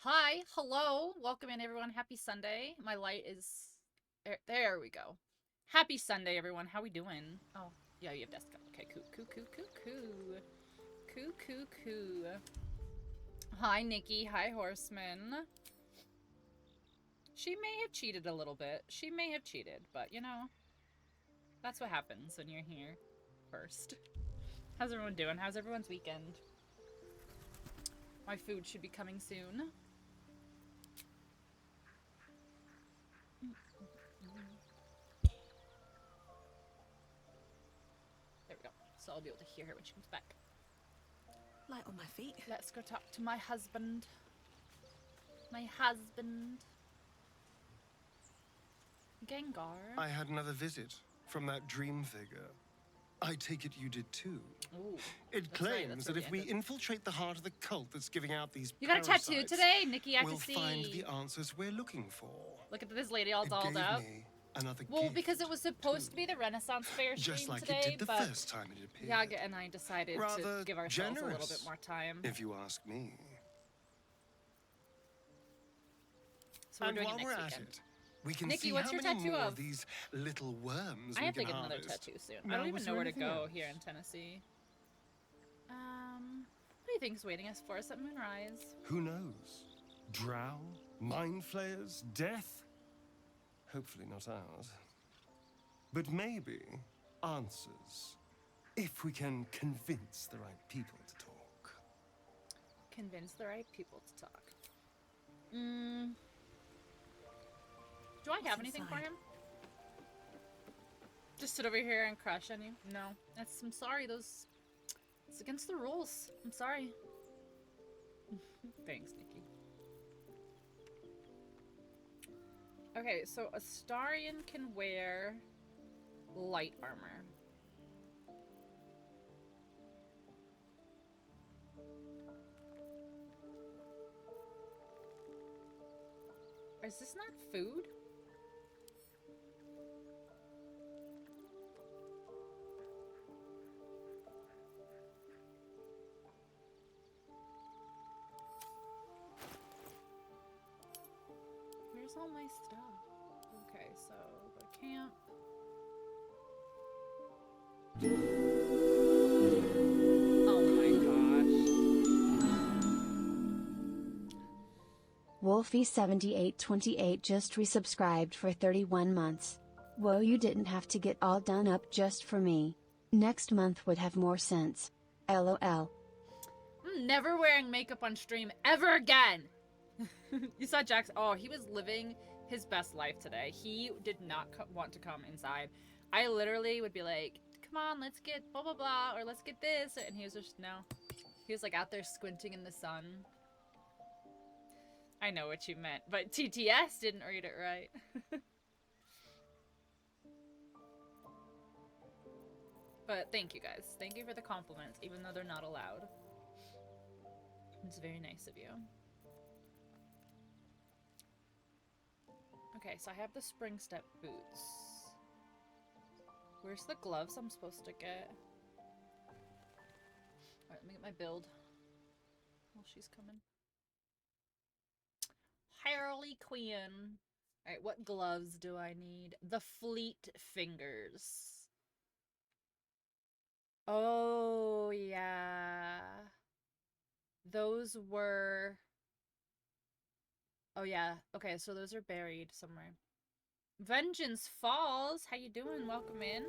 Hi, hello, welcome in everyone. Happy Sunday. My light is there we go. Happy Sunday, everyone. How we doing? Oh, yeah, you have desk up. Okay, coo. Hi, Nikki. Hi, Horseman. She may have cheated a little bit. She may have cheated, but you know, that's what happens when you're here first. How's everyone doing? How's everyone's weekend? My food should be coming soon. There we go. So I'll be able to hear her when she comes back. Light on my feet. Let's go talk to my husband. My husband. Gengar. I had another visit from that dream figure. I take it you did too. Ooh, It claims that if we infiltrate the heart of the cult that's giving out these You got a tattoo today, Nikki? I we'll can see. find the answers we're looking for. Look at this lady all It dolled gave up. me another Well, gift, because it was supposed too. to be the Renaissance Fair stream Just like today, it did the but first time it appeared. Yaga and I decided to Rather give ourselves a little generous, bit more time. if you ask me. So we're And doing while it we're next at weekend. it, we can Nikki, see what's how your many tattoo more of? of these little worms I we have to can get another harvest. tattoo soon. Now, I don't even was know there where to anything go else? here in Tennessee. What do you think is waiting us for us at Moonrise? Who knows? Drow? Mind flayers? Death? Hopefully not ours. But maybe answers. If we can convince the right people to talk. Convince the right people to talk. Do I have anything for him? Just sit over here and crush on you? No. I'm sorry, it's against the rules. I'm sorry. Thanks, Nikki. Okay, so Astarion can wear light armor. Is this not food? Where's all my stuff? Okay, so go to camp. Oh my gosh. Wolfie7828 just resubscribed for 31 months. Whoa, you didn't have to get all done up just for me. Next month would have more sense. LOL. I'm never wearing makeup on stream ever again. You saw Jax. Oh, he was living his best life today. He did not want to come inside. I literally would be like, come on, let's get blah, blah, blah, or let's get this. And he was just, no. He was like out there squinting in the sun. I know what you meant, but TTS didn't read it right. But thank you guys. Thank you for the compliments, even though they're not allowed. It's very nice of you. Okay, so I have the spring step boots. Where's the gloves I'm supposed to get? Alright, let me get my build. Oh, she's coming. Harley Quinn. Alright, what gloves do I need? The Fleet Fingers. Oh, yeah. Those were... Oh, yeah. Okay, so those are buried somewhere. Vengeance Falls. How you doing? Welcome in.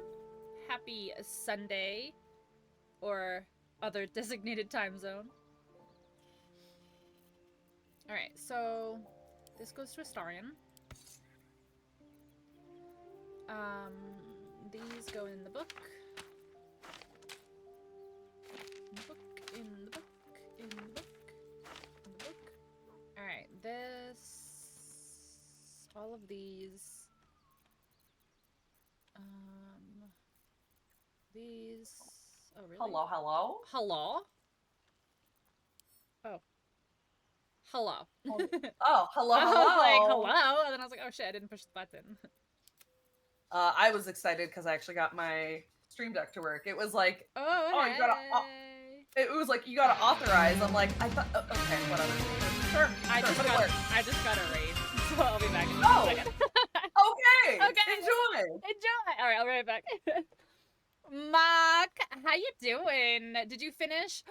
Happy Sunday. Or other designated time zone. Alright, so... This goes to Astarion. These go in the book. In the book, in the book, in the book, in the book. Alright, all of these. These. Oh, really? Hello. Hello? Oh. Hello. Oh, hello. I was like, hello, and then I was like, oh shit, I didn't push the button. I was excited because I actually got my stream deck to work. It was like, Oh, oh, hey. you gotta. It was like you gotta authorize. I'm like, I thought, okay, whatever. Sure. I sure, just put it got work. I just got a raid, so I'll be back in Oh. a second. Okay. Okay. Enjoy. Enjoy. All right, I'll be right back. Mark, how you doing? Did you finish?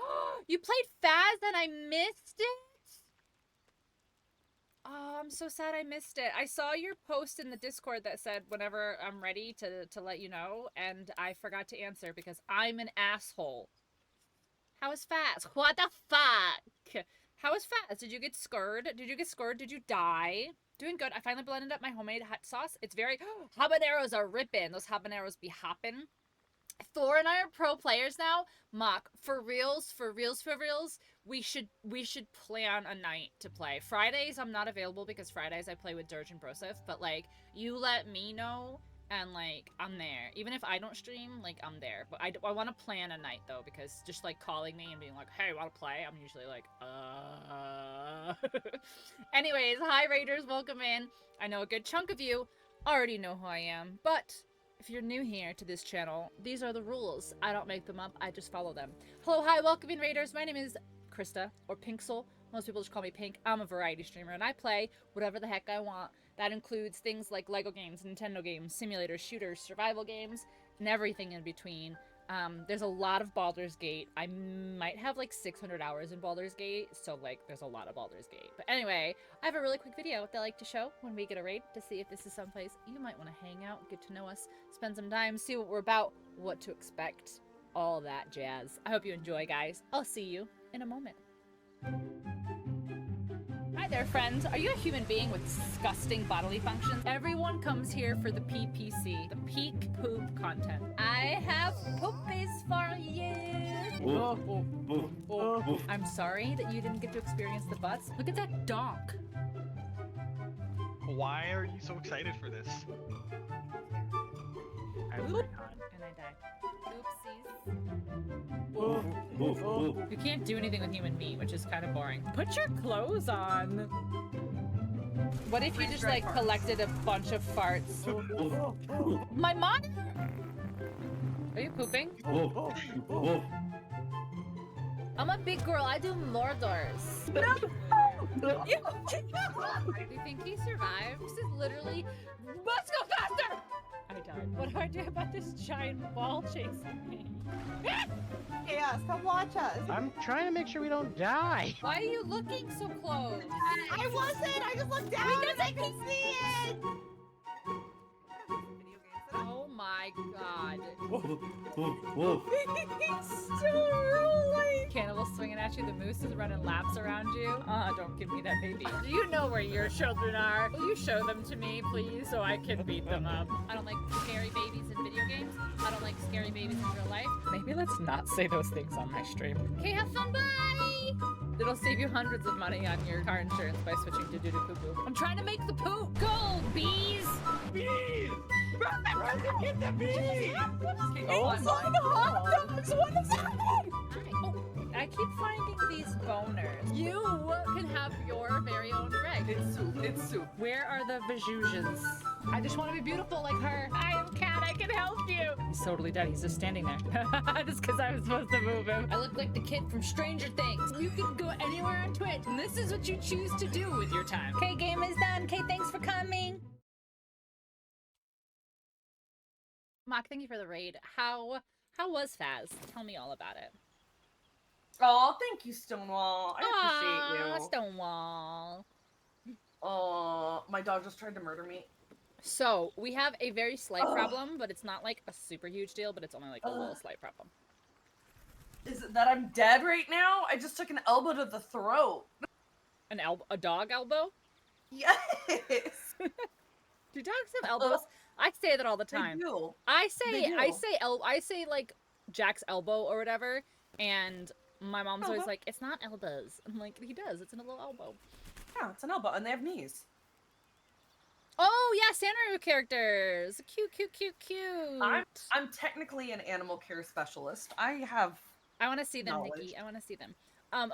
You played Faz and I missed it? Oh, I'm so sad I missed it. I saw your post in the Discord that said whenever I'm ready to let you know, and I forgot to answer because I'm an asshole. How is Faz? What the fuck? How is Faz? Did you get scared? Did you get scared? Did you die? Doing good. I finally blended up my homemade hot sauce. It's very... habaneros are ripping. Those habaneros be hopping. Thor and I are pro players now. Mock, for reals, we should plan a night to play. Fridays I'm not available because Fridays I play with Dirge and Broseph, but like you let me know and like I'm there. Even if I don't stream, like I'm there. But I want to plan a night though, because just like calling me and being like, "Hey, want to play?" I'm usually like, Anyways, hi Raiders, welcome in. I know a good chunk of you already know who I am, but if you're new here to this channel, these are the rules. I don't make them up, I just follow them. Hello, hi, welcome in Raiders. My name is Krista, or Pinxel. Most people just call me Pink. I'm a variety streamer, and I play whatever the heck I want. That includes things like Lego games, Nintendo games, simulators, shooters, survival games, and everything in between. There's a lot of Baldur's Gate. I might have like 600 hours in Baldur's Gate, so like there's a lot of Baldur's Gate. But anyway, I have a really quick video that I like to show when we get a raid to see if this is someplace you might want to hang out, get to know us, spend some time, see what we're about, what to expect, all that jazz. I hope you enjoy, guys. I'll see you in a moment. Hi there, friends. Are you a human being with disgusting bodily functions? Everyone comes here for the PPC, the peak poop content. I have poopies for you. I'm sorry that you didn't get to experience the butts. Look at that donk. Why are you so excited for this? I'm Oop. not. And I died. Oopsies. You can't do anything with human meat, which is kind of boring. Put your clothes on. What if you just like collected a bunch of farts? My mom? Are you pooping? I'm a big girl. I do Mordors. No! You think he survived? This is literally... Let's go faster! I died. What do I do about this giant ball chasing me? Chaos, come watch us. I'm trying to make sure we don't die. Why are you looking so close? I wasn't. I just looked down and I could see it. Oh my god. It's still rolling. Cannibal swinging at you, the moose is running laps around you. Don't give me that baby. Do you know where your children are? Will you show them to me, please, so I can beat them up? I don't like scary babies in video games. I don't like scary babies in real life. Maybe let's not say those things on my stream. Okay, have fun, bye! It'll save you hundreds of money on your car insurance by switching to doo-doo-poo-poo. I'm trying to make the poop! Go, bees! Bees! Run to get the bees! Oh It's my like hot dogs! What is happening? Oh, I keep finding these boners. You can have your very own Greg. It's soup. It's soup. Where are the Vajuzhans? I just want to be beautiful like her. I am Cat, I can help you. He's totally dead. He's just standing there. Just because I was supposed to move him. I look like the kid from Stranger Things. You can go anywhere on Twitch, and this is what you choose to do with your time. Okay, game is done. Okay, thanks for coming. Mock, thank you for the raid. How was Faz? Tell me all about it. Oh, thank you, Stonewall. I appreciate Aw, you. Stonewall. Oh, my dog just tried to murder me. So, we have a very slight problem, but it's not like a super huge deal, but it's only like a little slight problem. Is it that I'm dead right now? I just took an elbow to the throat. A dog elbow? Yes. Do dogs have elbows? I say that all the time. They do. I They say like Jack's elbow or whatever, and my mom's always like, it's not elbows. I'm like, he does. It's a little elbow. Yeah, it's an elbow, and they have knees. Oh yeah, Sanrio characters. Cute, cute, cute, cute. I'm technically an animal care specialist. I want to see them, knowledge. Nikki. I want to see them.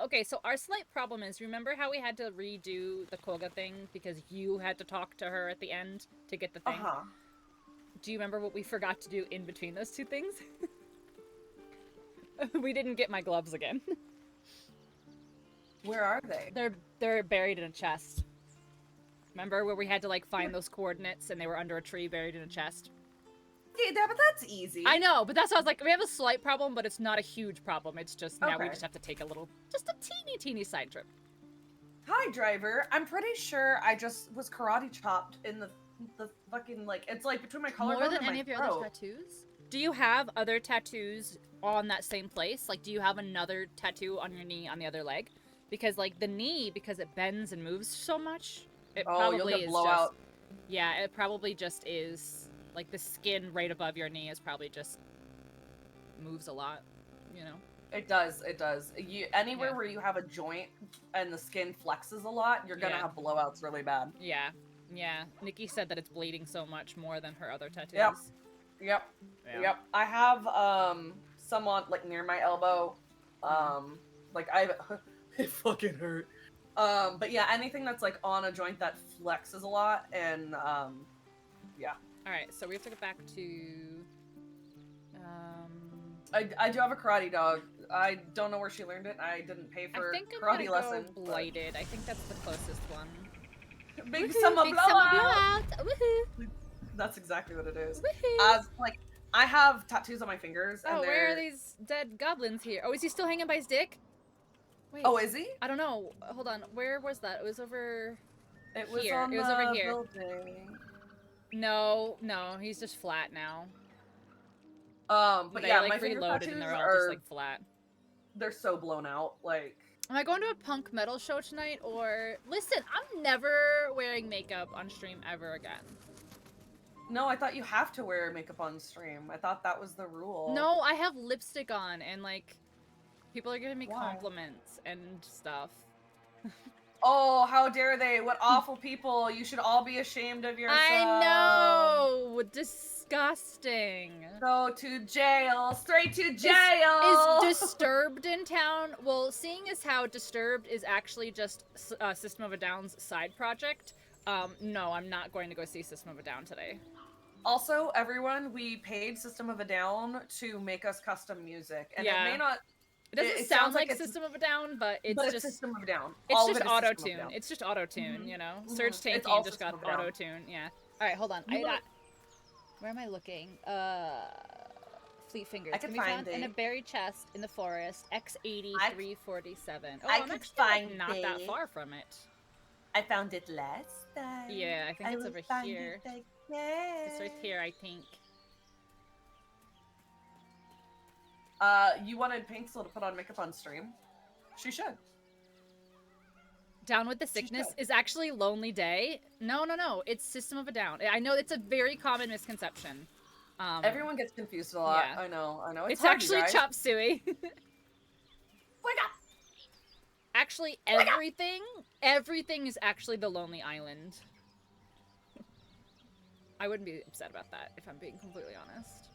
Okay, so our slight problem is, remember how we had to redo the Koga thing because you had to talk to her at the end to get the thing? Do you remember what we forgot to do in between those two things? We didn't get my gloves again. Where are they? They're buried in a chest. Remember where we had to like find those coordinates and they were under a tree buried in a chest? Okay, yeah, but that's easy. I know, but that's why I was like, we have a slight problem, but it's not a huge problem. It's just now we Okay. just have to take a teeny side trip. Hi, driver. I'm pretty sure I just was karate chopped in the fucking, like, it's like between my collarbone More than and my any of your throat. other tattoos? Do you have other tattoos on that same place? Like, do you have another tattoo on your knee on the other leg? Because, like, the knee, because it bends and moves so much, it probably you'll get is blowout. just... Yeah, it probably just is... Like, the skin right above your knee is probably just... moves a lot, you know? It does, it does. Anywhere Yeah. where you have a joint and the skin flexes a lot, you're gonna Yeah. have blowouts really bad. Yeah, yeah. Nikki said that it's bleeding so much more than her other tattoos. Yep. Yeah. Yep. I have someone like near my elbow. Like it fucking hurt. But yeah, anything that's like on a joint that flexes a lot and yeah. Alright, so we have to go back to... I do have a karate dog. I don't know where she learned it. I didn't pay for I think I'm karate gonna lesson. go Blighted. I think that's the closest one. Big Woohoo, summer big blowout. blowout! Woohoo! That's exactly what it is. Woohoo! As like I have tattoos on my fingers. And Oh, where are they're- these dead goblins here? Oh, is he still hanging by his dick? Wait. Oh, is he? I don't know. Hold on. Where was that? It was over... It was Here. on It was the over here. building. No, he's just flat now. But They yeah, like my finger reloaded and tattoos they're all are just like flat. they're so blown out. Like Am I going to a punk metal show tonight or... Listen, I'm never wearing makeup on stream ever again. no, I thought you have to wear makeup on stream. I thought that was the rule. No, I have lipstick on and like people are giving me Why? compliments and stuff. Oh, how dare they? What awful people! You should all be ashamed of yourself. I know! Disgusting. Go to jail. Straight to jail. Is Disturbed in town? Well, seeing as how Disturbed is actually just System of a Down's side project, no, I'm not going to go see System of a Down today. Also, everyone, we paid System of a Down to make us custom music, and Yeah. it may not. It doesn't It sound sounds like like it's- System of a Down, but it's but just System of a Down. it's All of just it is System of a auto-tune. Down. It's just auto-tune, Mhm. you know? Mhm. Surge It's Tanking all just System got of a Down. auto-tune, yeah. Alright, hold on. You know- Where am I looking? Fleet Fingers. I can Can be found find in a it. buried chest in the forest, X80 I- 347. Oh, I I'm could actually find not that it. far from it. I found it last time. Yeah, I think it's will over find here. it It's right again. here, I think. You wanted Pinxel to put on makeup on stream? She should. Down with the She Sickness should. is actually Lonely Day. No, it's System of a Down. I know it's a very common misconception. Everyone gets confused a lot. yeah. I know. It's hard, actually you guys. Chop Suey. Wake up! Actually, everything is actually the Lonely Island. I wouldn't be upset about that, if I'm being completely honest.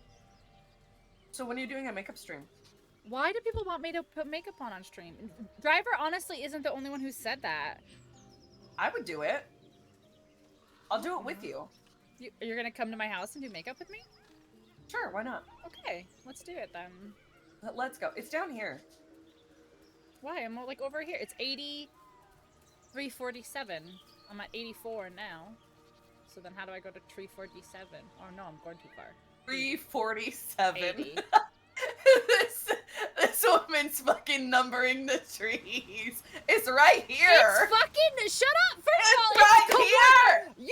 So when are you doing a makeup stream? Why do people want me to put makeup on stream? Driver honestly isn't the only one who said that. I would do it. I'll do it with you. You're gonna come to my house and do makeup with me? Sure, why not? Okay, let's do it then. Let's go. It's down here. Why? I'm like over here. It's 8347. I'm at 84 now. So then how do I go to 347? Oh no, I'm going too far. 347. 80. this woman's fucking numbering the trees. It's right here. It's fucking shut up! First It's of all, right it's here.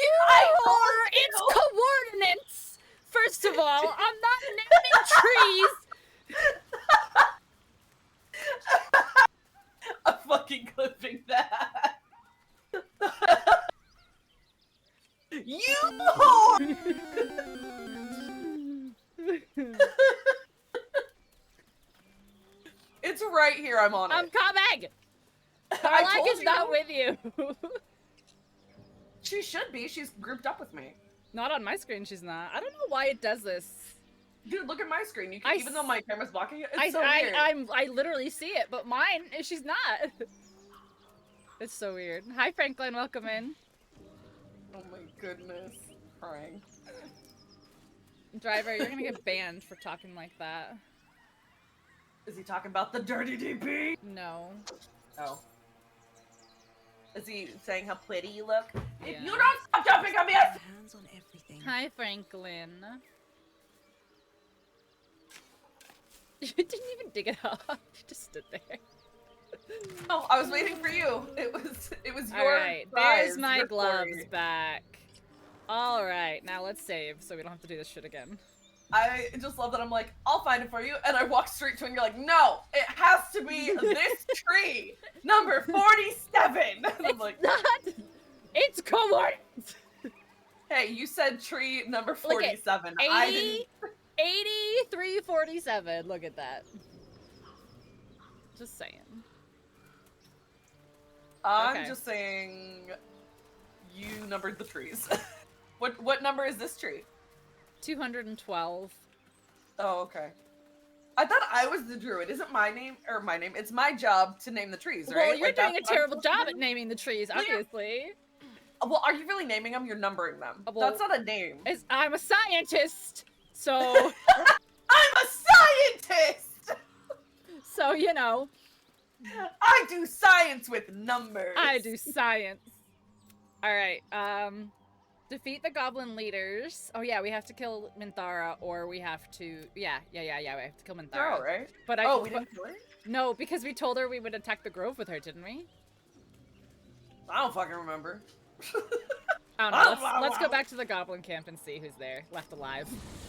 It's coordinates! First of all, I'm not naming trees! I'm fucking clipping that. You whore! It's right here. I'm on it. I'm coming! I Warlock told is not you. with you. She should be. She's grouped up with me. Not on my screen, she's not. I don't know why it does this. Dude, look at my screen. You can, I even though my camera's blocking it, it's I so weird. I literally see it, but mine, she's not. It's so weird. Hi, Franklin. Welcome in. Oh my goodness. Crying. Driver, you're gonna get banned for talking like that. Is he talking about the dirty DP? No. Oh. Is he saying how pretty you look? If Yeah. you don't stop jumping on me, I... Hands on everything. Hi, Franklin. You didn't even dig it up. You just stood there. Oh, I was waiting for you. It was your Alright, prize, there's my your gloves glory. back. Alright, now let's save so we don't have to do this shit again. I just love that I'm like, I'll find it for you, and I walk straight to it, and you're like, no, it has to be this tree, number 47. And I'm like, Not! It's coordinates! hey, you said tree number Look at 47. 80, I didn't... 8347. Look at that. Just saying. I'm Okay. just saying, you numbered the trees. What number is this tree? 212. Oh, okay. I thought I was the druid. Isn't my name, it's my job to name the trees, right? Well, you're Like, doing that's a what I'm terrible supposed to job do? at naming the trees, Well, you're- obviously. Well, are you really naming them? You're numbering them. Well, That's not a name. I'm a scientist, so I'm a scientist! so you know, I do science with numbers. I do science. All right, defeat the goblin leaders. Oh yeah, we have to kill Minthara, or we have to, yeah, we have to kill Minthara. Oh, right? But We didn't kill her? no, because we told her we would attack the grove with her, didn't we? I don't fucking remember. I don't know. Let's go back to the goblin camp and see who's there, left alive.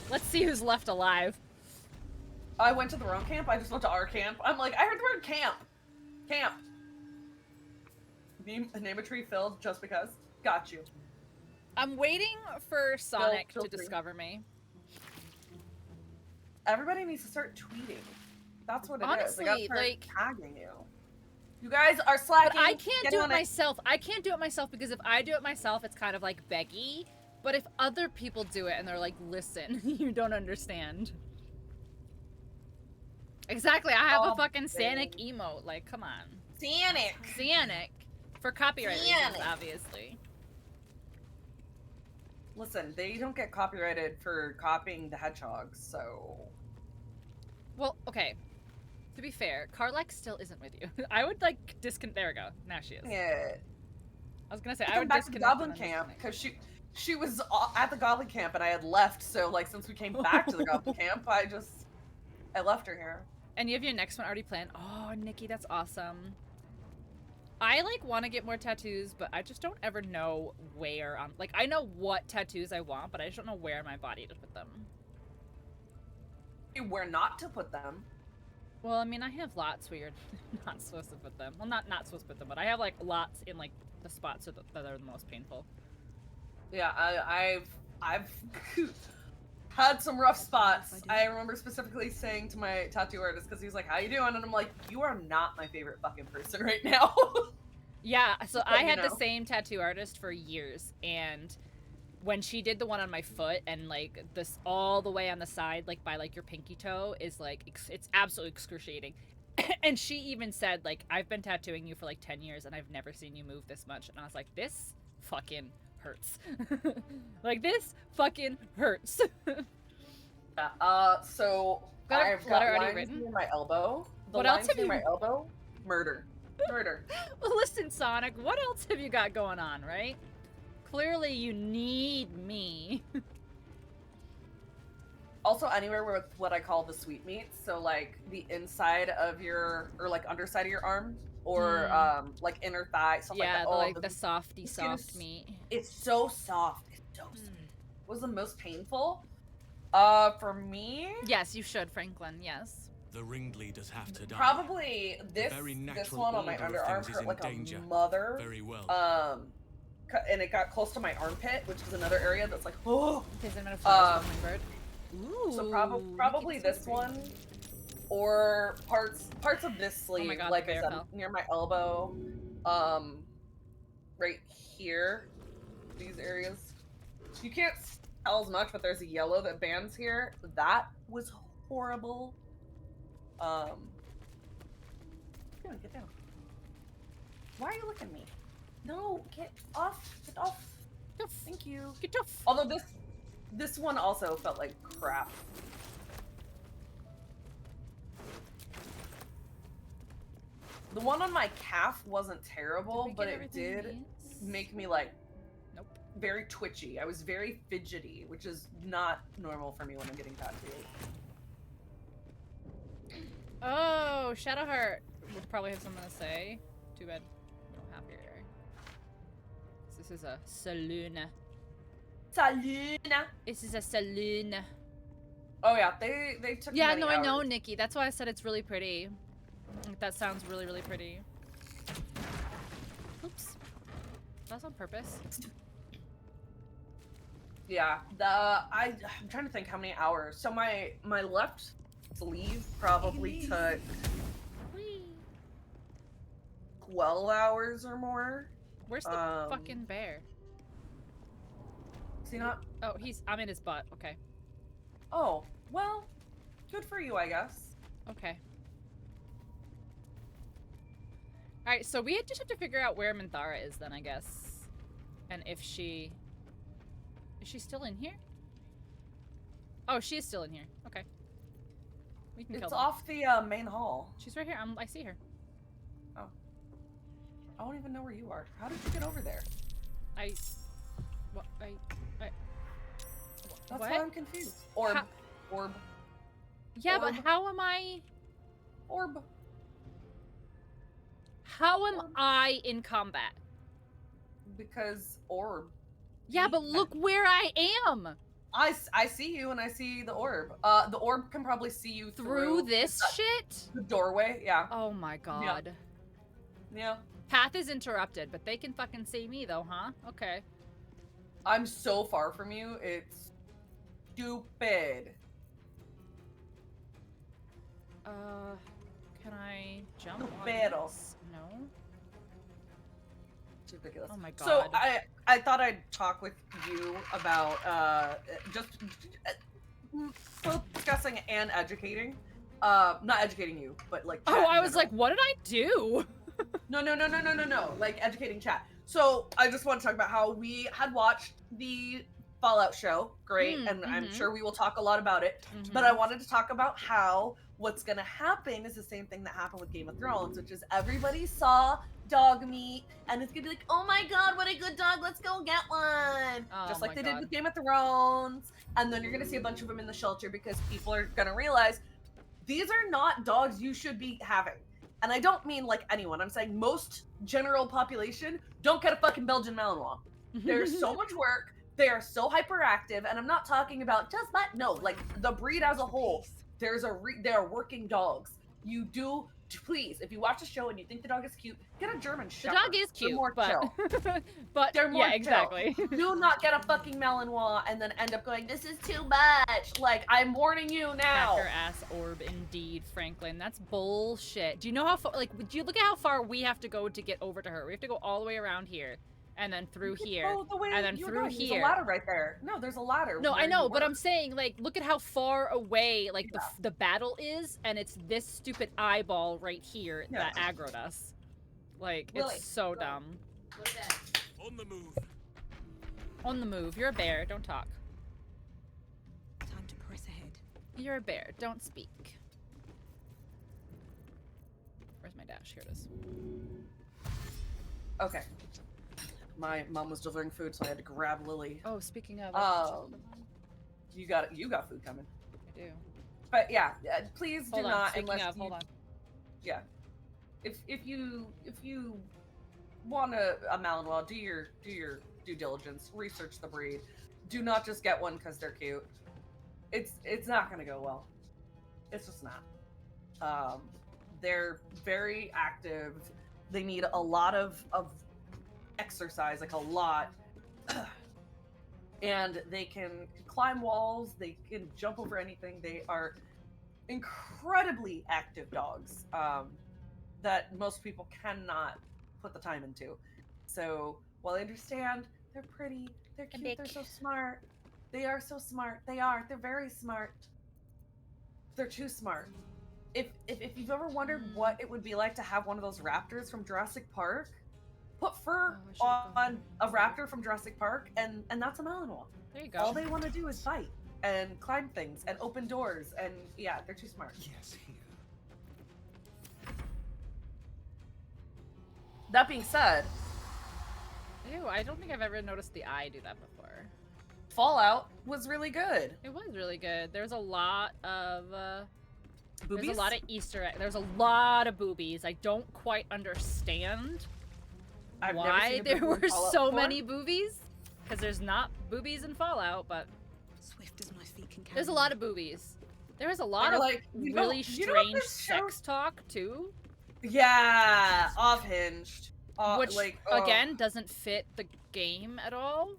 Let's see who's left alive. I went to the wrong camp. I just went to our camp. I'm like, I heard the word camp. Camp. Name a tree filled just because. Got you. I'm waiting for Sonic feel to free. discover me. Everybody needs to start tweeting. That's what it is. Honestly, They gotta start like- tagging you. You guys are slacking. But I can't Get do it on myself. I can't do it myself because if I do it myself, it's kind of like beggy. But if other people do it and they're like, listen, you don't understand. Exactly, I have Oh, a fucking Sanic babe. emote. Like, come on. Sanic. Sanic. For copyright reasons, Sanic. obviously. Listen, they don't get copyrighted for copying the hedgehogs, so. Well, okay. To be fair, Karlak still isn't with you. I would like there we go. Now she is. Yeah. I was gonna say I Come would back to disconnect. Goblin and then Camp disconnect. because she was at the Goblin Camp and I had left. So like since we came back to the Goblin Camp, I left her here. And you have your next one already planned. Oh, Nikki, that's awesome. I like want to get more tattoos, but I just don't ever know where on. Like I know what tattoos I want, but I just don't know where in my body to put them. Where not to put them. Well, I mean, I have lots where you're not supposed to put them. Well, not supposed to put them, but I have like lots in like the spots that are the most painful. Yeah, I've had some rough spots. I remember specifically saying to my tattoo artist because he was like, "How you doing?" And I'm like, "You are not my favorite fucking person right now." Yeah, so But, I you had the know. same tattoo artist for years, and when she did the one on my foot and like this all the way on the side, like by like your pinky toe, is like it's absolutely excruciating. And she even said like, I've been tattooing you for like 10 years and I've never seen you move this much. And I was like, this fucking hurts. Like this fucking hurts. Yeah, so Got a I've got letter already lines written? near my elbow. The What else lines have near you- my elbow? Murder. Murder. Well, listen, Sonic, what else have you got going on, right? Clearly you need me. Also, anywhere with what I call the sweetmeats, so like the inside of your, or like underside of your arm, or like inner thigh, stuff Yeah, like that. the softy the skin soft is- meat. It's so soft. It's so soft. What was the most painful? For me, Yes, you should, Franklin, yes. The ringleaders have to die. probably this very this natural one on my order of underarm things is hurt in like danger. a mother. Very well. And it got close to my armpit, which is another area that's like, oh. Because I'm gonna fly Um, hummingbird. Ooh. So probably Nikki, this one, or parts of this sleeve, my God, like the I bear said, fell. near my elbow, right here, these areas. You can't tell as much, but there's a yellow that bands here. That was horrible. Get down. Why are you looking at me? No, get off. Get off. Thank you. Get off. Although this one also felt like crap. The one on my calf wasn't terrible, Did we but get it everything did we need? make me like Nope. very twitchy. I was very fidgety, which is not normal for me when I'm getting tattooed. Oh, Shadowheart would probably have something to say. Too bad we don't have here. This is a saloon. Saloon. This is a saloon. Oh yeah, they took. Yeah, many no, I know, hours. Nikki. That's why I said it's really pretty. Like, that sounds really, really pretty. Oops. That's on purpose. Yeah, I'm trying to think how many hours. So my left sleeve probably took Whee! 12 hours or more. Where's the fucking bear? Is he not? Oh, I'm in his butt. Okay. Oh, well, good for you, I guess. Okay. Alright, so we just have to figure out where Minthara is then, I guess. And if she... Is she still in here? Oh, she is still in here. Okay. We can kill It's them. off the main hall. She's right here. I see her. Oh. I don't even know where you are. How did you get over there? What? That's what? why I'm confused. Orb. How- Orb. Yeah, Orb. but how am I... Orb. How am I in combat? Because orb. Yeah, but look where I am! I see you and I see the orb. The orb can probably see you Through this shit? the doorway. Yeah. Oh my god. Yeah. Path is interrupted, but they can fucking see me though, huh? Okay. I'm so far from you. It's stupid. Can I jump on Pero. this? No? It's ridiculous. Oh my god. So I thought I'd talk with you about just both discussing and educating. Not educating you, but like. Oh, chat in I was general. like, what did I do? No. Like educating chat. So I just want to talk about how we had watched the Fallout show. Great, and I'm mhm. sure we will talk a lot about it. But I wanted to talk about how what's gonna happen is the same thing that happened with Game of Thrones, which is everybody saw dog meat and it's gonna be like, oh my god, what a good dog, let's go get one. Oh Just like my they God. did with Game of Thrones. And then you're gonna see a bunch of them in the shelter because people are gonna realize these are not dogs you should be having. And I don't mean like anyone, I'm saying most general population don't get a fucking Belgian Malinois. There's so much work, they are so hyperactive, and I'm not talking about just that, no, like the breed as a whole. They are working dogs. You do, please, if you watch the show and you think the dog is cute, get a German The Shepherd. dog is They're cute, more but chill. but They're more yeah, exactly. chill. Do not get a fucking Malinois and then end up going, this is too much. Like, I'm warning you now. Hacker ass orb, indeed, Franklin. That's bullshit. Do you know how far? Like, do you look at how far we have to go to get over to her? We have to go all the way around here, and then through here, Oh, the way and then you were through going, here. There's a ladder right there. No, there's a ladder. No, where I know, you but were. I'm saying, like, look at how far away, like, the battle is, and it's this stupid eyeball right here that aggroed us. Like, Lily, it's so go. dumb. On the move. On the move. You're a bear. Don't talk. Time to press ahead. You're a bear. Don't speak. Where's my dash? Here it is. Okay. My mom was delivering food, so I had to grab Lily. Oh, speaking of... You got food coming. I do. But yeah, please do Hold on. not Speaking unless of, you, hold on. Yeah. If you want a Malinois, do your due diligence, research the breed. Do not just get one because they're cute. It's not gonna go well. It's just not. They're very active. They need a lot of exercise, like a lot. And they can climb walls, they can jump over anything. They are incredibly active dogs that most people cannot put the time into. So while I understand they're pretty, they're cute, they're so smart. They are so smart. They're very smart. They're too smart. If you've ever wondered what it would be like to have one of those raptors from Jurassic Park, put fur on a raptor from Jurassic Park, and that's a Malinois. There you go. All they want to do is fight and climb things and open doors, and yeah, they're too smart. Yes, here. That being said, Ew, I don't think I've ever noticed the eye do that before. Fallout was really good. It was really good. There's a lot of Boobies? there's a lot of Easter eggs. There's a lot of boobies. I don't quite understand I've never why seen a there booby in were Fallout so before. many boobies. Because there's not boobies in Fallout, but Swift as my feet can carry there's a me. lot of boobies. There was a lot They're of like, you know- really you know what strange this show- sex talk too, Yeah, off-hinged. which like, again doesn't fit the game at all.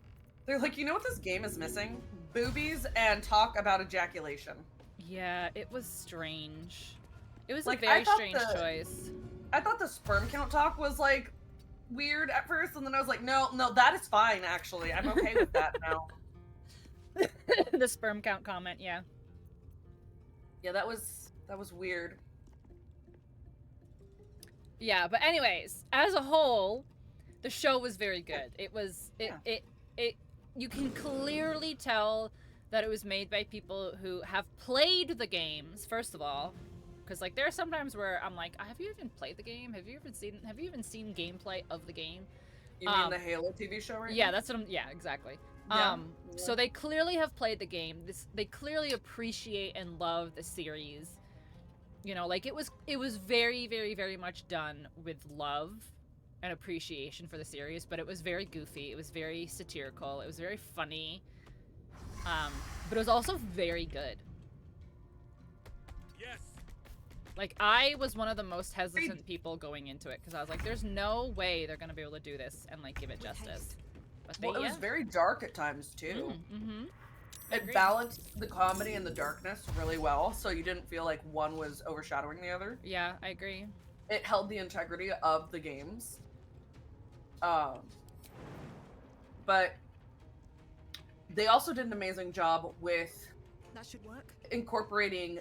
They're like, you know what this game is missing? Boobies and talk about ejaculation. Yeah, it was strange. It was Like, a I very thought strange choice. I thought the sperm count talk was like weird at first, and then I was like, no, that is fine actually. I'm okay with that now. The sperm count comment, yeah. Yeah, that was weird. Yeah, but anyways, as a whole, the show was very good. It was it you can clearly tell that it was made by people who have played the games, first of all. Because like there are sometimes where I'm like, have you even played the game? Have you even seen gameplay of the game? You mean the Halo TV show right Yeah, now? that's what I'm exactly. Yeah. So they clearly have played the game. They clearly appreciate and love the series. You know, like it was very, very, very much done with love and appreciation for the series, but it was very goofy. It was very satirical. It was very funny. But it was also very good. Yes. Like, I was one of the most hesitant people going into it, because I was like, there's no way they're going to be able to do this and, like, give it justice. But they, Well, it was very dark at times too. Mm-hmm. It balanced the comedy and the darkness really well, so you didn't feel like one was overshadowing the other. Yeah, I agree. It held the integrity of the games. But they also did an amazing job with That should work. incorporating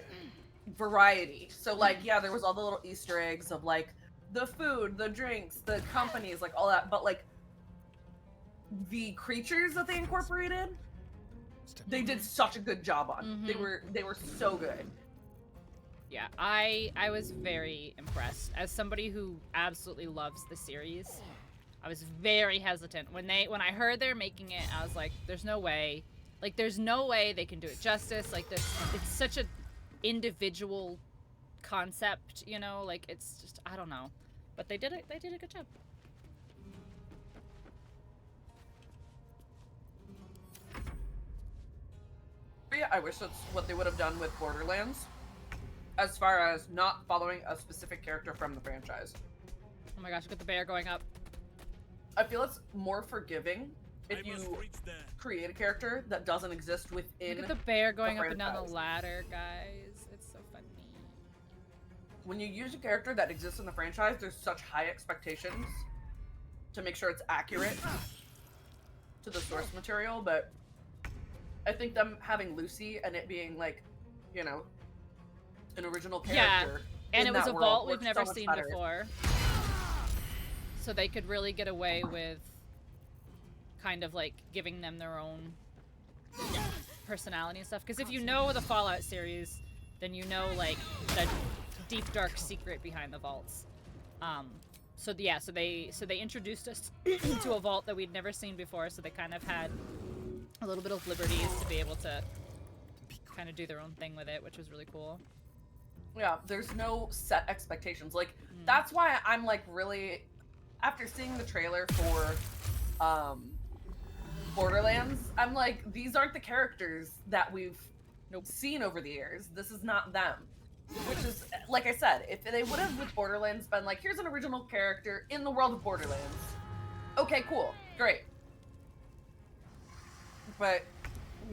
variety. So like, yeah, there was all the little Easter eggs of like the food, the drinks, the companies, like all that, but like the creatures that they incorporated, they did such a good job on. They were so good. Yeah, I was very impressed. As somebody who absolutely loves the series, I was very hesitant. When I heard they're making it, I was like, there's no way. Like, there's no way they can do it justice. Like, this, it's such a individual concept, you know? Like, it's just, I don't know. But they did a good job. But yeah, I wish that's what they would have done with Borderlands, as far as not following a specific character from the franchise. Oh my gosh, look at the bear going up. I feel it's more forgiving if I must you reach there. create a character that doesn't exist within. Look at the bear going the up and down the franchise. ladder, guys. It's so funny. When you use a character that exists in the franchise, there's such high expectations to make sure it's accurate to the source material, but I think them having Lucy and it being like, you know, an original character. And in it was that a world vault we've works never so much seen better. before. So they could really get away with kind of like giving them their own personality and stuff. Because if you know the Fallout series, then you know like the deep dark secret behind the vaults. So they introduced us to a vault that we'd never seen before. So they kind of had a little bit of liberties to be able to kind of do their own thing with it, which was really cool. Yeah, there's no set expectations. Like, that's why I'm like really, after seeing the trailer for Borderlands, I'm like, these aren't the characters that we've seen over the years. This is not them. Which is, like I said, if they would have with Borderlands been like, here's an original character in the world of Borderlands. Okay, cool, great. But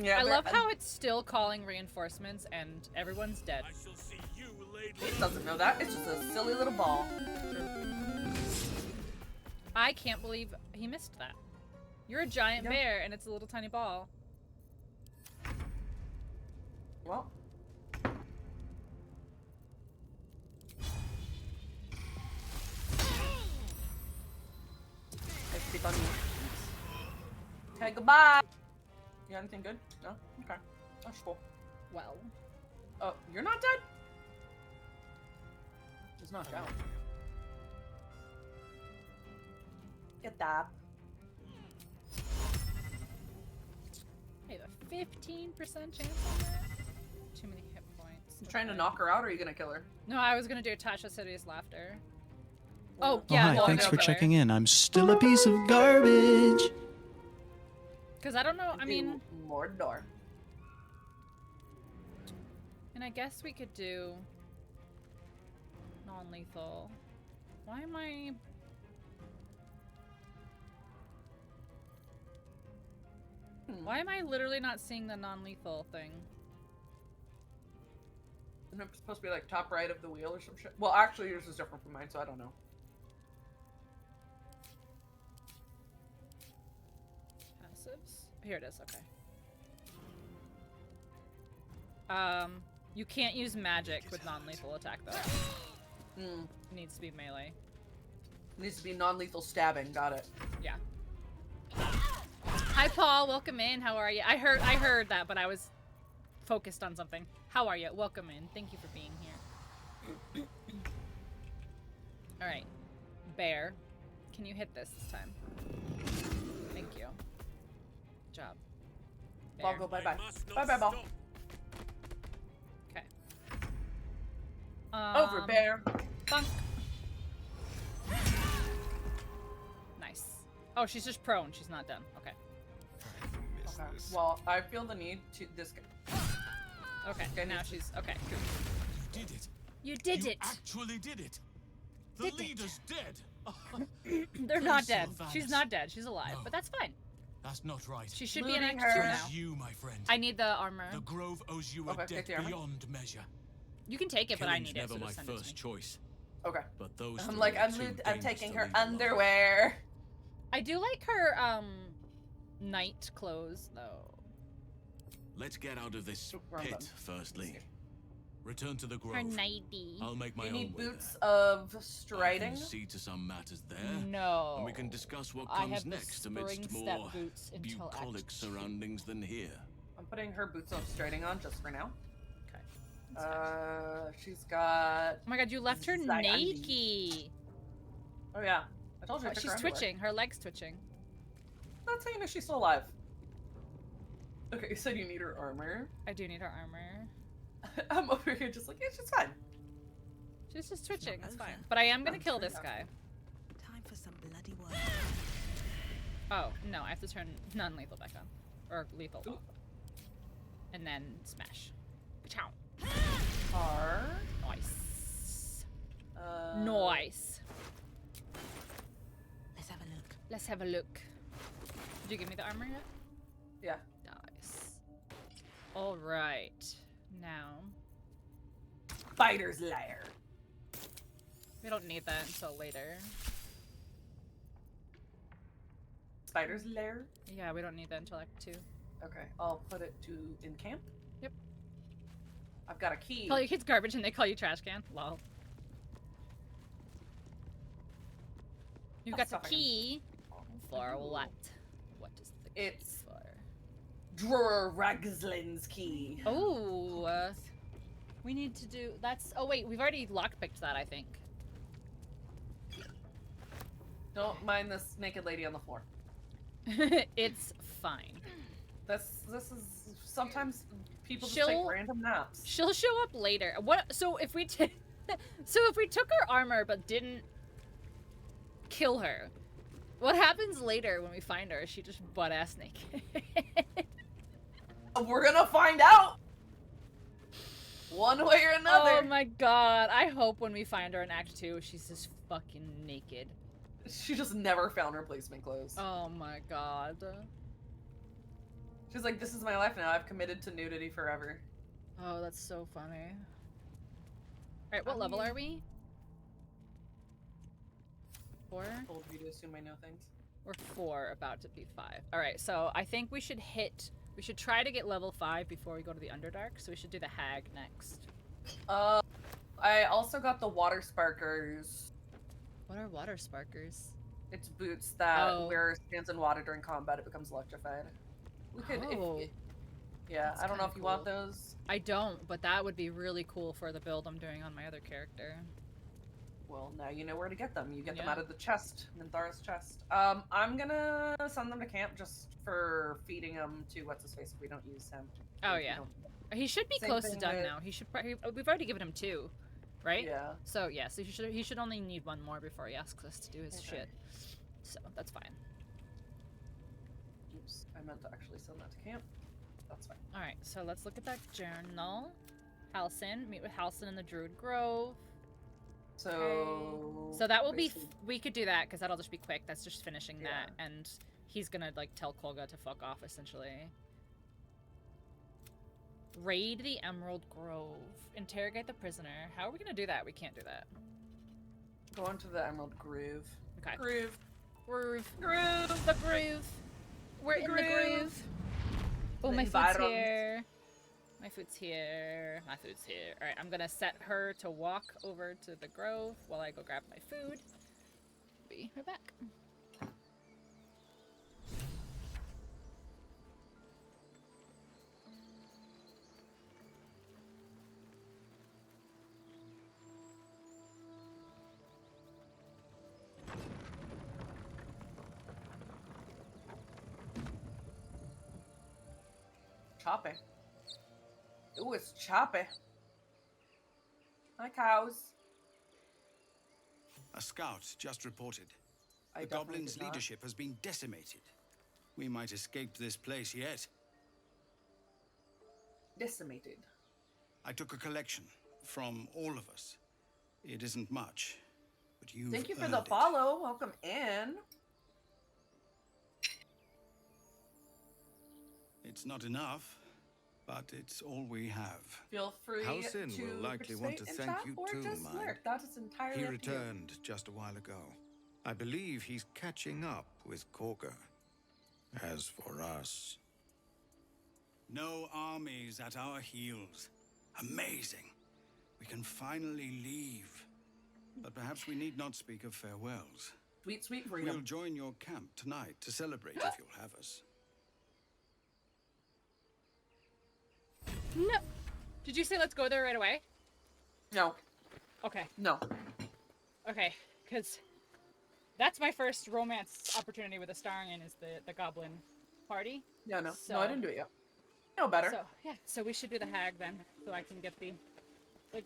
yeah, I love how it's still calling reinforcements and everyone's dead. I shall see you later. it doesn't know that. It's just a silly little ball. I can't believe he missed that. You're a giant Yeah. bear and it's a little tiny ball. Well. I speak on you. Okay, goodbye. You got anything good? No? Okay. That's cool. Well. Oh, you're not dead? He's knocked out. at that. I have a 15% chance on that. Too many hit points. You trying to Okay. knock her out, or are you gonna kill her? No, I was gonna do Tasha City's laughter. Oh, Yeah, hi, well, thanks no for killer. checking in. I'm still a piece of garbage. Because I don't know, I mean, Mordor. and I guess we could do non-lethal. Why am I... Why am I literally not seeing the non-lethal thing? Isn't it supposed to be like top right of the wheel or some shit? Well, actually, yours is different from mine, so I don't know. Passives? Here it is, okay. You can't use magic with non-lethal attack though. Hmm. It needs to be melee. Needs to be non-lethal stabbing. Got it. Yeah. Hi Paul, welcome in. How are you? I heard that, but I was focused on something. How are you? Welcome in. Thank you for being here. All right, Bear, can you hit this time? Thank you. Good job. Ball, Bear. go bye bye. Bye bye, ball. Okay. Over, bear. Bunk. Nice. Oh, she's just prone. She's not done. Okay. Missed Okay. this. Well, I feel the need to this guy. Okay. Okay, Now needs- she's okay. Good. You did it. You did You it. actually did it. The Did it. leader's dead. They're not Pinxel dead. She's Vanis. not dead. She's alive, No. but that's fine. That's not right. She should be in Looting Act 2 her. now. It's you, my friend. I need the armor. The Grove owes you a Okay, take debt the armor. beyond measure. You can take it, but I Killing's need it. never So my just send it to first me. choice. Okay. But those I'm three like, are I'm, too I'm dangerous taking to her leave alone. underwear. I do like her night clothes though. Let's get out of this Oh, wrong pit, button. firstly. Return to the Grove. Her nighty. I'll make my You own need way boots there. of I striding. can see to some matters there. No. And we can discuss what I comes have the next amidst spring more step boots until bucolic Act 2. surroundings than here. I'm putting her boots of striding on just for now. Okay. That's fine. She's got. Oh my god, you left her Zai- naked. Oh yeah, I told you. I Oh, took she's her underwear. twitching. Her leg's twitching. That's how you know she's still alive. Okay, you said you need her armor. I do need her armor. I'm over here just like, yeah, she's fine. She's just twitching. It's over. fine. But I am gonna I'm kill sure this not. guy. Time for some bloody work. Oh no, I have to turn non-lethal back on, or lethal Ooh. off. And then smash. Chow. R. Nice. Uh, Nice. Let's have a look. Let's have a look. Did you give me the armor yet? Yeah. Nice. All right. Now Spider's lair. we don't need that until later. Spider's lair. Yeah, we don't need that until Act 2. Okay, I'll put it to in camp. Yep. I've got a key. Call your kids garbage and they call you trash can. Lol. You've Oh, got the stuff I can- key for what? What is the key It's- for? Drawer Ragslin's key. Oh, we need to do. That's. Oh wait, we've already lockpicked that. I think. Don't mind this naked lady on the floor. It's fine. This is sometimes people just She'll- take random naps. She'll show up later. What? So if we so if we took her armor but didn't kill her, what happens later when we find her? Is she just butt ass naked? We're gonna find out. One way or another. Oh my god! I hope when we find her in Act 2, she's just fucking naked. She just never found replacement clothes. Oh my god. She's like, this is my life now. I've committed to nudity forever. Oh, that's so funny. Alright, what level are we? 4? Told you to assume I know things. We're 4, about to be 5. Alright, so I think we should try to get level 5 before we go to the Underdark, so we should do the Hag next. I also got the water sparkers. What are water sparkers? It's boots that Oh. wear stands in water during combat. It becomes electrified. We could, Oh. yeah. That's I don't know kinda if you want cool. those. I don't, but that would be really cool for the build I'm doing on my other character. Well, now you know where to get them. You get them Yeah. out of the chest, Minthara's chest. I'm gonna send them to camp just for feeding them to what's his face if we don't use him. Oh If we yeah. don't- He should be Same close to thing done with- now. He should probably. We've already given him 2, right? Yeah. So yeah, so he should only need 1 more before he asks us to do his Okay. shit. So that's fine. Oops, I meant to actually send that to camp. That's fine. All right, so let's look at that journal. Halcyon, meet with Halcyon in the Druid Grove. So. So that will be. basically- We could do that because that'll just be quick. That's just finishing that, Yeah. and he's gonna like tell Kolga to fuck off essentially. Raid the Emerald Grove. Interrogate the prisoner. How are we gonna do that? We can't do that. Go into the Emerald Groove. Okay. Groove. Groove. Groove. The groove. We're in the Groove. groove. Oh, The my food's environs. here. My food's here. My food's here. All right, I'm gonna set her to walk over to the grove while I go grab my food. Be right back. Choppy. Ooh, it's choppy. Hi, cows. A scout just reported. I The definitely goblins' did not. leadership has been decimated. We might escape this place yet. Decimated. I took a collection from all of us. It isn't much, but you've Thank you for the earned it. follow. Welcome in. It's not enough, but it's all we have. Feel free Halcyon to will likely want to participate in thank chat you or too, just mind. lurk. That is entirely He up to you. returned just a while ago. I believe he's catching up with Korga. As for us, No armies at our heels. Amazing. We can finally leave. But perhaps we need not speak of farewells. Sweet, sweet We'll freedom. join your camp tonight to celebrate if you'll have us. No. Did you say let's go there right away? No, Okay. no. Okay. Because that's my first romance opportunity with a starring in is the goblin party. Yeah, no. No, So- I didn't do it yet. No better. So yeah. So we should do the hag then, so I can get the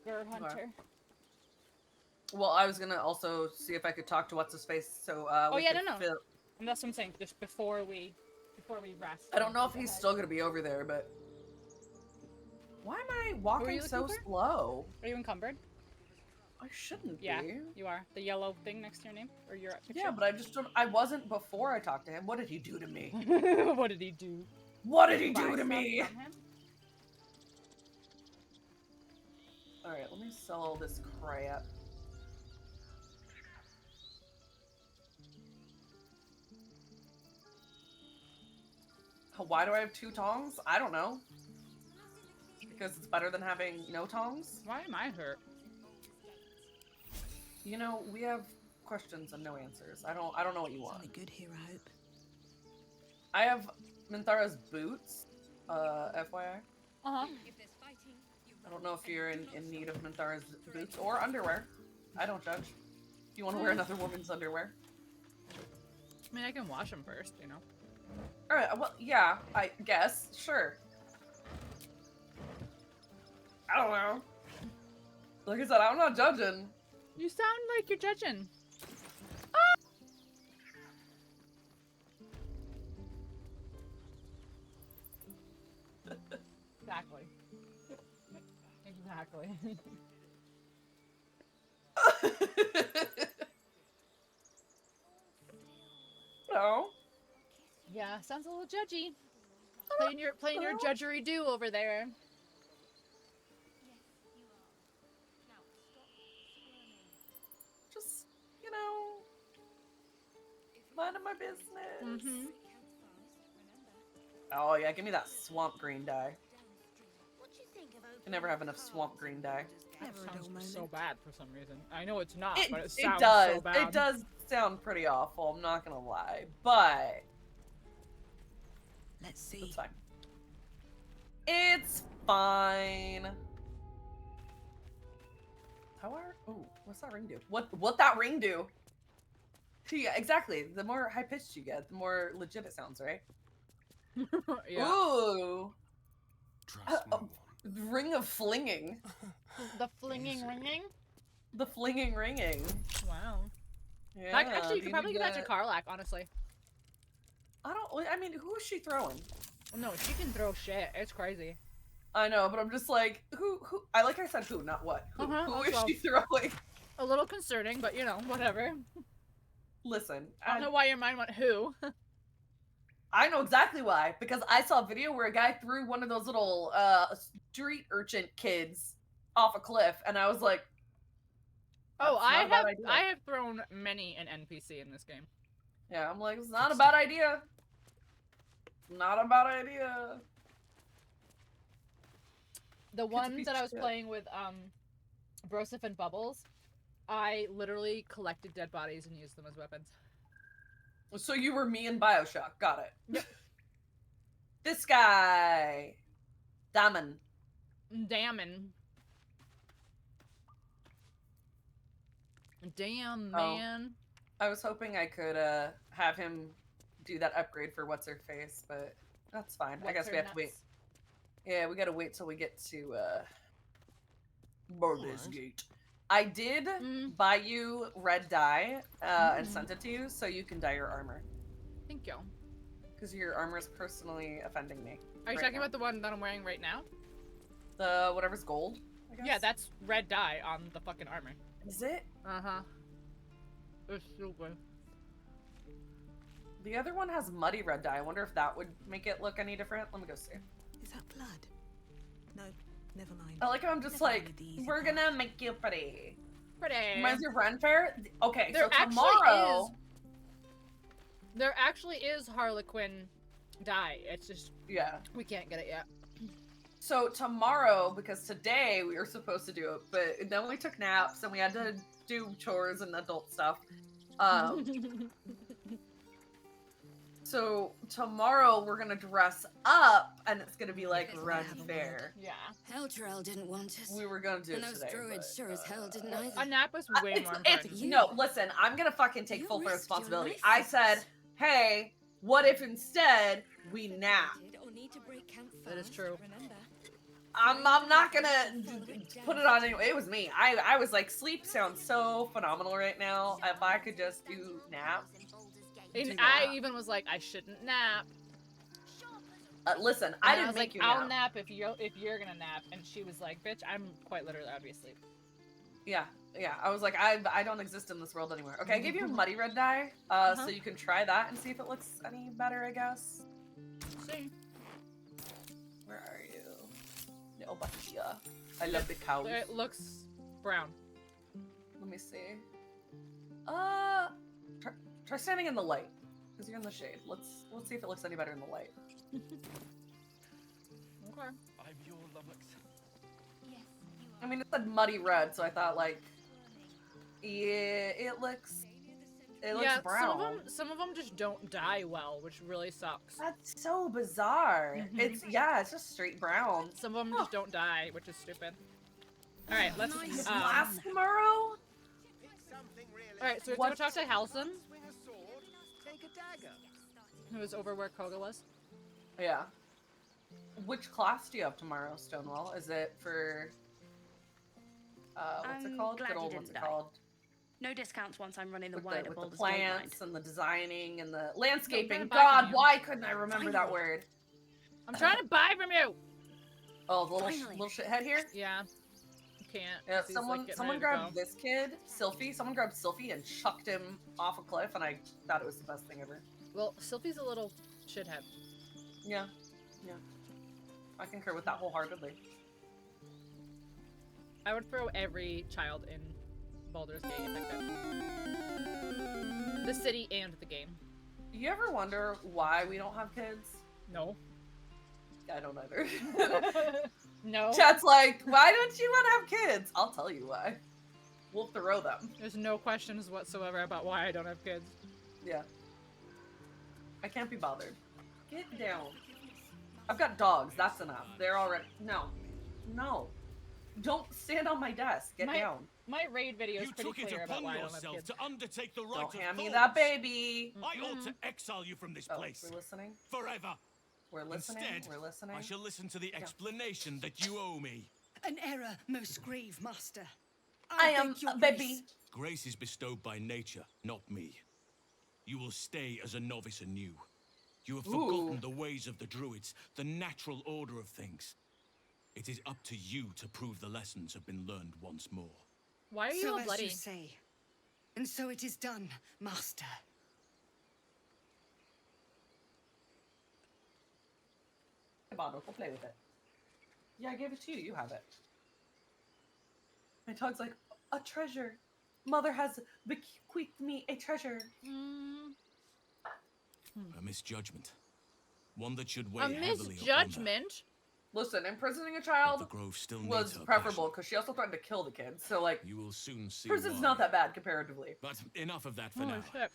Gur hunter. Well, I was gonna also see if I could talk to what's his face. So Oh, we yeah, could no. fill- And that's what I'm saying. Just before we rest. I don't know if he's still gonna be over there, but why am I walking you so looking for? slow? Are you encumbered? I shouldn't Yeah, be. you are. The yellow thing next to your name or your picture. Yeah, but I just don't. I wasn't before I talked to him. What did he do to me? What did he do? What did he Buy do to stuff me? from him? All right, let me sell all this crap. Why do I have 2 tongs? I don't know. Because it's better than having no tongs? Why am I hurt? You know, we have questions and no answers. I don't know what you want. Something good here, I hope. I have Minthara's boots, FYI. Uh huh. I don't know if you're in need of Minthara's boots or underwear. I don't judge. If you want to wear another woman's underwear. I mean, I can wash them first, you know. Alright, well, yeah, I guess. Sure. I don't know. Like I said, I'm not judging. You sound like you're judging. Exactly. Exactly. No. Yeah, sounds a little judgy. Playing your judgery do over there. Just, you know, minding my business. Mm-hmm. Oh yeah, give me that swamp green dye. Can never have enough swamp green dye. That Never a dull sounds so moment. bad for some reason. I know it's not, but it It sounds does. so bad. It does sound pretty awful. I'm not gonna lie, but Let's see. it's fine. It's fine. How are? Ooh. What's that ring do? What that ring do? Yeah, exactly. The more high pitched you get, the more legit it sounds, right? Yeah. Ooh. Trust no one. Ring of flinging. The flinging ringing? The flinging ringing. Wow. Yeah. Actually, you could probably give that to Karlak, honestly. I mean, who is she throwing? No, she can throw shit. It's crazy. I know, but I'm just like, who? I said who, not what. Who is she throwing? A little concerning, but you know, whatever. Listen, I don't know why your mind went who. I know exactly why, because I saw a video where a guy threw one of those little street urchin kids off a cliff, and I was like, oh, I have thrown many an NPC in this game. Yeah, I'm like, it's not a bad idea. Not a bad idea. The ones that I was playing with Broseph and Bubbles, I literally collected dead bodies and used them as weapons. So you were me in BioShock. Got it. Yep. This guy. Damon. Damn, man. I was hoping I could have him do that upgrade for what's-her-face, but that's fine. I guess we have to wait. Yeah, we gotta wait till we get to Baldur's Gate. I did buy you red dye and sent it to you so you can dye your armor. Thank you. Because your armor is personally offending me. Are you talking about the one that I'm wearing right now? The whatever's gold, I guess? Yeah, that's red dye on the fucking armor. Is it? Uh-huh. It's super. The other one has muddy red dye. I wonder if that would make it look any different. Let me go see. Is that blood? No, never mind. I like how I'm just Never like, mind these we're apart. gonna make you pretty. Pretty. Reminds you of Ren Fair? Okay, There so tomorrow... There actually is Harley Quinn dye. It's just... Yeah. We can't get it yet. So tomorrow, because today we were supposed to do it, but then we took naps and we had to do chores and adult stuff. So tomorrow we're gonna dress up and it's gonna be like Ren Fair. Yeah. Heltrell didn't want us. We were gonna do And it those today. druids sure as hell didn't either. A nap was way more important. No, listen, I'm gonna fucking take full risked your responsibility. life. I said, hey, what if instead we nap? That is true. I'm not gonna put it on anyone. It was me. I was like, sleep sounds so phenomenal right now. If I could just do nap. And I even was like, I shouldn't nap. Listen, And I didn't was make like, you I'll nap. nap if you're gonna nap. And she was like, bitch, I'm quite literally out of sleep. Yeah. I was like, I don't exist in this world anymore. Okay, I gave you a muddy red dye, so you can try that and see if it looks any better, I guess. See. Where are you? No, but yeah. I love the cows. It looks brown. Let me see. Try standing in the light, because you're in the shade. Let's see if it looks any better in the light. Okay. I'm your Lummox. I mean, it said muddy red, so I thought like, yeah, it looks brown. Some of them just don't dye well, which really sucks. That's so bizarre. It's just straight brown. Some of them just don't die, which is stupid. All right, let's. Class tomorrow. All right, so we have to go talk to Halson, who was over where Koga was. Yeah. Which class do you have tomorrow, Stonewall? Is it for what's it called? Glad Good you old didn't what's it die. called? No discounts once I'm running the With wider the Baldur's Gate plants line. and the designing and the landscaping. No, God, you. why couldn't I remember that word? I'm trying to buy from you. Oh, the little shithead here. Yeah. You can't. Yeah, 'cause he's, like, someone getting ready to grabbed go. this kid, Sylphie. Someone grabbed Sylphie and chucked him off a cliff, and I thought it was the best thing ever. Well, Sylphie's a little shithead. Yeah. I concur with that wholeheartedly. I would throw every child in Baldur's Gate if I could. The city and the game. You ever wonder why we don't have kids? No. I don't either. No. Chat's like, why don't you want to have kids? I'll tell you why. We'll throw them. There's no questions whatsoever about why I don't have kids. Yeah. I can't be bothered. Get down. I've got dogs. That's enough. They're already... No. Don't stand on my desk. Get down. My raid video is You pretty took it clear about upon why I don't have yourself kids. to undertake the rite Don't of hand me thorns. that baby. I ought to exile you from this Oh, place we're listening. forever. We're listening. Instead, we're listening. I shall listen to the explanation that you owe me. An error, most grave master. I am beg your a baby. grace. Grace is bestowed by nature, not me. You will stay as a novice anew. You have forgotten the ways of the Druids, the natural order of things. It is up to you to prove the lessons have been learned once more. Why are you So all as bloody? you say. And so it is done, master. Hey, Baldur, go play with it. Yeah, I gave it to you. You have it. My dog's like, a treasure. Mother has bequeathed me a treasure. A misjudgment. One that should weigh A heavily upon her. misjudgment? Listen, imprisoning a But child the grove still was needs her preferable passion. because she also threatened to kill the kids. So, like, You will soon see prison's why. not that bad comparatively. But enough of that for Holy now. shit.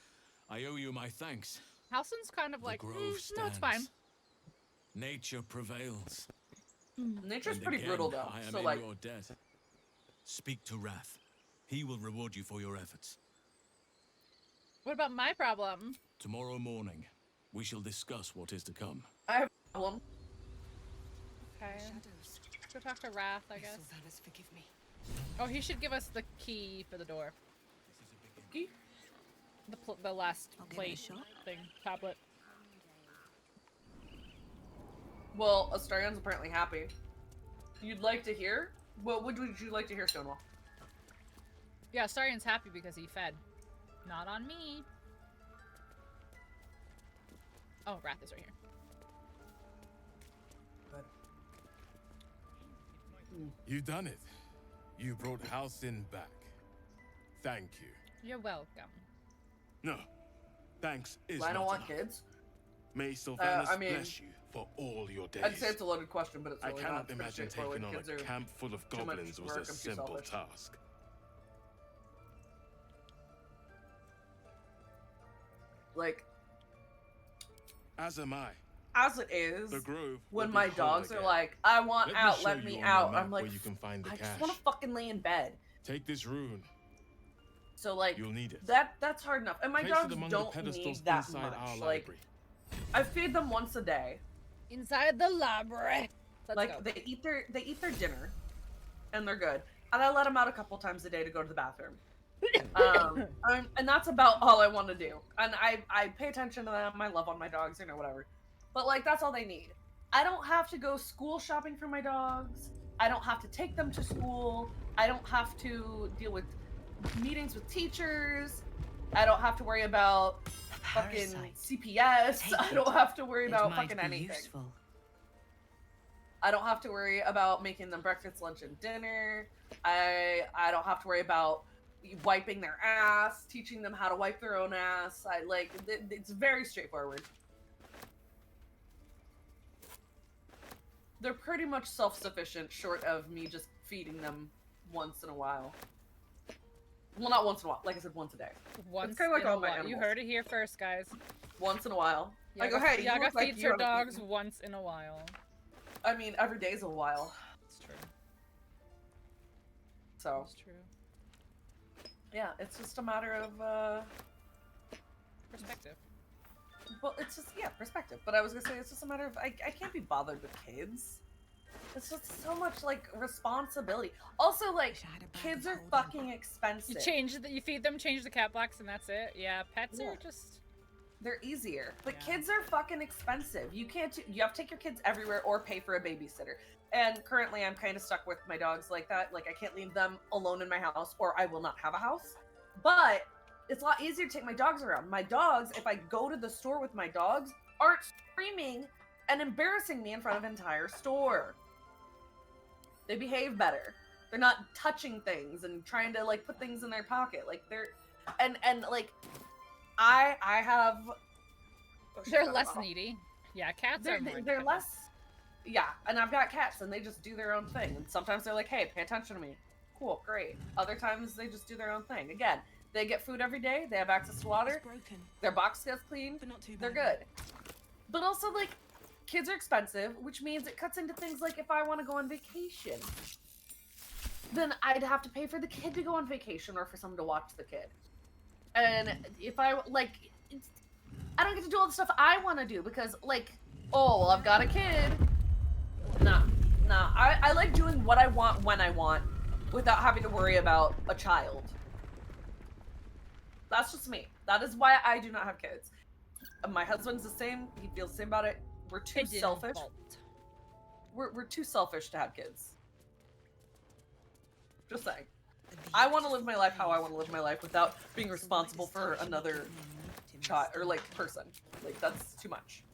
I owe you my thanks. Halson's kind of The like, grove no, it's fine. stands. Nature prevails. Nature's And pretty again, brutal, though. I am So, in like, your debt. Speak to Wrath. He will reward you for your efforts. What about my problem? Tomorrow morning, we shall discuss what is to come. I have a problem. Okay. Shadows. Go talk to Wrath, I guess. Sylvanas, forgive me. Oh, he should give us the key for the door. Key? The last I'll give it a plate shot. thing, tablet. Well, Astarion's apparently happy. You'd like to hear? What would you like to hear, Stonewall? Yeah, Starion's happy because he fed. Not on me. Oh, Wrath is right here. You done it. You brought Halcyon back. Thank you. You're welcome. No, thanks is I don't not want enough. kids. May Sylvanas I mean, bless you for all your days. I'd say it's a loaded question, but it's I really cannot not. It's pretty imagine straightforward. taking on Kids a are camp full of too much goblins was work, a I'm too simple selfish. task. Like, As am I. as it is, The grove when will my be whole dogs are again. like, I want Let me out, show let you me on out. the I'm map like, where you can find the I cache. just want to fucking lay in bed. Take this rune. So like, You'll need it. that's hard enough. And my Place it dogs among the don't pedestals need that inside much. our Like, library. I feed them once a day. Inside the library. Let's Like go. they eat their dinner, and they're good. And I let them out a couple times a day to go to the bathroom. And that's about all I want to do. And I pay attention to them. I love on my dogs, whatever. But like that's all they need. I don't have to go school shopping for my dogs. I don't have to take them to school. I don't have to deal with meetings with teachers. I don't have to worry about fucking CPS. I don't have to worry about fucking anything. I don't have to worry about making them breakfast, lunch, and dinner. I don't have to worry about wiping their ass, teaching them how to wipe their own ass. It's very straightforward. They're pretty much self-sufficient, short of me just feeding them once in a while. Well, not once in a while. Like I said, once a day. Once it's kind of like in a all my while. animals. You heard it here first, guys. Once in a while. I go, Yaga, hey, you Yaga look like feeds you her haven't dogs eaten." once in a while. I mean, every day's a while. It's true. So. It's true. Yeah, it's just a matter of, Perspective. well, it's just, yeah, perspective. But I was gonna say, it's just a matter of, I can't be bothered with kids. It's just so much, like, responsibility. Also, like, kids are fucking expensive. You feed them, change the cat box, and that's it. Yeah, pets are just... They're easier. But Yeah. kids are fucking expensive. You have to take your kids everywhere or pay for a babysitter. And currently I'm kind of stuck with my dogs like that. Like, I can't leave them alone in my house or I will not have a house. But it's a lot easier to take my dogs around. My dogs, if I go to the store with my dogs, aren't screaming and embarrassing me in front of an entire store. They behave better. They're not touching things and trying to, like, put things in their pocket. Like, they're... And like... I have... They're less needy. Yeah, cats are more They're independent. less... Yeah, and I've got cats, and they just do their own thing. And sometimes they're like, hey, pay attention to me. Cool, great. Other times, they just do their own thing. Again, they get food every day. They have access to water. Their box gets clean. But not too They're bad. good. But also, like, kids are expensive, which means it cuts into things like if I want to go on vacation. then I'd have to pay for the kid to go on vacation or for someone to watch the kid. And if I, like, I don't get to do all the stuff I want to do because, like, oh, well, I've got a kid. Nah. I like doing what I want when I want without having to worry about a child. That's just me. That is why I do not have kids. My husband's the same. He feels the same about it. We're too selfish. We're too selfish to have kids. Just saying. I want to live my life how I want to live my life without being responsible for another child or like person. Like that's too much.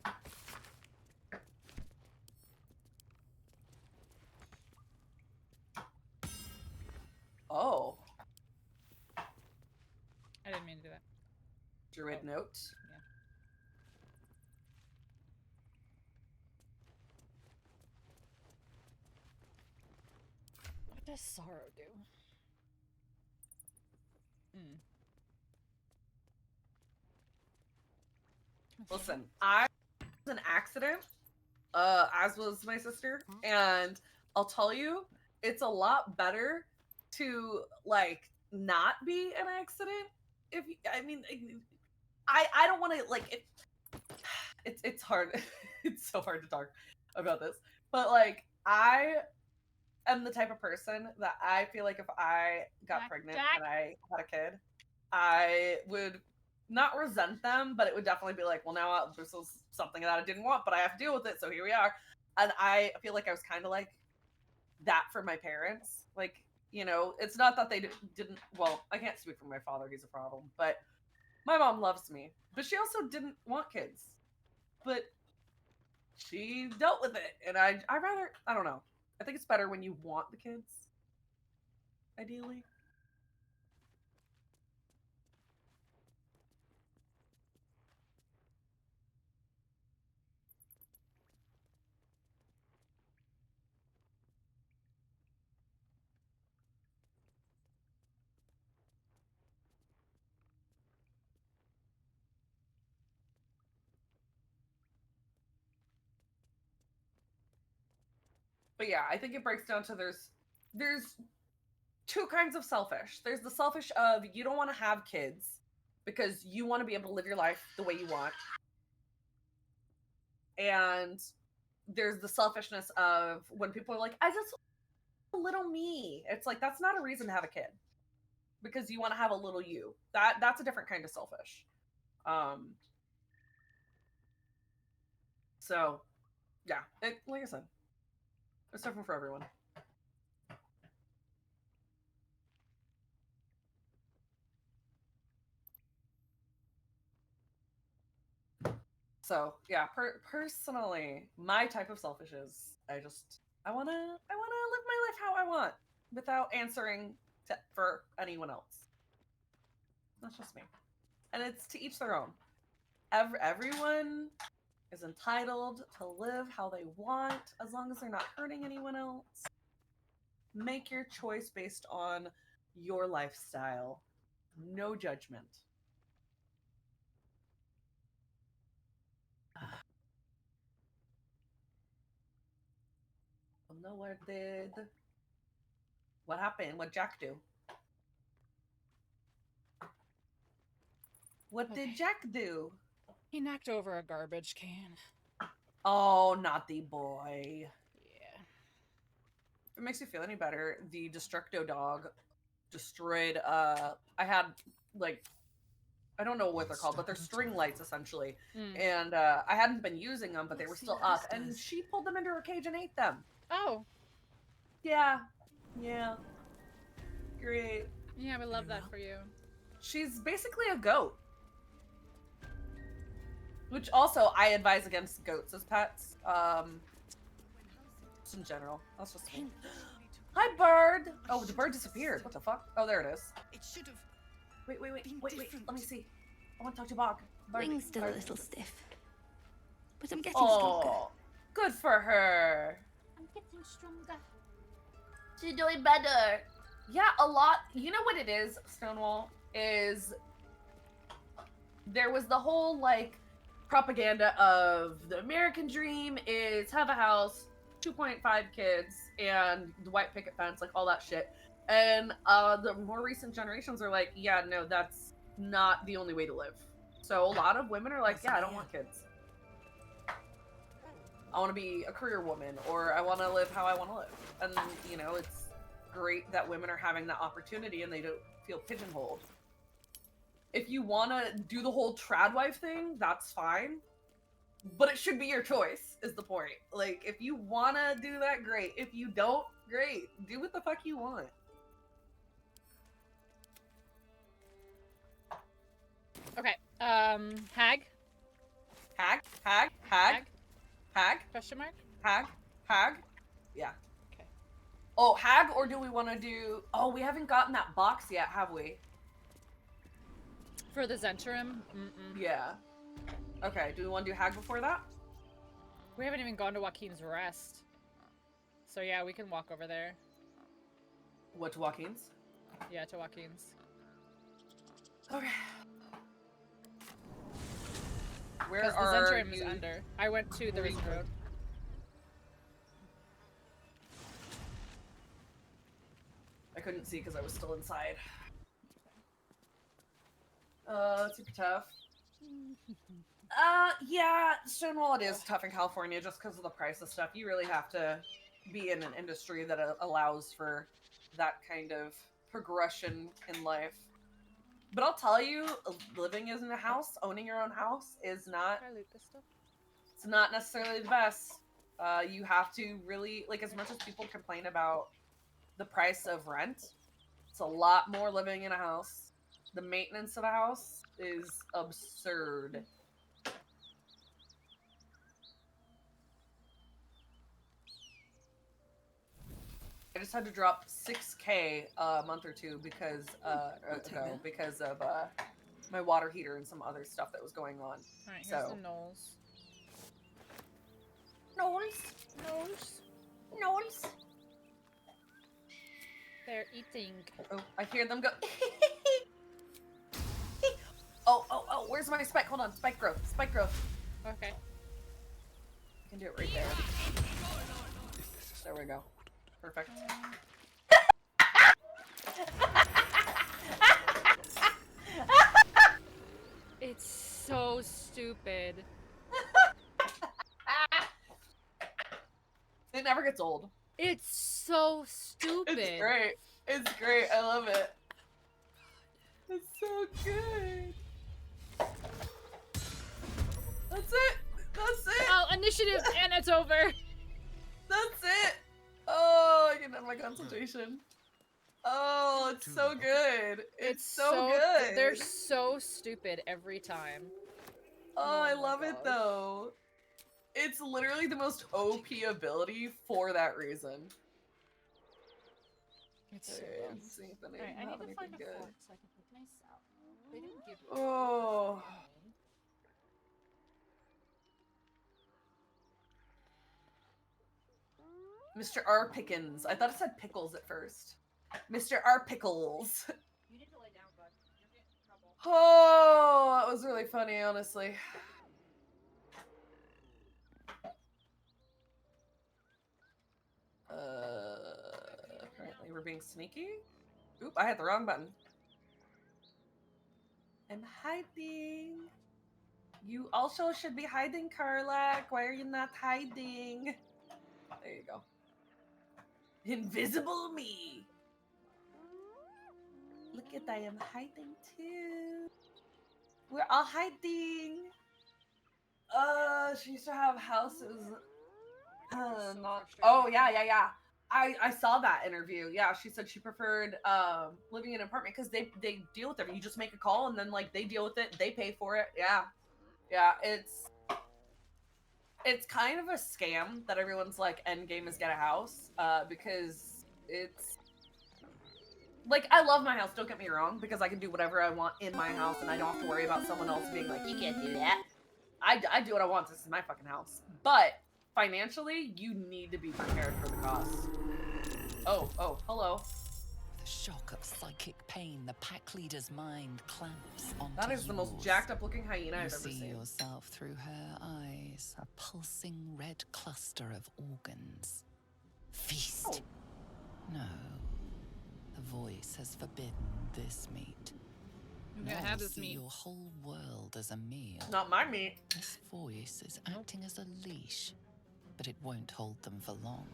Oh. I didn't mean to do that. Druid note. Yeah. What does sorrow do? Listen, I was an accident, as was my sister, and I'll tell you, it's a lot better to like not be an accident. If I mean, I don't want to like it's hard. It's so hard to talk about this, but like I am the type of person that I feel like if I got pregnant and I had a kid, I would not resent them, but it would definitely be like, well, now this was something that I didn't want, but I have to deal with it, so here we are. And I feel like I was kind of like that for my parents. Like, you know, it's not that they didn't, well, I can't speak for my father, he's a problem, but my mom loves me. But she also didn't want kids. But she dealt with it, and I rather, I don't know. I think it's better when you want the kids, ideally. But yeah, I think it breaks down to there's two kinds of selfish. There's the selfish of you don't want to have kids because you want to be able to live your life the way you want. And there's the selfishness of when people are like, I just want a little me. It's like that's not a reason to have a kid. Because you want to have a little you. That's a different kind of selfish. So yeah, like I said, it's different for everyone. So yeah, personally, my type of selfish is I wanna live my life how I want without answering for anyone else. That's just me, and it's to each their own. Everyone is entitled to live how they want as long as they're not hurting anyone else. Make your choice based on your lifestyle. No judgment. No, what happened? What Jack do? What did Jack do? He knocked over a garbage can. Oh, naughty boy. Yeah. If it makes you feel any better, the Destructo dog destroyed, I had, like, I don't know what they're called, but they're string lights, essentially. And I hadn't been using them, but they were still up. And she pulled them into her cage and ate them. Oh. Yeah. Yeah. Great. Yeah, we love that for you. She's basically a goat. Which also, I advise against goats as pets. Just in general. That's just me. Hi, bird! Oh, the bird disappeared. What the fuck? Oh, there it is. It should have. Wait. Let me see. I want to talk to Bog. Wing's still a little stiff. But I'm getting stronger. stronger. Good for her. I'm getting stronger. She's doing better. Yeah, a lot. You know what it is, Stonewall? Is there was the whole, like, propaganda of the American dream is have a house, 2.5 kids and the white picket fence, like all that shit. And the more recent generations are like, yeah, no, that's not the only way to live. So a lot of women are like, yeah, I don't want kids. I want to be a career woman, or I want to live how I want to live. And, you know, it's great that women are having that opportunity and they don't feel pigeonholed. If you want to do the whole trad wife thing, that's fine. But it should be your choice, is the point. Like, if you want to do that, great. If you don't, great. Do what the fuck you want. Okay, hag? Hag? Question mark? Hag? Yeah. Okay. Oh, hag, or do we want to do... Oh, we haven't gotten that box yet, have we? For the Zentrum? Mm-mm. Yeah. Okay, do we want to do hag before that? We haven't even gone to Joaquin's Rest. So yeah, we can walk over there. What, to Joaquin's? Yeah, to Joaquin's. Okay. Where Because are the Zentrum is you? under. I went to the Risen Road. I couldn't see because I was still inside. Super tough. Yeah, Stonewall, it is tough in California just because of the price of stuff. You really have to be in an industry that allows for that kind of progression in life. But I'll tell you, living in a house, owning your own house is not... Can I loot this stuff? It's not necessarily the best. You have to really, like, as much as people complain about the price of rent, it's a lot more living in a house. The maintenance of a house is absurd. I just had to drop 6K a month or two because ago because of my water heater and some other stuff that was going on. Alright, here's So. the Knolls. Knolls. They're eating. Oh, I hear them go. Oh, where's my spike? Hold on, spike growth. Okay. I can do it right there. There we go. Perfect. It's so stupid. It never gets old. It's so stupid. It's great. It's great. I love it. It's so good. That's it. Oh, initiative, and it's over. That's it. Oh, I can have my consultation. Oh, it's so good. It's so good. They're so stupid every time. Oh, I love it though. It's literally the most OP ability for that reason. It's so Alright, dumb. let's see if I Alright, I have need to anything find a good. fork so I can put my salad. They didn't give me Oh. Mr. R. Pickens. I thought it said pickles at first. Mr. R. Pickles. You need to lay down, bud. You're getting in trouble. Oh, that was really funny, honestly. Apparently we're being sneaky. Oop, I hit the wrong button. I'm hiding. You also should be hiding, Karlak. Why are you not hiding? There you go. Invisible me. Look at, I am hiding too. We're all hiding. She used to have houses. Not. Oh yeah. I saw that interview. Yeah, she said she preferred living in an apartment because they deal with it. You just make a call and then like they deal with it. They pay for it. Yeah. It's kind of a scam that everyone's like end game is get a house because it's like I love my house. Don't get me wrong because I can do whatever I want in my house and I don't have to worry about someone else being like you can't do that. I do what I want. This is my fucking house. But financially, you need to be prepared for the cost. Oh, hello. the shock of psychic pain, the pack leader's mind clamps onto That is the most yours. jacked up looking hyena I've You ever see seen. yourself through her eyes, a pulsing red cluster of organs. Feast. Oh. No. The voice has forbidden this meat. You can't Now have this see meat. your whole world as a meal. Not my meat. This voice is acting as a leash, but it won't hold them for long.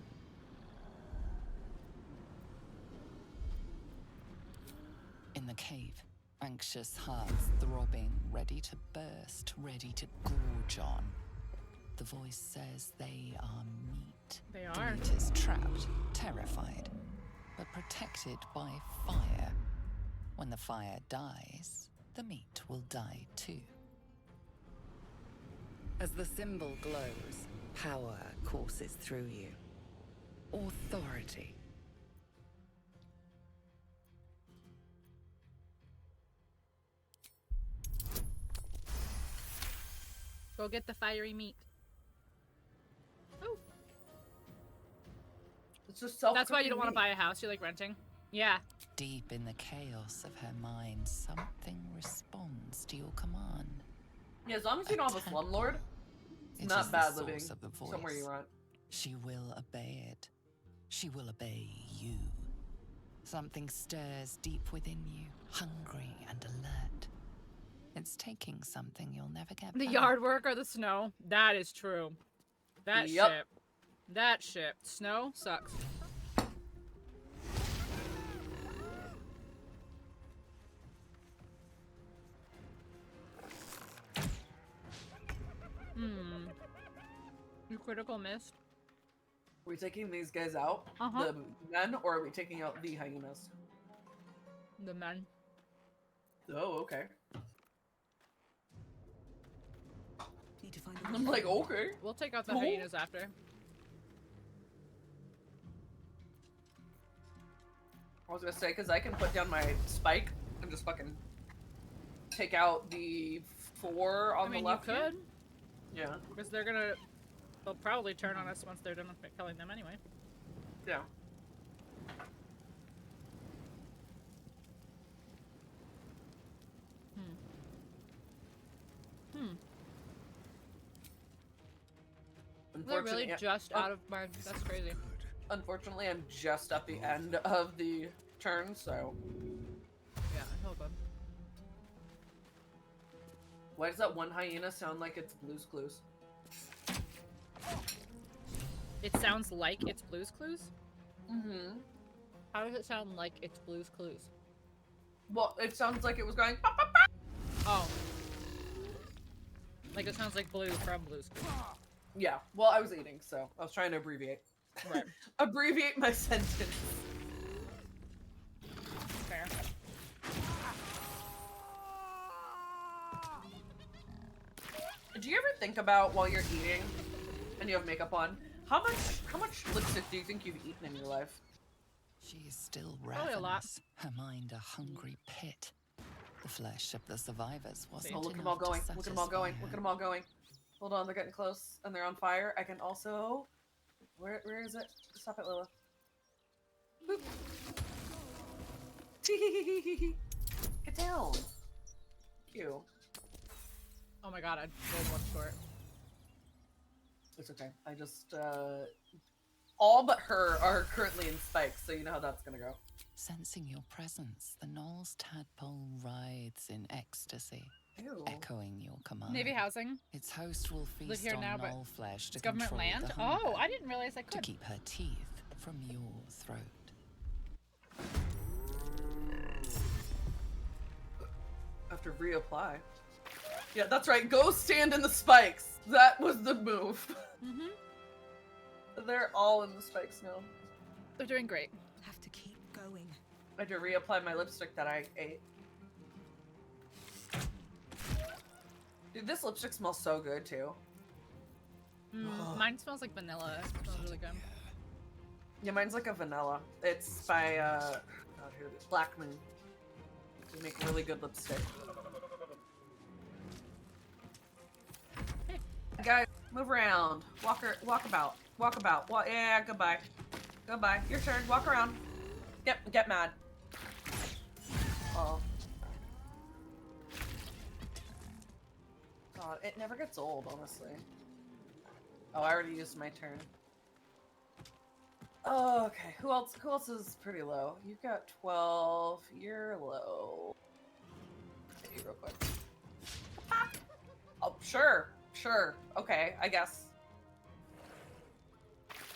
In the cave, anxious hearts throbbing, ready to burst, ready to gorge on. The voice says they are meat. They The are. meat is trapped, terrified, but protected by fire. When the fire dies, the meat will die too. As the symbol glows, power courses through you. Authority. Go get the fiery meat. Oh. It's just self. That's why you don't want to buy a house. You like renting. Yeah. Deep in the chaos of her mind, something responds to your command. Yeah, as long as you don't have a slumlord, it's It is not the bad source living of the voice. somewhere you want. She will obey it. She will obey you. Something stirs deep within you, hungry and alert. It's taking something you'll never get The back. yard work or the snow. That is true. That Yep. shit. That shit. Snow sucks. You critical missed. Are we taking these guys out? Uh-huh. The men, or are we taking out the hyenas? The men. Oh, okay. Need to find I'm like, okay. We'll take out the Cool. hyenas after. I was gonna say, because I can put down my spike and just fucking take out the 4 on I mean, the left. you here. could. Yeah. Because they'll probably turn on us once they're done with killing them anyway. Yeah. They're really Unfortunately, just out of my. That's crazy. unfortunately, I'm just at the end of the turn, so. Yeah, I feel good. Why does that one hyena sound like it's Blue's Clues? It sounds like it's Blue's Clues? Mm-hmm. How does it sound like it's Blue's Clues? Well, it sounds like it was going. Oh. Like it sounds like Blue from Blue's Clues. Yeah. Well, I was eating, so I was trying to abbreviate. Right. Abbreviate my sentence. Fair. Do you ever think about while you're eating and you have makeup on, how much lipstick do you think you've eaten in your life? She is still Probably a lot. ravenous, her mind a hungry pit. The flesh of the survivors wasn't Oh, look at them enough all going. to Look at them all going. satisfy Look her. at them all going. Hold on, they're getting close and they're on fire. I can also. Where is it? Stop it, Lilith. Boop. Get down. Cute. Oh my god, I rolled one short. It's okay. I just all but her are currently in spikes, so you know how that's gonna go. Sensing your presence, the Knoll's tadpole writhes in ecstasy, Ew. echoing your command. Navy housing. Its host will feast Live here on now, but Knoll flesh to it's government control land? the hunger, Oh, I didn't realize I to could. keep her teeth from your throat. Have to reapply. Yeah, that's right. Go stand in the spikes. That was the move. Mm-hmm. They're all in the spikes now. They're doing great. Have to keep going. I had to reapply my lipstick that I ate. Dude, this lipstick smells so good too. Mine smells like vanilla. It smells really good. Yeah, mine's like a vanilla. It's by God, who is it? Black Moon. They make really good lipstick. Hey, guys, move around. Walk about. Walk about. Yeah, goodbye. Goodbye. Your turn. Walk around. Get mad. Oh. God, it never gets old, honestly. Oh, I already used my turn. Oh, okay. Who else is pretty low? You've got 12. You're low. Hit you real quick. Oh, sure. Sure. Okay, I guess.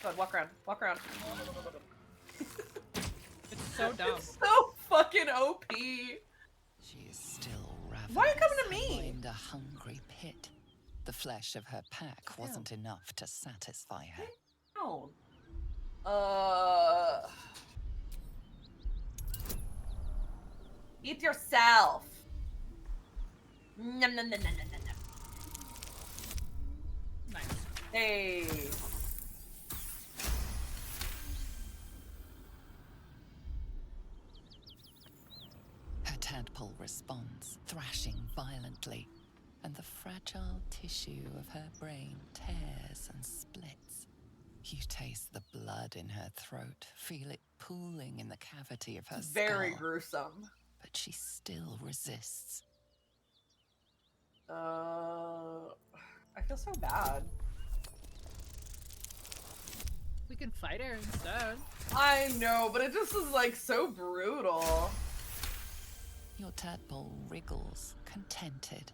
Go ahead, walk around. Walk around. It's so dumb. It's so fucking OP. She is still ravenous. Why are you coming to me? Mind a hungry pit. The flesh of her pack wasn't enough to satisfy her. No. Eat yourself. Nom, nom, nom, nom, nom, nom, nom. Nice. Hey. Her tadpole responds, thrashing violently, and the fragile tissue of her brain tears and splits. You taste the blood in her throat, feel it pooling in the cavity of her skull. Very gruesome. But she still resists. I feel so bad. We can fight her instead. I know, but it just is like so brutal. Your tadpole wriggles, contented,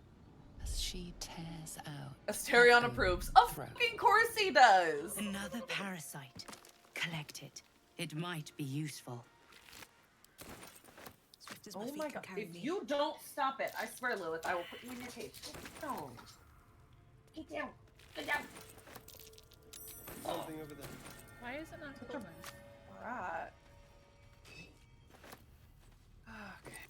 as she tears out. Asterion approves. Of fucking course he does. Another parasite. Collect it. It might be useful. Oh my god. If you don't stop it, I swear, Lilith, I will put you in your cage. Get down. Get down. Get down. Something over there. Why is it not cooling? Alright. Okay.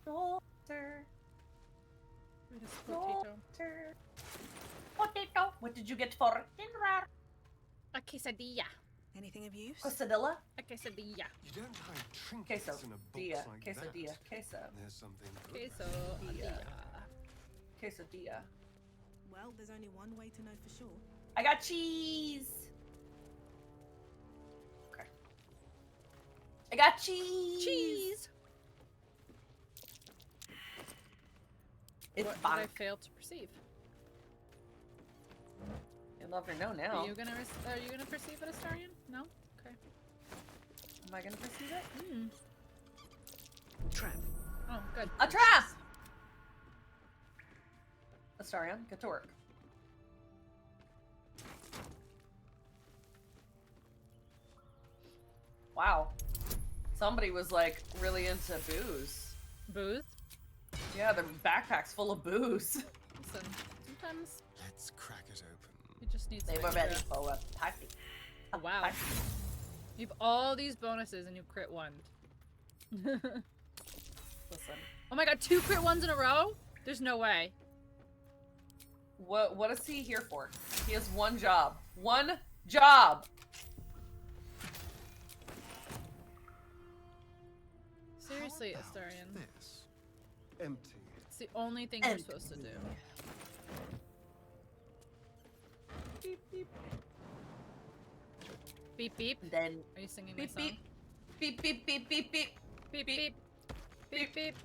Doctor. Doctor. Potato. What did you get for dinner? A quesadilla. Anything of use? Quesadilla? A quesadilla. You don't hide trinkets Queso. in a box Dia. like Quesadilla. that. Queso. There's something good Quesadilla. Quesadilla. Well, there's only one way to know for sure. I got cheese. Okay. I got cheese. Cheese. It's What fine. did I fail to perceive? You'll never know now. Are you gonna perceive it, Astarion? No? Okay. Am I gonna perceive it? Hmm. Trap. Oh, good. A trap! Astarion, get to work. Wow. Somebody was like really into booze. Booze? Yeah, their backpack's full of booze. Listen, sometimes Let's crack it open. you just need They some were ready extra- for a party. Oh, wow. You have all these bonuses and you crit one. Listen. Oh my god, 2 crit ones in a row? There's no way. What is he here for? He has one job. One job! Seriously, Astarion. This. Empty. It's the only thing you're supposed to do. Beep, beep. Beep, beep. Then Are you singing beep, my song? beep. Beep, beep, beep, beep, beep. Beep, beep. Beep, beep.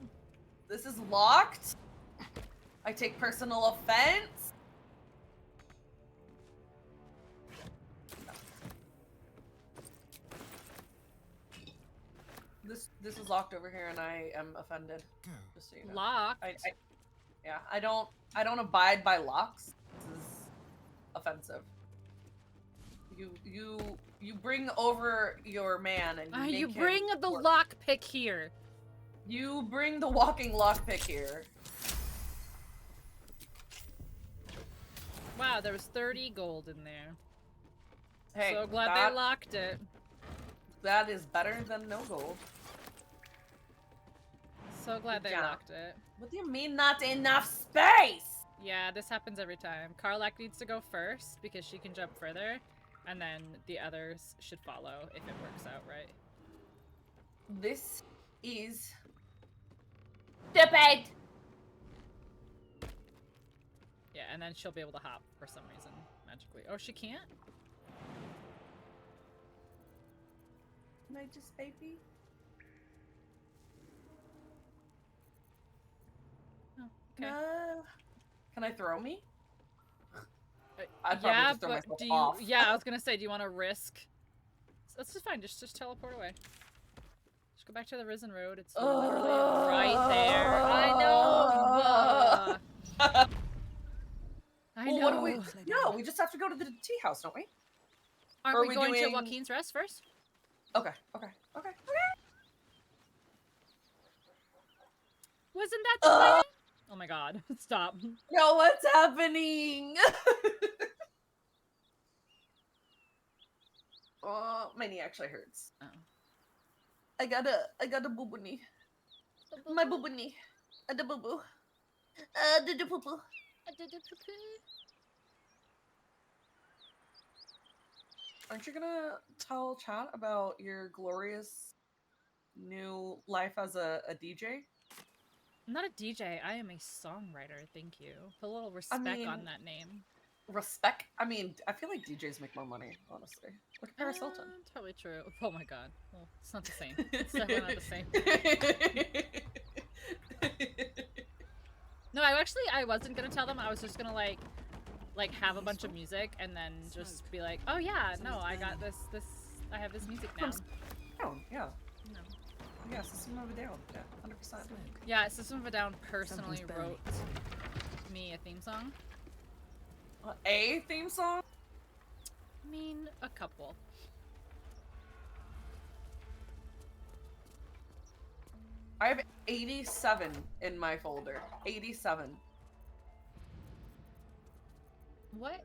This is locked. I take personal offense. This is locked over here, and I am offended. Go. Just so you know. Locked? Yeah, I don't abide by locks. This is offensive. You bring over your man and you, You make bring him the work. lock pick here. You bring the walking lockpick here. Wow, there was 30 gold in there. Hey, So glad that, they locked it. that is better than no gold. So glad Good they job. locked it. What do you mean not enough space? Yeah, this happens every time. Karlak needs to go first because she can jump further, and then the others should follow if it works out right. This is stupid. Yeah, and then she'll be able to hop for some reason magically. Oh, she can't? Can I just baby? Okay. Can I throw me? Yeah, just throw but myself do you? off. Yeah, I was gonna say, do you want to risk? That's just fine. Just teleport away. Just go back to the Risen Road. It's literally right there. I know. I know. What do we? No, we just have to go to the tea house, don't we? Aren't Or we are going doing... to Joaquin's Rest first? Okay. Wasn't that the plan? Oh my god. Stop. Yo, what's happening? Oh, my knee actually hurts. Oh. I got a boo-boo knee. My boo-boo knee. The boo-boo. The poo-poo. Aren't you gonna tell chat about your glorious new life as a DJ? I'm not a DJ. I am a songwriter. Thank you. Put a little respect on that name. Respect? I mean, I feel like DJs make more money, honestly. Look at Paris Hilton. It's probably true. Oh my god. Well, it's not the same. It's definitely not the same. No, I wasn't gonna tell them. I was just gonna like have a bunch of music and then just be like, oh yeah, no, I got this, I have this music now. Oh, yeah. No. Yeah, System of a Down. Yeah, 100%. Yeah, System of a Down personally wrote me a theme song. A theme song? I mean, a couple. I have 87 in my folder. 87. What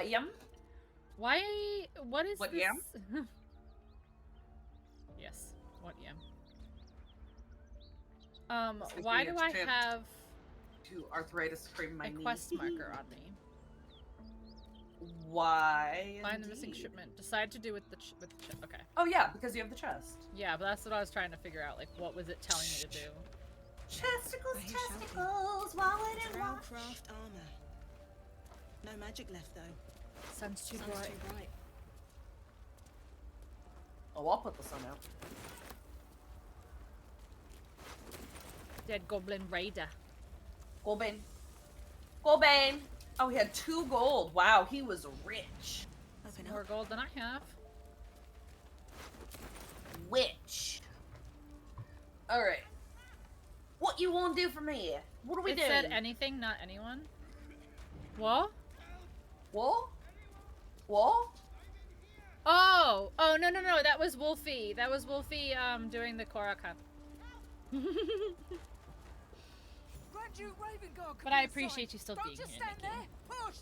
yum? What is what this? yam? Yes, what yam? Why do I have to arthritis cream my a knee? quest marker on me? Why? Find the missing shipment. Decide to do with the okay. Oh yeah, because you have the chest. Yeah, but that's what I was trying to figure out. Like, what was it telling me to do? Testicles, wallet and watch. Craft armor. No magic left though. Sun's too bright. Oh, I'll put the sun out. Dead Goblin Raider. Goblin. Oh, he had 2 gold. Wow, he was rich. More gold than I have. Witch. All right. What you want to do for me? What are we doing? It said anything, not anyone. What? What? Oh, no, that was Wolfie. That was Wolfie, doing the Korakhan. But I appreciate you still being here, Nikki. Push.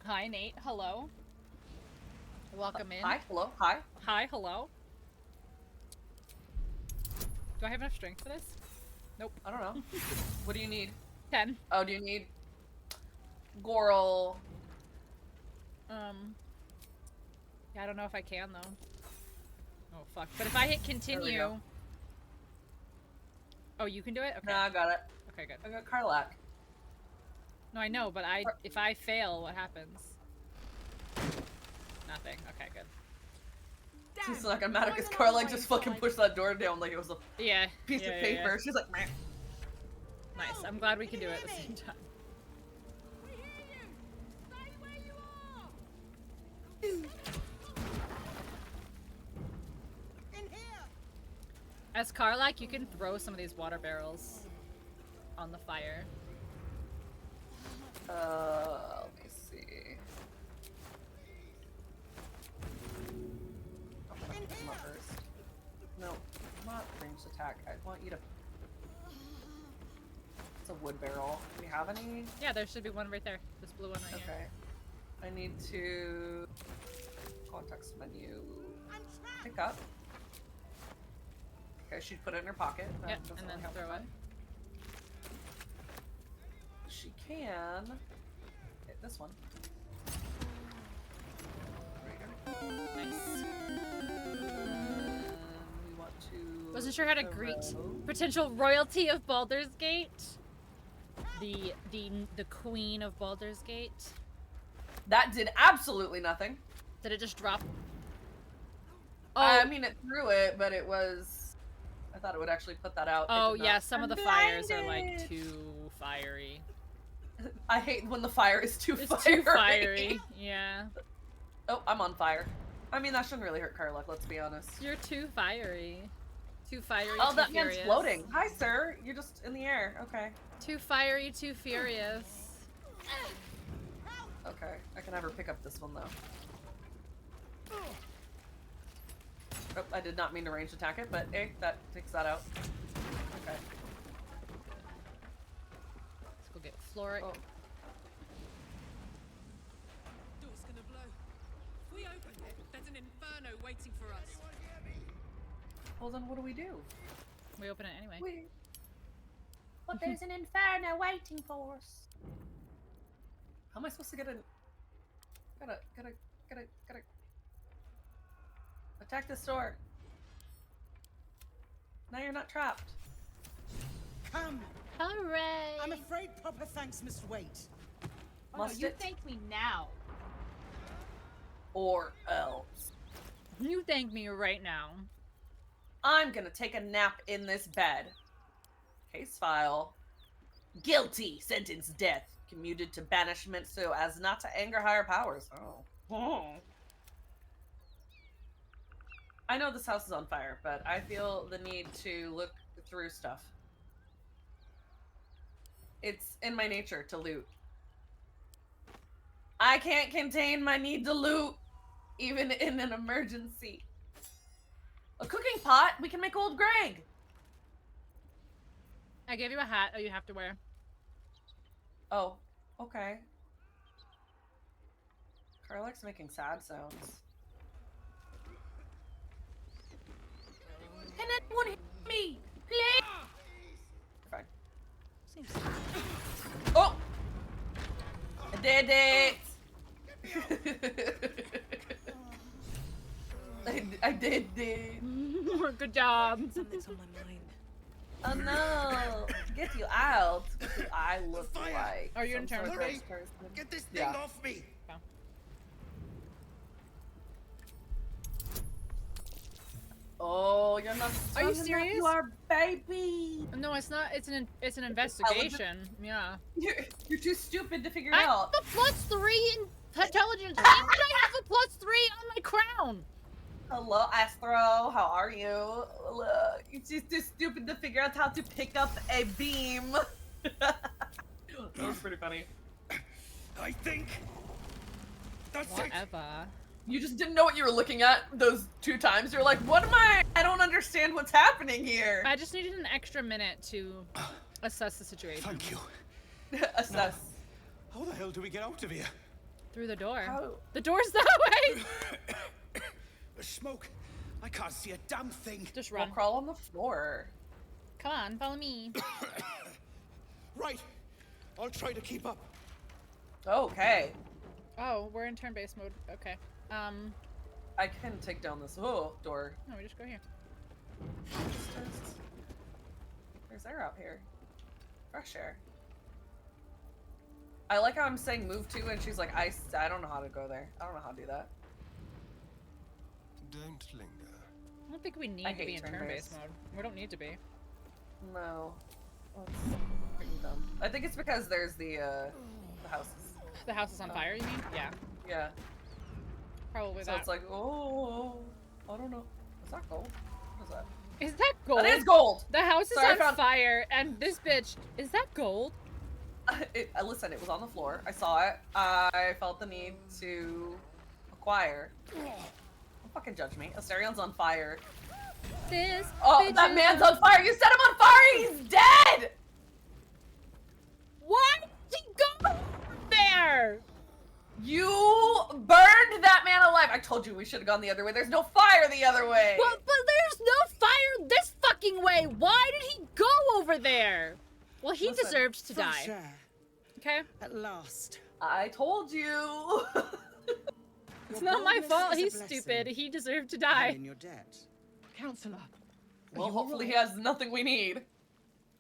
Hi, Nate. Hello. Welcome in. Hi, hello. Hi. Hi, hello. Do I have enough strength for this? Nope. I don't know. What do you need? 10. Oh, do you need Goral? Yeah, I don't know if I can though. Oh fuck. But if I hit continue. Oh, you can do it? Okay. No, I got it. Okay, good. I got Karlak. No, I know, but if I fail, what happens? Nothing. Okay, good. She's like, I'm mad because Karlak just fucking pushed that door down like it was a piece of paper. Yeah. She's like, meh. Nice. I'm glad we can do it at the same time. As Karlak, you can throw some of these water barrels on the fire. Let me see. I'm gonna pick them up first. No, not ranged attack. I want you to. It's a wood barrel. Do we have any? Yeah, there should be one right there. This blue one right here. Okay. I need to context menu. Pick up. Okay, she'd put it in her pocket. Yep, and then throw it. She can hit this one. Nice. We want to. Wasn't sure how to greet potential royalty of Baldur's Gate. The queen of Baldur's Gate. That did absolutely nothing. Did it just drop? Oh. I mean, it threw it, but it was... I thought it would actually put that out. Oh, yeah, some of the fires are, like, too fiery. I hate when the fire is too fiery. It's too fiery, yeah. Oh, I'm on fire. I mean, that shouldn't really hurt Karluk, let's be honest. You're too fiery. Too fiery, Oh, too that furious. man's floating. Hi, sir. You're just in the air. Okay. Too fiery, too furious. Okay. I can have her pick up this one, though. Oh, I did not mean to range attack it, but hey, that takes that out. Okay. Let's go get Floric. Oh. Door's gonna blow. If we open it, there's an inferno waiting for us. Well, then what do we do? We open it anyway. But there's an inferno waiting for us. How am I supposed to get in? Gotta. Attack this door. Now you're not trapped. Come. Hooray! I'm afraid proper thanks must wait. Oh, Must you it? thank me now. Or else. You thank me right now. I'm gonna take a nap in this bed. Case file. Guilty. Sentence death. Commuted to banishment so as not to anger higher powers. Oh. I know this house is on fire, but I feel the need to look through stuff. It's in my nature to loot. I can't contain my need to loot, even in an emergency. A cooking pot? We can make old Greg! I gave you a hat you have to wear. Oh, okay. Karluk's making sad sounds. Can anyone hear me? Please! Fine. Oh! I did it! I did it! Good job! Something's on my mind. Oh no! Get you out! What do I look like? Are you in turn? Hurry! Get this thing off me! Oh. Oh, you're not strong Are you enough, serious? You are, baby! No, it's not. It's an investigation. Yeah. You're too stupid to figure it I out. have a +3 in intelligence. Why would I have a +3 on my crown? Hello, Astro. How are you? Look, you're just too stupid to figure out how to pick up a beam. That was pretty funny. I think that's it. Whatever. You just didn't know what you were looking at those 2 times. You're like, what am I? I don't understand what's happening here. I just needed an extra minute to assess the situation. Thank you. Assess. How the hell do we get out of here? Through the door. How? The door's that way! The smoke. I can't see a damn thing. Just run. We'll crawl on the floor. Come on, follow me. Right. I'll try to keep up. Okay. Oh, we're in turn-based mode. Okay. I can take down this door. No, we just go here. There's air out here. Fresh air. I like how I'm saying move to, and she's like, I don't know how to go there. I don't know how to do that. Don't linger. I don't think we need to be in turn-based mode. We don't need to be. No. That's freaking dumb. I think it's because there's the houses. The house is on fire, you mean? Yeah. Yeah. Probably So that. it's like, oh, I don't know. Is that gold? What is that? Is that gold? That is gold! The house is Sorry, I on found- fire, and this bitch, is that gold? Listen, it was on the floor. I saw it. I felt the need to acquire. Don't fucking judge me. Astarion's on fire. This Oh, bitch that is man's on fire! You set him on fire! He's dead! Why did he go there? You burned that man alive! I told you we should have gone the other way. There's no fire the other way! But there's no fire this fucking way! Why did he go over there? Well, he Listen, deserved to fresh die. air. Okay? At last. I told you! It's Your not my boldness fault. is a He's blessing. stupid. He deserved to I'm die. in your debt. Counselor. Well, you hopefully he alright? has nothing we need.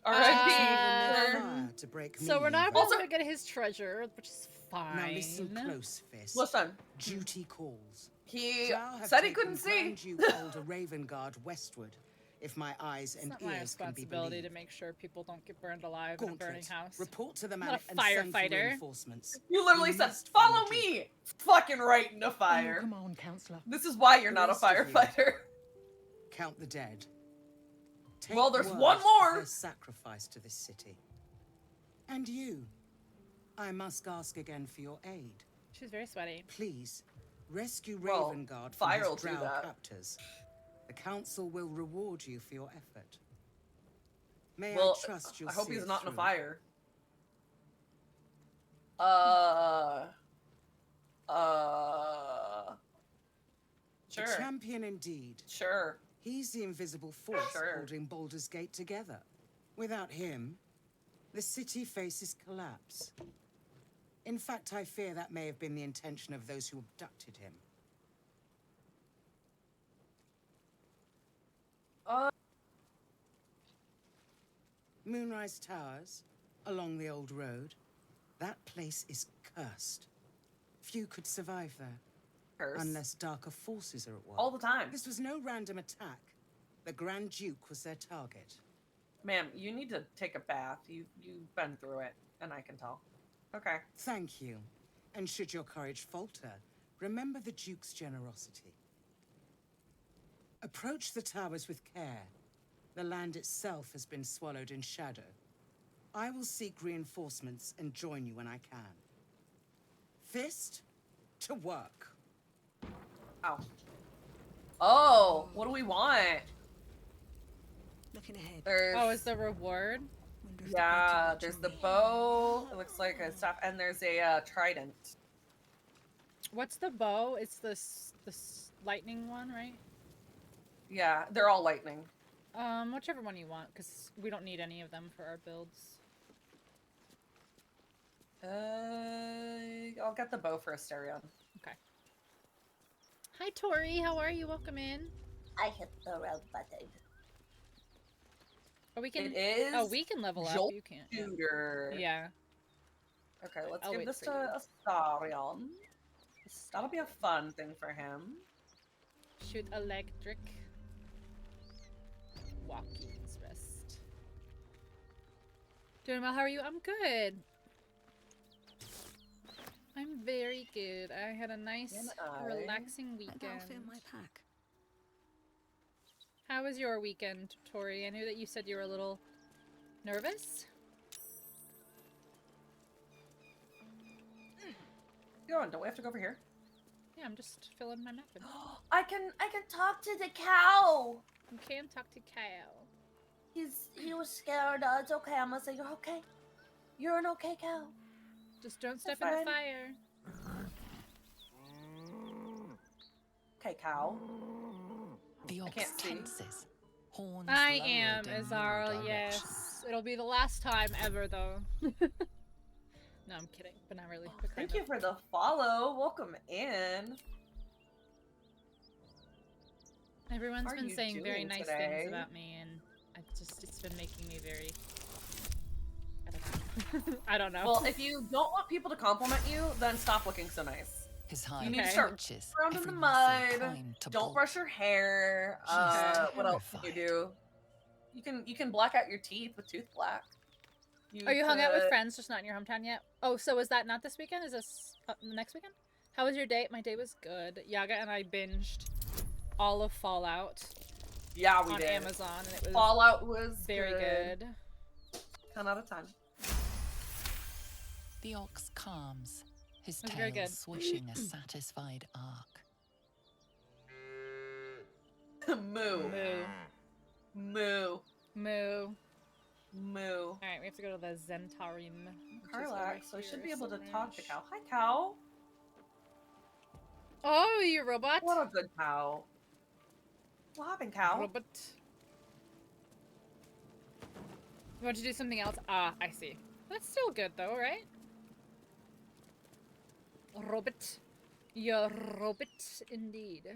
Fire R.I.P. to break So me we're not even. also gonna get his treasure, which is Fine. Now listen close, Fist. Listen. Duty calls. He Drow have said he taken couldn't see. Grand Duke Baldur Ravengard westward, if my eyes It's and not my ears can be responsibility to believed. make sure people don't get burned alive in a burning Gauntlet, house. report to the I'm man not a and send for firefighter. reinforcements. You literally We said, must find follow the Duke. me! Fucking right into fire. Oh, come on, Counselor. This is why you're The not a rest of you. firefighter. Count the dead. Take Well, there's word one of more. their sacrifice to this city. And you, I must ask again for your aid. She's very sweaty. Please, rescue Well, Ravengard from fire his will do drow that. captors. The council will reward you for your effort. May Well, I trust you'll I hope see he's it not in a through. fire. Sure. A champion indeed. Sure. He's the invisible force Sure. holding Baldur's Gate together. Without him, the city faces collapse. In fact, I fear that may have been the intention of those who abducted him. Moonrise Towers, along the old road. That place is cursed. Few could survive there. Curse. Unless darker forces are at work. All the time. This was no random attack. The Grand Duke was their target. Ma'am, you need to take a bath. You've been through it, and I can tell. Okay. Thank you. And should your courage falter, remember the Duke's generosity. Approach the towers with care. The land itself has been swallowed in shadow. I will seek reinforcements and join you when I can. Fist, to work. Ow. Oh, what do we want? Looking ahead. There's, Oh, is the reward? yeah, there's the bow. It looks like a staff, and there's a trident. What's the bow? It's this lightning one, right? Yeah, they're all lightning. Whichever one you want, because we don't need any of them for our builds. I'll get the bow for Asterion. Okay. Hi, Tori. How are you? Welcome in. I hit the wrong button. Oh, we can. It is. Oh, we can level up. Jolt You can't. Shooter. Yeah. Okay, let's I'll give wait this for to Asterion. That'll be a fun thing for him. Shoot electric. Walking's rest. Doing well. How are you? I'm good. I'm very good. I had a nice, relaxing weekend. That'll fill my pack. How was your weekend, Tori? I knew that you said you were a little nervous. Go on, don't we have to go over here? Yeah, I'm just filling my napkin. I can talk to the cow. You can talk to Kyle. He was scared. It's okay. I'm gonna say you're okay. You're an okay cow. Just don't step That's in the fine. fire. Okay, cow. The I ox can't see. tenses. Horns I lowered am, in your Azarl, direction. yes. It'll be the last time ever, though. No, I'm kidding, but not really. But Thank kind you for the follow. Welcome in. Everyone's How are been you saying very doing nice today? things about me, and it's been making me very. I don't know. I don't know. Well, if you don't want people to compliment you, then stop looking so nice. His high You need to Okay. start riches, around in every the muscle mud. primed to Don't bulk. brush your hair. She's What else can you do? You can black out your teeth with tooth black. Are you hung out with could- friends, just not in your hometown yet? Oh, so is that not this weekend? Is this the next weekend? How was your day? My day was good. Yaga and I binged all of Fallout. Yeah, we on did. Amazon, and it was Fallout was very good. 10 out of 10. The ox calms, his It was very tail good. swishing a satisfied arc. Moo. Moo. Moo. Moo. Moo. Alright, we have to go to the Zentarium. Carlax, so I should be able to talk to cow. Hi, cow. Oh, you robot. What a good cow. What happened, cow? Robot. You want to do something else? Ah, I see. That's still good though, right? Robot. You're robot indeed.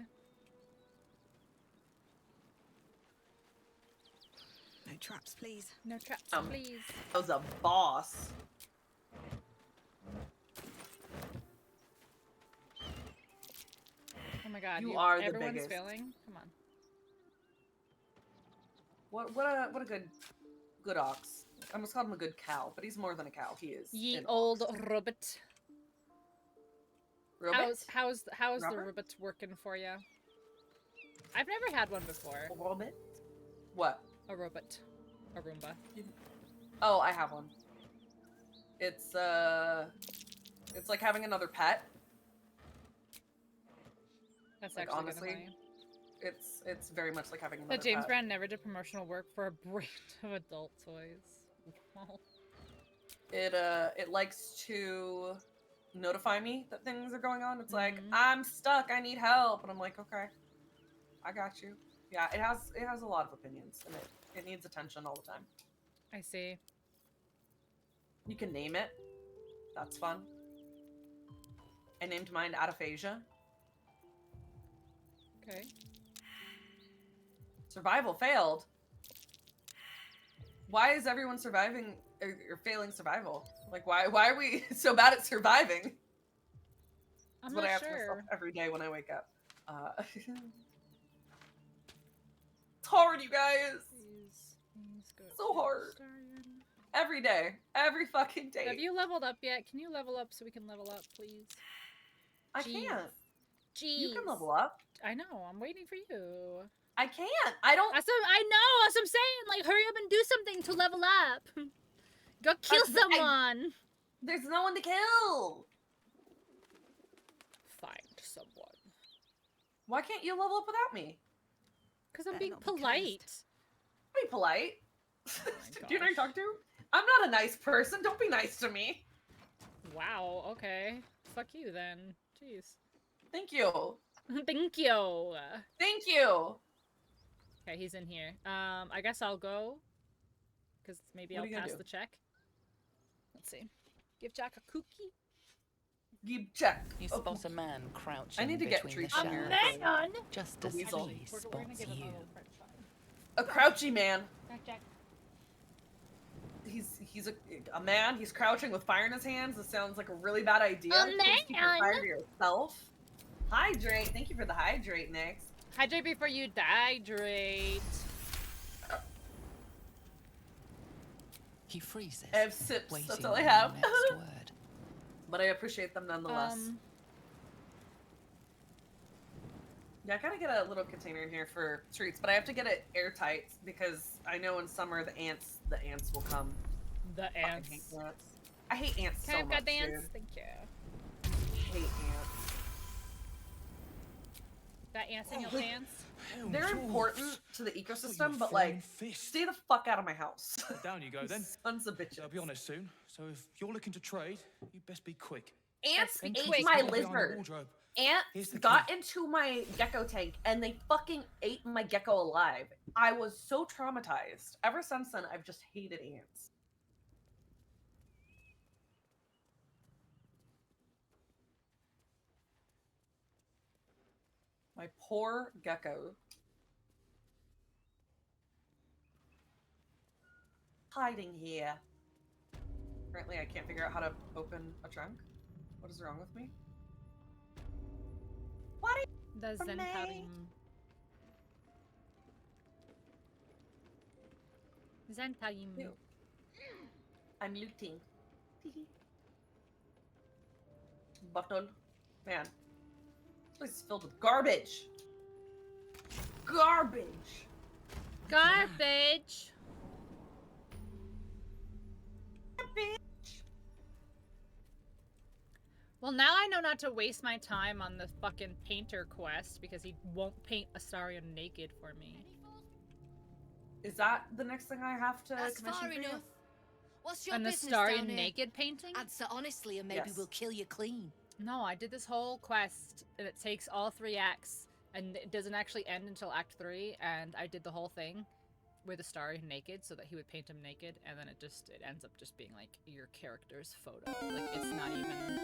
No traps, please. No traps, please. That was a boss. Oh my god, You are the everyone's biggest. failing. Come on. What a good ox. I almost called him a good cow, but he's more than a cow. He is. Ye an old ox. ribbit. Ribbit? How's the Robert? ribbit working for you? I've never had one before. A ribbit? What? A ribbit. A Roomba. Oh, I have one. It's like having another pet. That's Like, actually honestly, kinda funny. it's very much like having another That James pet. brand never did promotional work for a brand of adult toys. Well, It likes to notify me that things are going on. It's like, I'm stuck, I need help, and I'm like, okay, I got you. Yeah, it has a lot of opinions, and it needs attention all the time. I see. You can name it. That's fun. I named mine Ataphasia. Okay. Survival failed. Why is everyone surviving or failing survival? Like, why are we so bad at surviving? I'm That's what I not ask myself sure. every day when I wake up. It's hard, you guys. So hard. Every day. Every fucking day. Have you leveled up yet? Can you level up so we can level up, please? I Jeez. can't. Jeez. You can level up. I know. I'm waiting for you. I can't. I don't. I know. That's what I'm saying. Like, hurry up and do something to level up. Go kill someone. There's no one to kill. Find someone. Why can't you level up without me? Because I'm being polite. Be polite. Oh Do you know who I talk to? I'm not a nice person. Don't be nice to me. Wow. Okay. Fuck you then. Jeez. Thank you. Thank you. Thank you. Okay, he's in here. I guess I'll go. Because maybe What are I'll you gonna pass do? the check. Let's see. Give Jack a cookie. Give Jack. You spot a man crouching I need to get between the treats in here. shadows. Just as Weasel. he We're gonna spots give him a you. little french fry. A crouchy man. Jack. He's a man. He's crouching with fire in his hands. This sounds like a really bad idea. A Please keep your man. fire to yourself. Hydrate. Thank you for the hydrate, Nix. Hydrate before you dehydrate. He freezes. I have sips. waiting That's all I for the have. next word. But I appreciate them nonetheless. Yeah, I gotta get a little container in here for treats, but I have to get it airtight because I know in summer the ants will come. The Fucking ants. hate ants. I hate ants Can so I have much, got the ants? dude. Thank you. Hate ants. That ants in your pants? They're important to the ecosystem, but like, stay the fuck out of my house. Down you go then. Sons of bitches. I'll be honest soon. So if you're looking to trade, you best be quick. Ants And ate keep my yourself behind the lizard. wardrobe. Ants Here's the got key. into my gecko tank and they fucking ate my gecko alive. I was so traumatized. Ever since then, I've just hated ants. My poor gecko. Hiding here. Apparently I can't figure out how to open a trunk. What is wrong with me? What are you The from me? Zentarim. Zentarim. Ew. I'm looting. Bottle. Man. This place is filled with garbage. Garbage. Garbage. Well, now I know not to waste my time on the fucking painter quest because he won't paint Astarion naked for me. Is that the next thing I have to That's commission far for you? enough. What's your An business Astarion down here? naked painting? Answer honestly, and maybe Yes. we'll kill you clean. No, I did this whole quest and it takes all 3 acts and it doesn't actually end until Act 3 and I did the whole thing with Astarion naked so that he would paint him naked and then it ends up just being like your character's photo. Like it's not even...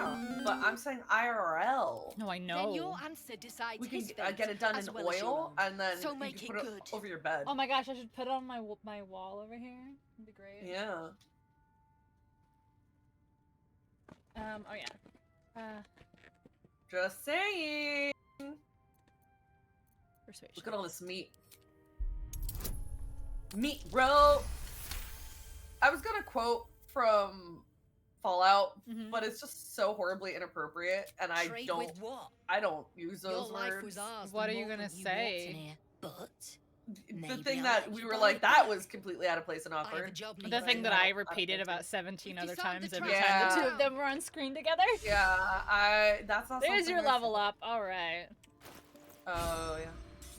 Oh, but I'm saying IRL. No, I know. Then your answer decides We can his fate, get it done as in well as your oil, own. and then So you make can it put good. it over your bed. Oh my gosh, I should put it on my wall over here. It'd be great. Yeah. Oh yeah. Just saying. Persuasion. Look at all this meat. Meat, bro! I was gonna quote from Fallout, but it's just so horribly inappropriate, and I Trade don't. with what? I don't use those Your life words. was ours. What the are you moment gonna walked say? in here. But The maybe thing I'll that let we you were buy like, it that back. was completely out of place and I have a awkward. job The near thing that you. I repeated about 17 other times every trap. time the two Yeah. of them were on screen together. Yeah, that's not There's something your I level up. All right. Oh yeah.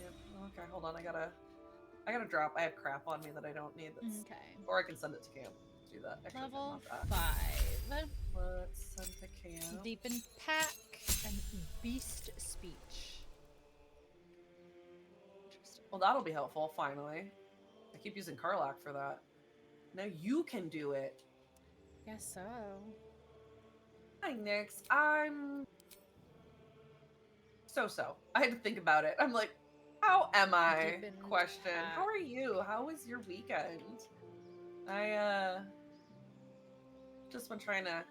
Yep. Okay, hold on. I gotta drop. I have crap on me that I don't need. That's... Okay. Or I can send it to camp. Do that. Actually, Level not that. 5. Let's send to camp. Deepen pack and beast speech. Well, that'll be helpful. Finally, I keep using Karlak for that. Now you can do it. Guess so. Hi, Nix. I'm so. I had to think about it. I'm like, how am I? Deepen Question. pack. How are you? How was your weekend? I just been trying to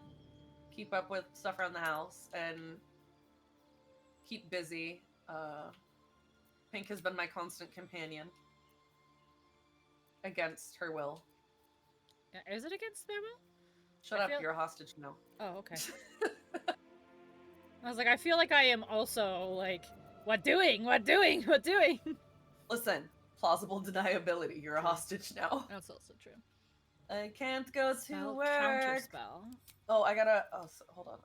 keep up with stuff around the house and keep busy. Pink has been my constant companion. Against her will. Yeah, is it against their will? Shut up, you're a hostage now. Oh, okay. I was like, I feel like I am also like, what doing? Listen, plausible deniability. You're a hostage now. That's also true. I can't go Spell to work. counter spell. Oh, I gotta. Oh, hold on.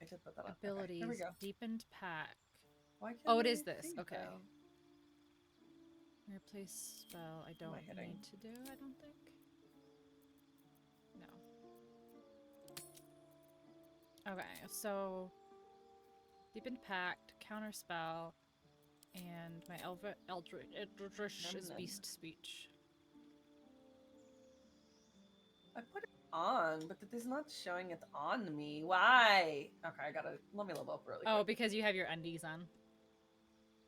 I did put that up. Abilities. Okay, here we go. Deepened pack. Why can't Oh, it I is this. see Okay. though? Replace spell. I don't need to do. I don't think. No. Okay, so deepened pact, counter spell, and my Eldritch is beast speech. I put it on, but it is not showing it on me. Why? Okay, let me level up really quick. Oh, because you have your undies on.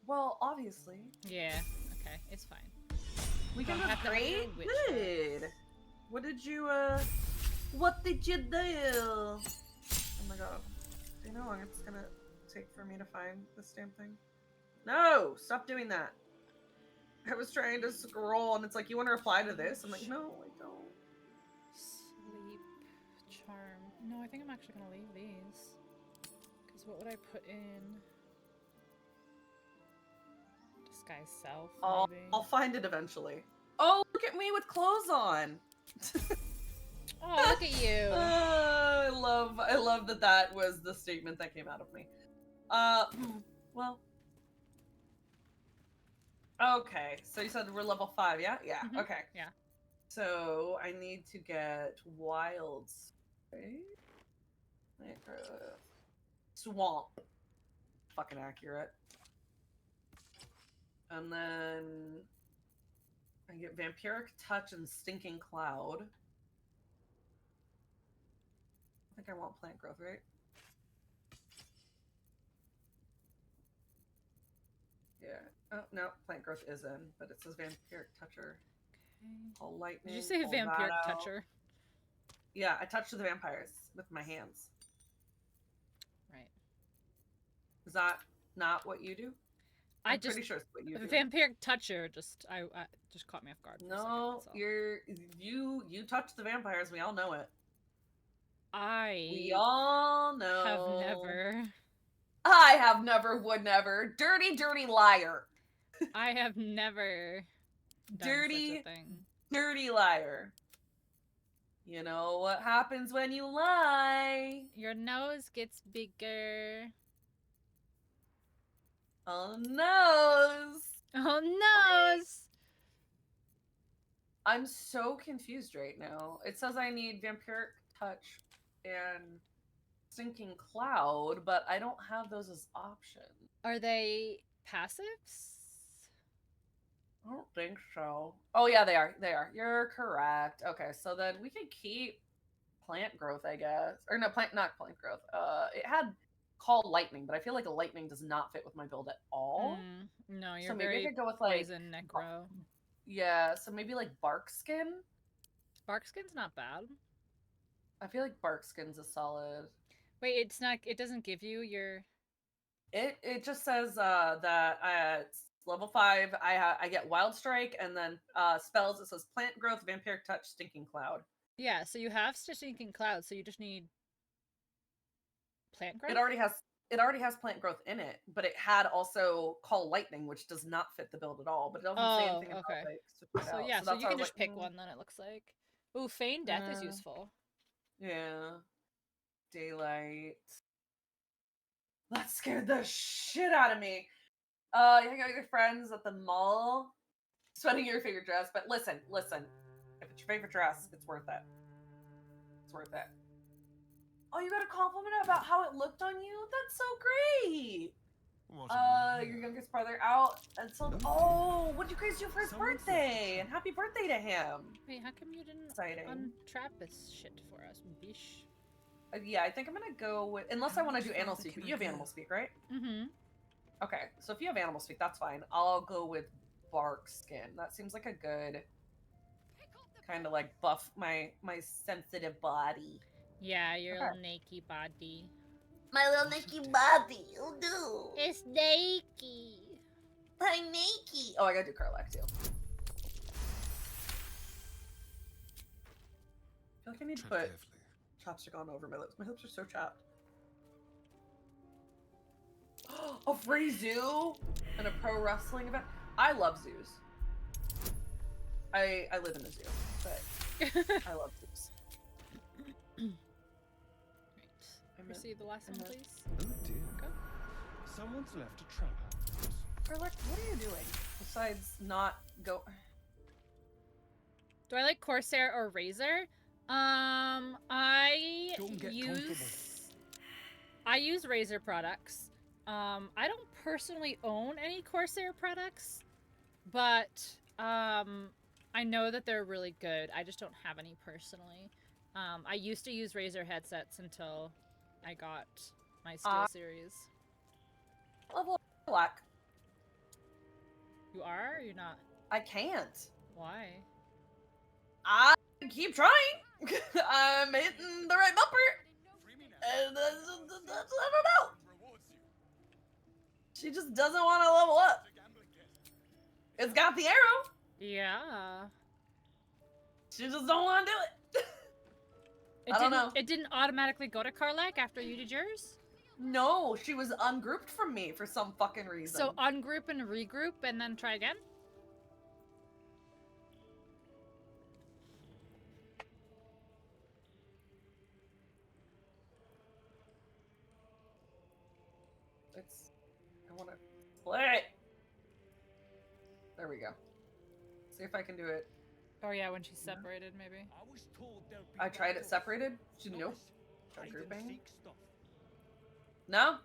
Well, obviously. Yeah. Okay, it's fine. Weekend Don't was have to great. have a witch Good. What did you do? Oh my god. Do you know how long it's gonna take for me to find this damn thing? No! Stop doing that. I was trying to scroll and it's like, you want to reply to this? I'm like, no, I don't. Sleep charm. No, I think I'm actually gonna leave these. Because what would I put in? Disguise self, maybe. I'll find it eventually. Oh, look at me with clothes on. Oh, look at you. I love that was the statement that came out of me. Well. Okay, so you said we're level 5, yeah? Yeah, okay. Yeah. So I need to get wild swamp. Fucking accurate. And then I get vampiric touch and stinking cloud. I think I want plant growth, right? Yeah. Oh no, plant growth is in, but it says vampiric toucher. Okay. All lightning. Did you say pull vampiric that out. toucher? Yeah, I touch the vampires with my hands. Right. Is that not what you do? I'm pretty sure it's what you do. Vampiric toucher just caught me off guard. No, you touch the vampires. We all know it. We all know. I have never, would never. Dirty, dirty liar. I have never done Dirty, such a thing. Dirty liar. You know what happens when you lie? Your nose gets bigger. Oh, nose. Oh, nose. I'm so confused right now. It says I need vampiric touch and sinking cloud, but I don't have those as options. Are they passives? I don't think so. Oh yeah, they are. They are. You're correct. Okay, so then we can keep plant growth, I guess. Or no, not plant growth. It had called lightning, but I feel like a lightning does not fit with my build at all. No, you're so maybe very I could go with like poison necro. Yeah, so maybe like bark skin. Bark skin's not bad. I feel like bark skin's a solid. Wait, it's not. It doesn't give you your. It just says that it's level 5. I get Wild Strike, and then spells. It says Plant Growth, Vampiric Touch, Stinking Cloud. Yeah, so you have Stinking Cloud, so you just need Plant Growth? It already has Plant Growth in it, but it had also Call Lightning, which does not fit the build at all. But it doesn't say anything about like switching it So out. yeah, so that's you why I can was just like, pick one then, it looks like. Ooh, Feign Death is useful. Yeah. Daylight. That scared the shit out of me. You hang out with your friends at the mall, sweating your favorite dress. But listen. If it's your favorite dress, it's worth it. It's worth it. Oh, you got a compliment about how it looked on you? That's so great. Your youngest brother out until what did you guys do for his birthday? And happy birthday to him. Wait, how come you didn't Exciting. untrap this shit for us, bish? Yeah, I think I'm gonna go with, unless I want to do Animal Speak, but you have Animal Speak, right? Mm-hmm. Okay, so if you have Animal Speak, that's fine. I'll go with Bark Skin. That seems like a good kind of like buff my sensitive body. Yeah, your little naked body. My little naked body. Oh no. It's naked. My naked. Oh, I gotta do Karlak too. I feel like I need to put chapstick on over my lips. My lips are so chapped. A free zoo and a pro wrestling event. I love zoos. I live in a zoo, but I love zoos. Right. Proceed the last one, please. Oh dear. Go. Someone's left a trap house. Karlak, what are you doing besides not go? Do I like Corsair or Razor? I use Razor products. I don't personally own any Corsair products, but I know that they're really good. I just don't have any personally. I used to use Razor headsets until I got my Steel series. Level black. You are or you're not? I can't. Why? I keep trying. I'm hitting the right bumper. And I don't know. She just doesn't want to level up. It's got the arrow. Yeah. She just don't want to do it. I don't know. It didn't automatically go to Karlak after you did yours? No, she was ungrouped from me for some fucking reason. So ungroup and regroup and then try again? I want to play it. There we go. See if I can do it. Oh yeah, when she's separated, maybe. I tried it separated. She nope. Try grouping. No.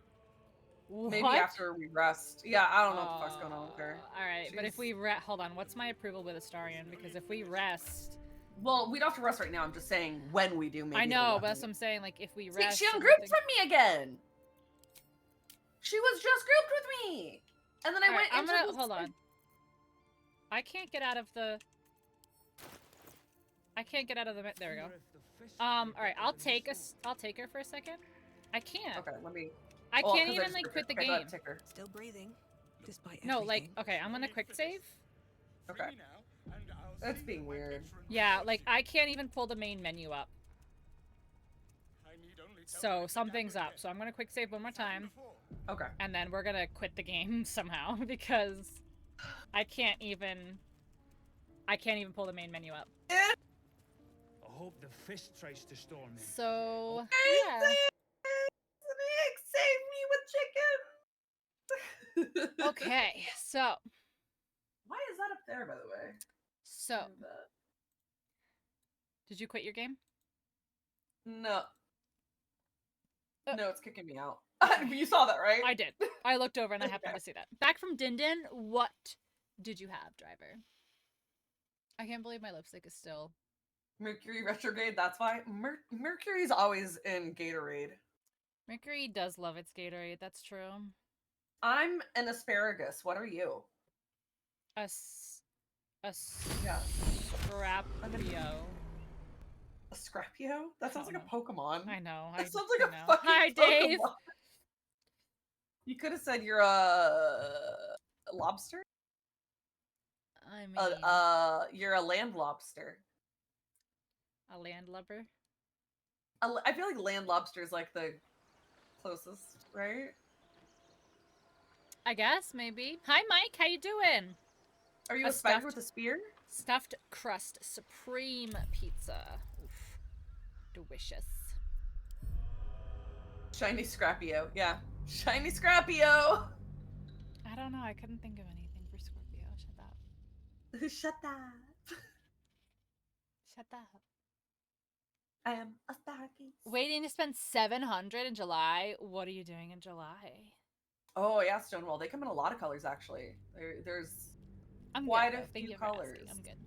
What? Maybe after we rest. Yeah, I don't know what the fuck's going on with her. All right, but if we hold on, what's my approval with Astarion? Because if we rest, well, we don't have to rest right now. I'm just saying when we do. Maybe I know, but that's what I'm saying. Like if we rest, she ungrouped from me again. She was just grouped with me, and then I went. I'm gonna hold on. I can't get out of the. There we go. All right, I'll take her for a second. I can't. Okay, let me. I can't even like quit the game. Still breathing, despite no, like okay, I'm gonna quick save. Okay. That's being weird. Yeah, like I can't even pull the main menu up. So something's up. So I'm gonna quick save one more time. Okay. And then we're gonna quit the game somehow because I can't even pull the main menu up. I hope the fist tries to storm in. So yeah. Save me with chicken. Okay, so why is that up there, by the way? So did you quit your game? No. No, it's kicking me out. You saw that, right? I did. I looked over and I happened to see that. Back from Din Din, what did you have, driver? I can't believe my lipstick is still Mercury retrograde. That's why Mercury's always in Gatorade. Mercury does love its Gatorade. That's true. I'm an asparagus. What are you? A Scrapio. A Scrapio? That sounds like a Pokemon. I know. That sounds like a fucking Hi, Dave. Pokemon. You could have said you're a lobster. I mean, You're a land lobster. a landlubber. I feel like land lobster is like the closest, right? I guess, maybe. Hi, Mike. How you doing? Are you a spider with a spear? Stuffed crust supreme pizza. Oof. Delicious. Shiny Scrappio. Yeah. Shiny Scrappio! I don't know. I couldn't think of anything for Scorpio. Shut up. Shut up. Shut up. I am a stargaze. Waiting to spend 700 in July. What are you doing in July? Oh yeah, Stonewall. They come in a lot of colors actually. There's I'm quite good, a Thank few you for colors. asking. I'm good.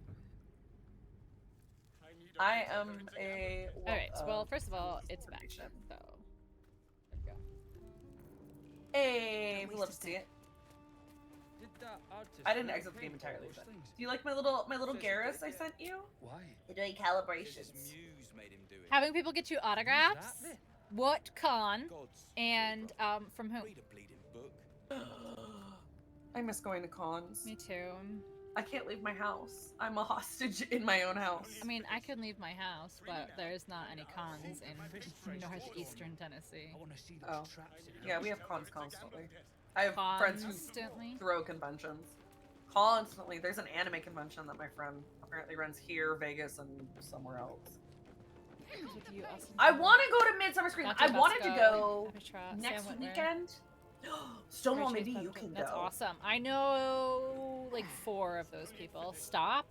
I am a. Alright, well, first of all, it's back. So, there we go. Hey, we love to see it. I didn't exit the game entirely, but do you like my little Garrus I sent you? Why? They're doing calibrations. Having people get you autographs? What con? And from whom? I miss going to cons. Me too. I can't leave my house. I'm a hostage in my own house. I mean, I could leave my house, but there's not any cons in northeastern Tennessee. Oh, yeah, we have cons constantly. I have friends who throw conventions. Constantly. There's an anime convention that my friend apparently runs here, Vegas, and somewhere else. I want to go to Midsummer Scream. I wanted to go next weekend. Stonewall, maybe you can go. That's awesome. I know like 4 of those people. Stop.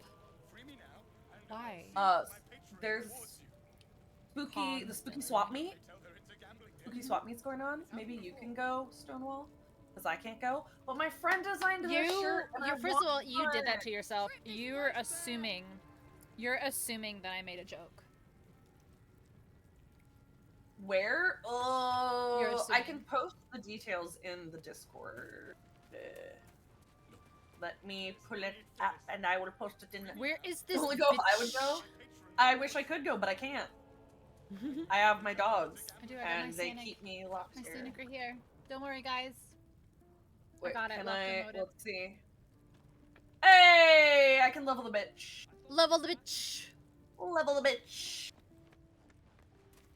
Why? There's the spooky swap meet. Spooky swap meet's going on. Maybe you can go, Stonewall, because I can't go. But my friend designed this shirt. First of all, you did that to yourself. You're assuming that I made a joke. Where? Oh, I can post the details in the Discord. Let me pull it up, and I will post it in. Where is this? Only go if I would go. I wish I could go, but I can't. I have my dogs, and they keep me locked my here. scenic right here. Don't worry, guys. Wait, I got it. Let's see. Hey, I can level the bitch. Level the bitch. Level the bitch.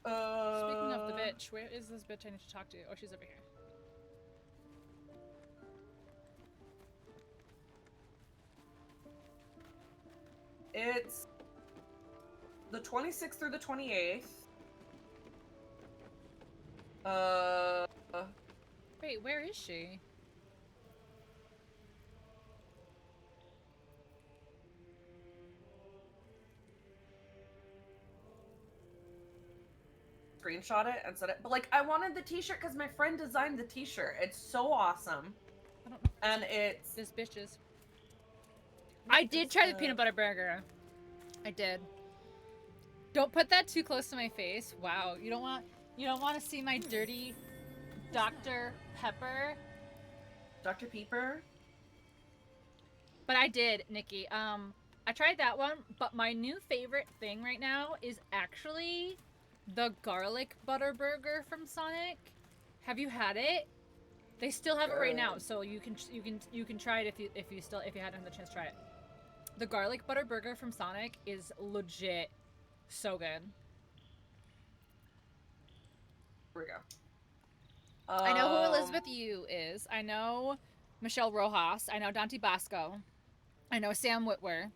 Speaking of the bitch, where is this bitch I need to talk to? Oh, she's over here. It's the 26th through the 28th. Wait, where is she? Screenshot it and set it, but like I wanted the t-shirt because my friend designed the t-shirt. It's so awesome. And it's this bitches. I did try the peanut butter burger. I did. Don't put that too close to my face. Wow, you don't want to see my dirty Dr. Pepper. Dr. Pepper. But I did, Nikki. I tried that one, but my new favorite thing right now is actually the garlic butter burger from Sonic. Have you had it? They still have it right now, so you can try it if you hadn't had the chance to try it. The garlic butter burger from Sonic is legit so good. Here we go. I know who Elizabeth Yu is. I know Michelle Rojas. I know Dante Basco. I know Sam Witwer.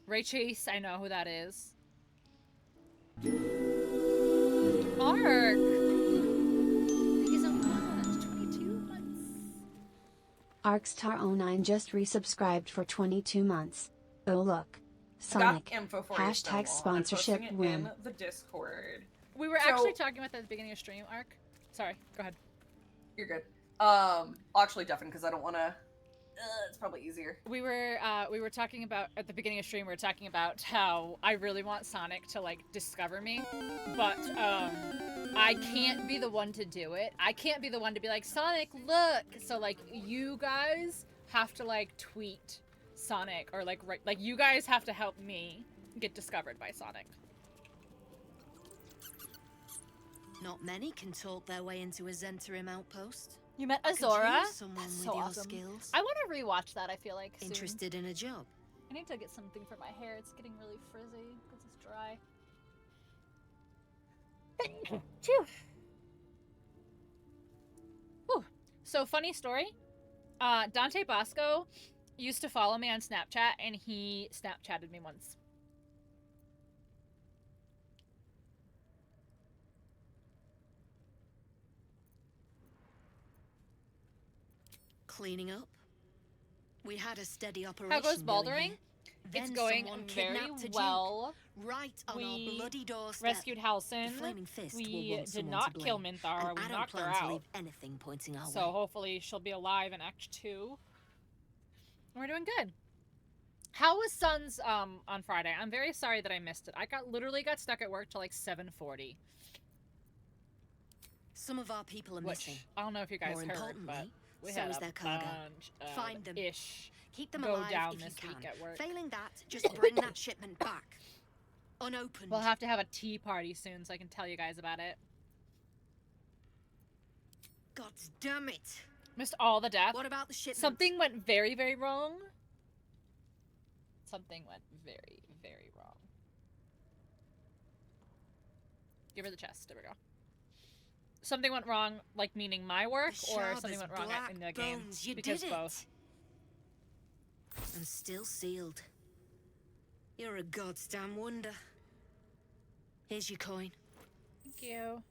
Ray Chase, I know who that is. Ark! Thank you so much. 22 months. Arkstar09 just resubscribed for 22 months. Oh look. Sonic. Info for Hashtag you, sponsorship I'm posting it win. in the Discord. We were actually talking about that at the beginning of stream, Ark. Sorry, go ahead. You're good. I'll actually deafen because I don't want to. It's probably easier. We were talking about at the beginning of stream. We were talking about how I really want Sonic to like discover me, but I can't be the one to do it. I can't be the one to be like, Sonic, look. So like you guys have to like tweet Sonic or like you guys have to help me get discovered by Sonic. Not many can talk their way into a Zentarim outpost. You met I could Azora? use someone That's with so your awesome. skills. I want to rewatch that, I feel like, soon. Interested in a job? I need to get something for my hair. It's getting really frizzy because it's dry. Phew. Whew. So, funny story. Dante Bosco used to follow me on Snapchat, and he Snapchatted me once. Cleaning up? We had a steady operation. How goes going bouldering? here. It's Then going someone very kidnapped a well. Duke, right on our bloody doorstep. Rescued Halcyon. The Flaming Fist will We want did someone not to kill blame, Minthara. and We I don't knocked her plan to out. leave anything pointing our So way. hopefully she'll be alive in Act 2. We're doing good. How was Suns on Friday? I'm very sorry that I missed it. I literally got stuck at work till like 7:40. Some of our people are Which, missing. I don't know if you guys More heard, but importantly, we so had is a their cargo. bunch of Find them. ish Keep them go alive down if this you week can. at work. Failing that, just bring that shipment back. Unopened. We'll have to have a tea party soon so I can tell you guys about it. God damn it. Missed all the death. What about the shipment? Something went very, very wrong. Something went very, very wrong. Give her the chest. There we go. Something went wrong, like meaning my work, The or shard something is went wrong black in the game. bones. You Because did both. And still sealed. You're a goddamn wonder. Here's your coin. Thank you.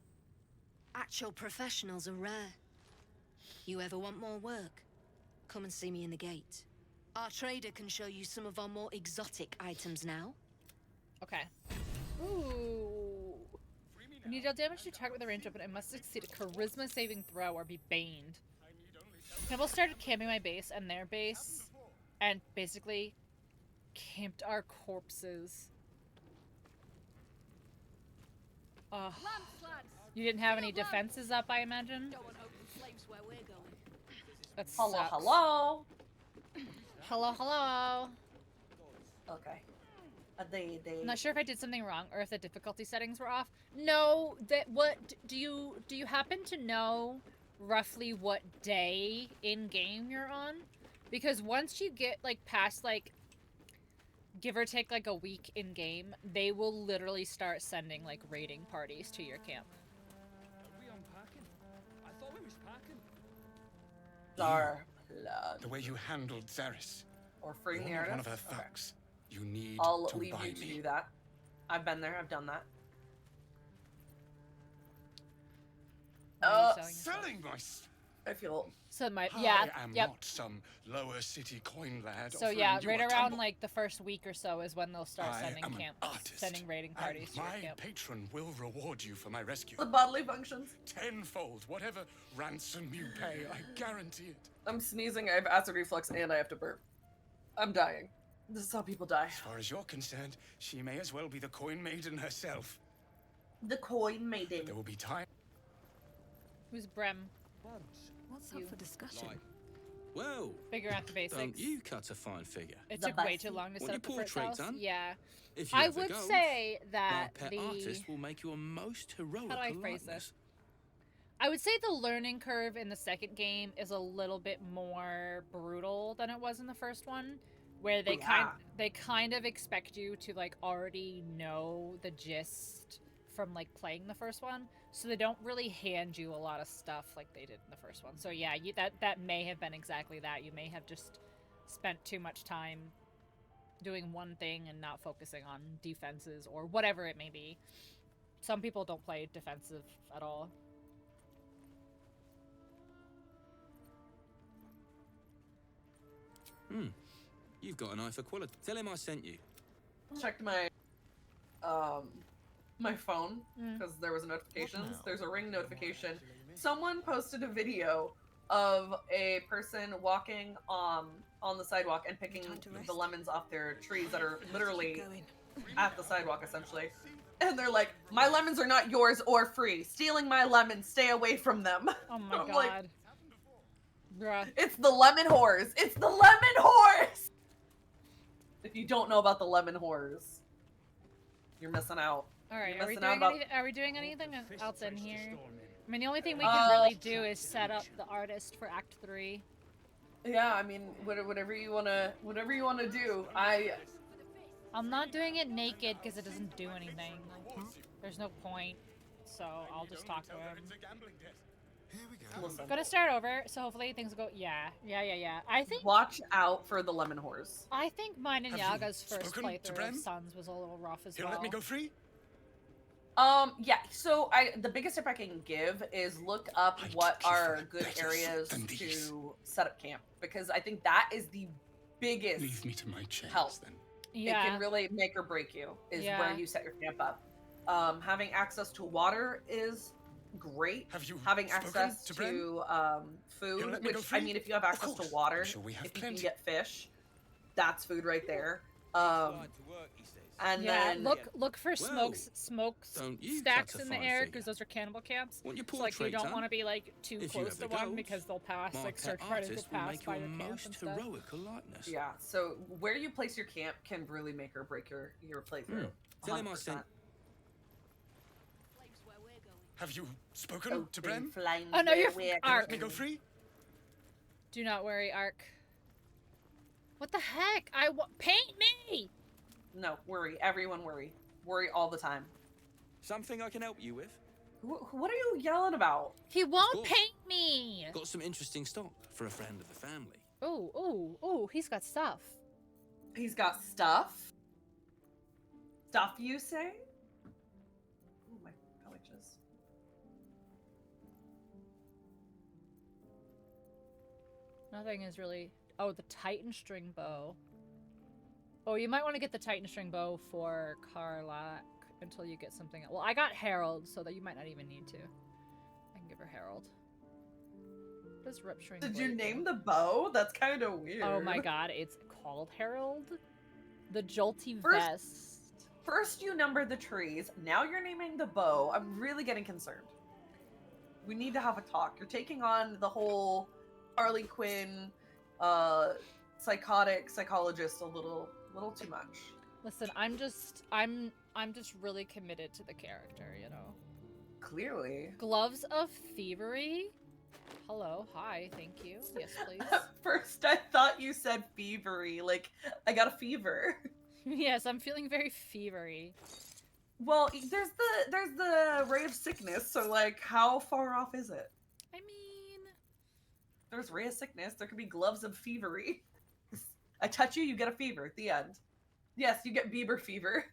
Actual professionals are rare. You ever want more work? Come and see me in the gate. Our trader can show you some of our more exotic items now. Okay. Ooh. When you deal damage to target with a range weapon, it must succeed a charisma saving throw or be baned. People started camping my base and their base, and basically camped our corpses. Ugh. You didn't have any defenses up, I imagine? That Hello, sucks. hello. Hello, hello. Okay. I'm not sure if I did something wrong or if the difficulty settings were off. No, do you happen to know roughly what day in game you're on? Because once you get like past like give or take like a week in game, they will literally start sending like raiding parties to your camp. Are we unpacking? I thought we was packing. Our blood. The way you handled Zaris. Or freeing the You're not artist. one of her thugs. You need I'll to leave buy you to me. do that. I've been there. I've done that. Selling my... I feel... So my yeah, I am yep. not some lower city coin lad. So offering yeah, you right a around tumble. like the first week or so is when they'll start I sending am an camps, artist, sending raiding parties to your My camp. patron will reward you for my rescue. The bodily functions. Tenfold, whatever ransom you pay, I guarantee it. I'm sneezing, I have acid reflux, and I have to burp. I'm dying. This is how people die. As far as you're concerned, she may as well be the coin maiden herself. The coin maiden. There will be time. Who's Brem? What's You. up for discussion? Well, Figure out the basics. don't you cut a fine figure? It took way too long to Want set up the your first portrait house. done? Yeah. If you I ever would go, say that my pet the artist will make you a most heroic How do I phrase likeness. this? I would say the learning curve in the second game is a little bit more brutal than it was in the first one, where they kind of expect you to like already know the gist from like playing the first one, so they don't really hand you a lot of stuff like they did in the first one. So yeah, that may have been exactly that. You may have just spent too much time doing one thing and not focusing on defenses or whatever it may be. Some people don't play defensive at all. You've got an eye for quality. Tell him I sent you. Checked my my phone because there was a notification. There's a ring notification. Someone posted a video of a person walking on the sidewalk and picking the lemons off their trees that are literally at the sidewalk essentially. And they're like, "My lemons are not yours or free. Stealing my lemons, stay away from them." Oh my I'm god. like, bruh. it's the lemon whores. It's the lemon whores. If you don't know about the lemon whores. You're missing out. All right, You're are we, missing doing out about- are we doing anything else in here? I mean, the only thing we can really do is set up the artist for Act 3. Yeah, I mean, whatever you wanna do. I'm not doing it naked because it doesn't do anything. There's no point, so I'll just talk to him. Listen. Gonna start over, so hopefully things go. Yeah. I think. Watch out for the lemon horse. I think mine and Have you Yaga's first spoken to playthrough Bren? of Sons was a little rough as He'll well. let me go free? Yeah, so the biggest tip I can give is look up what are good areas to set up camp, because I think that is the biggest Leave me to my chance, help. then. It can really make or break you, is where you set your camp up. Having access to water is great. Having access to food, which, I mean, if you have access to water, if you can get fish, that's food right there. And then look for smoke stacks in the air, because those are cannibal camps. Want your So, like, you portrait don't done? want to be like too If you close have to the one gold, because they'll pass, like Mark search that predators artist will will pass make by your your camp most and stuff. heroic likeness. Yeah, so where you place your camp can really make or break your playthrough. Tell him I sent. 100%. Have you spoken to Bren? Oh no, you're He'll Ark. let me go free? Do not worry, Ark. What the heck? Paint me! No, worry. Everyone worry. Worry all the time. Something I can help you with? What are you yelling about? He won't paint me! Got some interesting stock for a friend of the family. Oh, he's got stuff. He's got stuff? Stuff, you say? Oh, my pouches. Nothing is really... Oh, the Titan string bow. Oh, you might want to get the Titan string bow for Karlak until you get something. Well, I got Herald, so that you might not even need to. I can give her Herald. What is rupturing? Did you name the bow? That's kind of weird. Oh my god, it's called Herald? The Jolty Vest. First you numbered the trees, now you're naming the bow. I'm really getting concerned. We need to have a talk. You're taking on the whole Harley Quinn, psychologist a little too much. Listen, I'm just really committed to the character, you know. Clearly. Gloves of Thievery? Hello, hi, thank you. Yes, please. At first I thought you said fevery, like I got a fever. Yes, I'm feeling very fevery. Well, there's the ray of sickness, so like how far off is it? I mean, there's ray of sickness, there could be gloves of fevery. I touch you, you get a fever at the end. Yes, you get Bieber fever.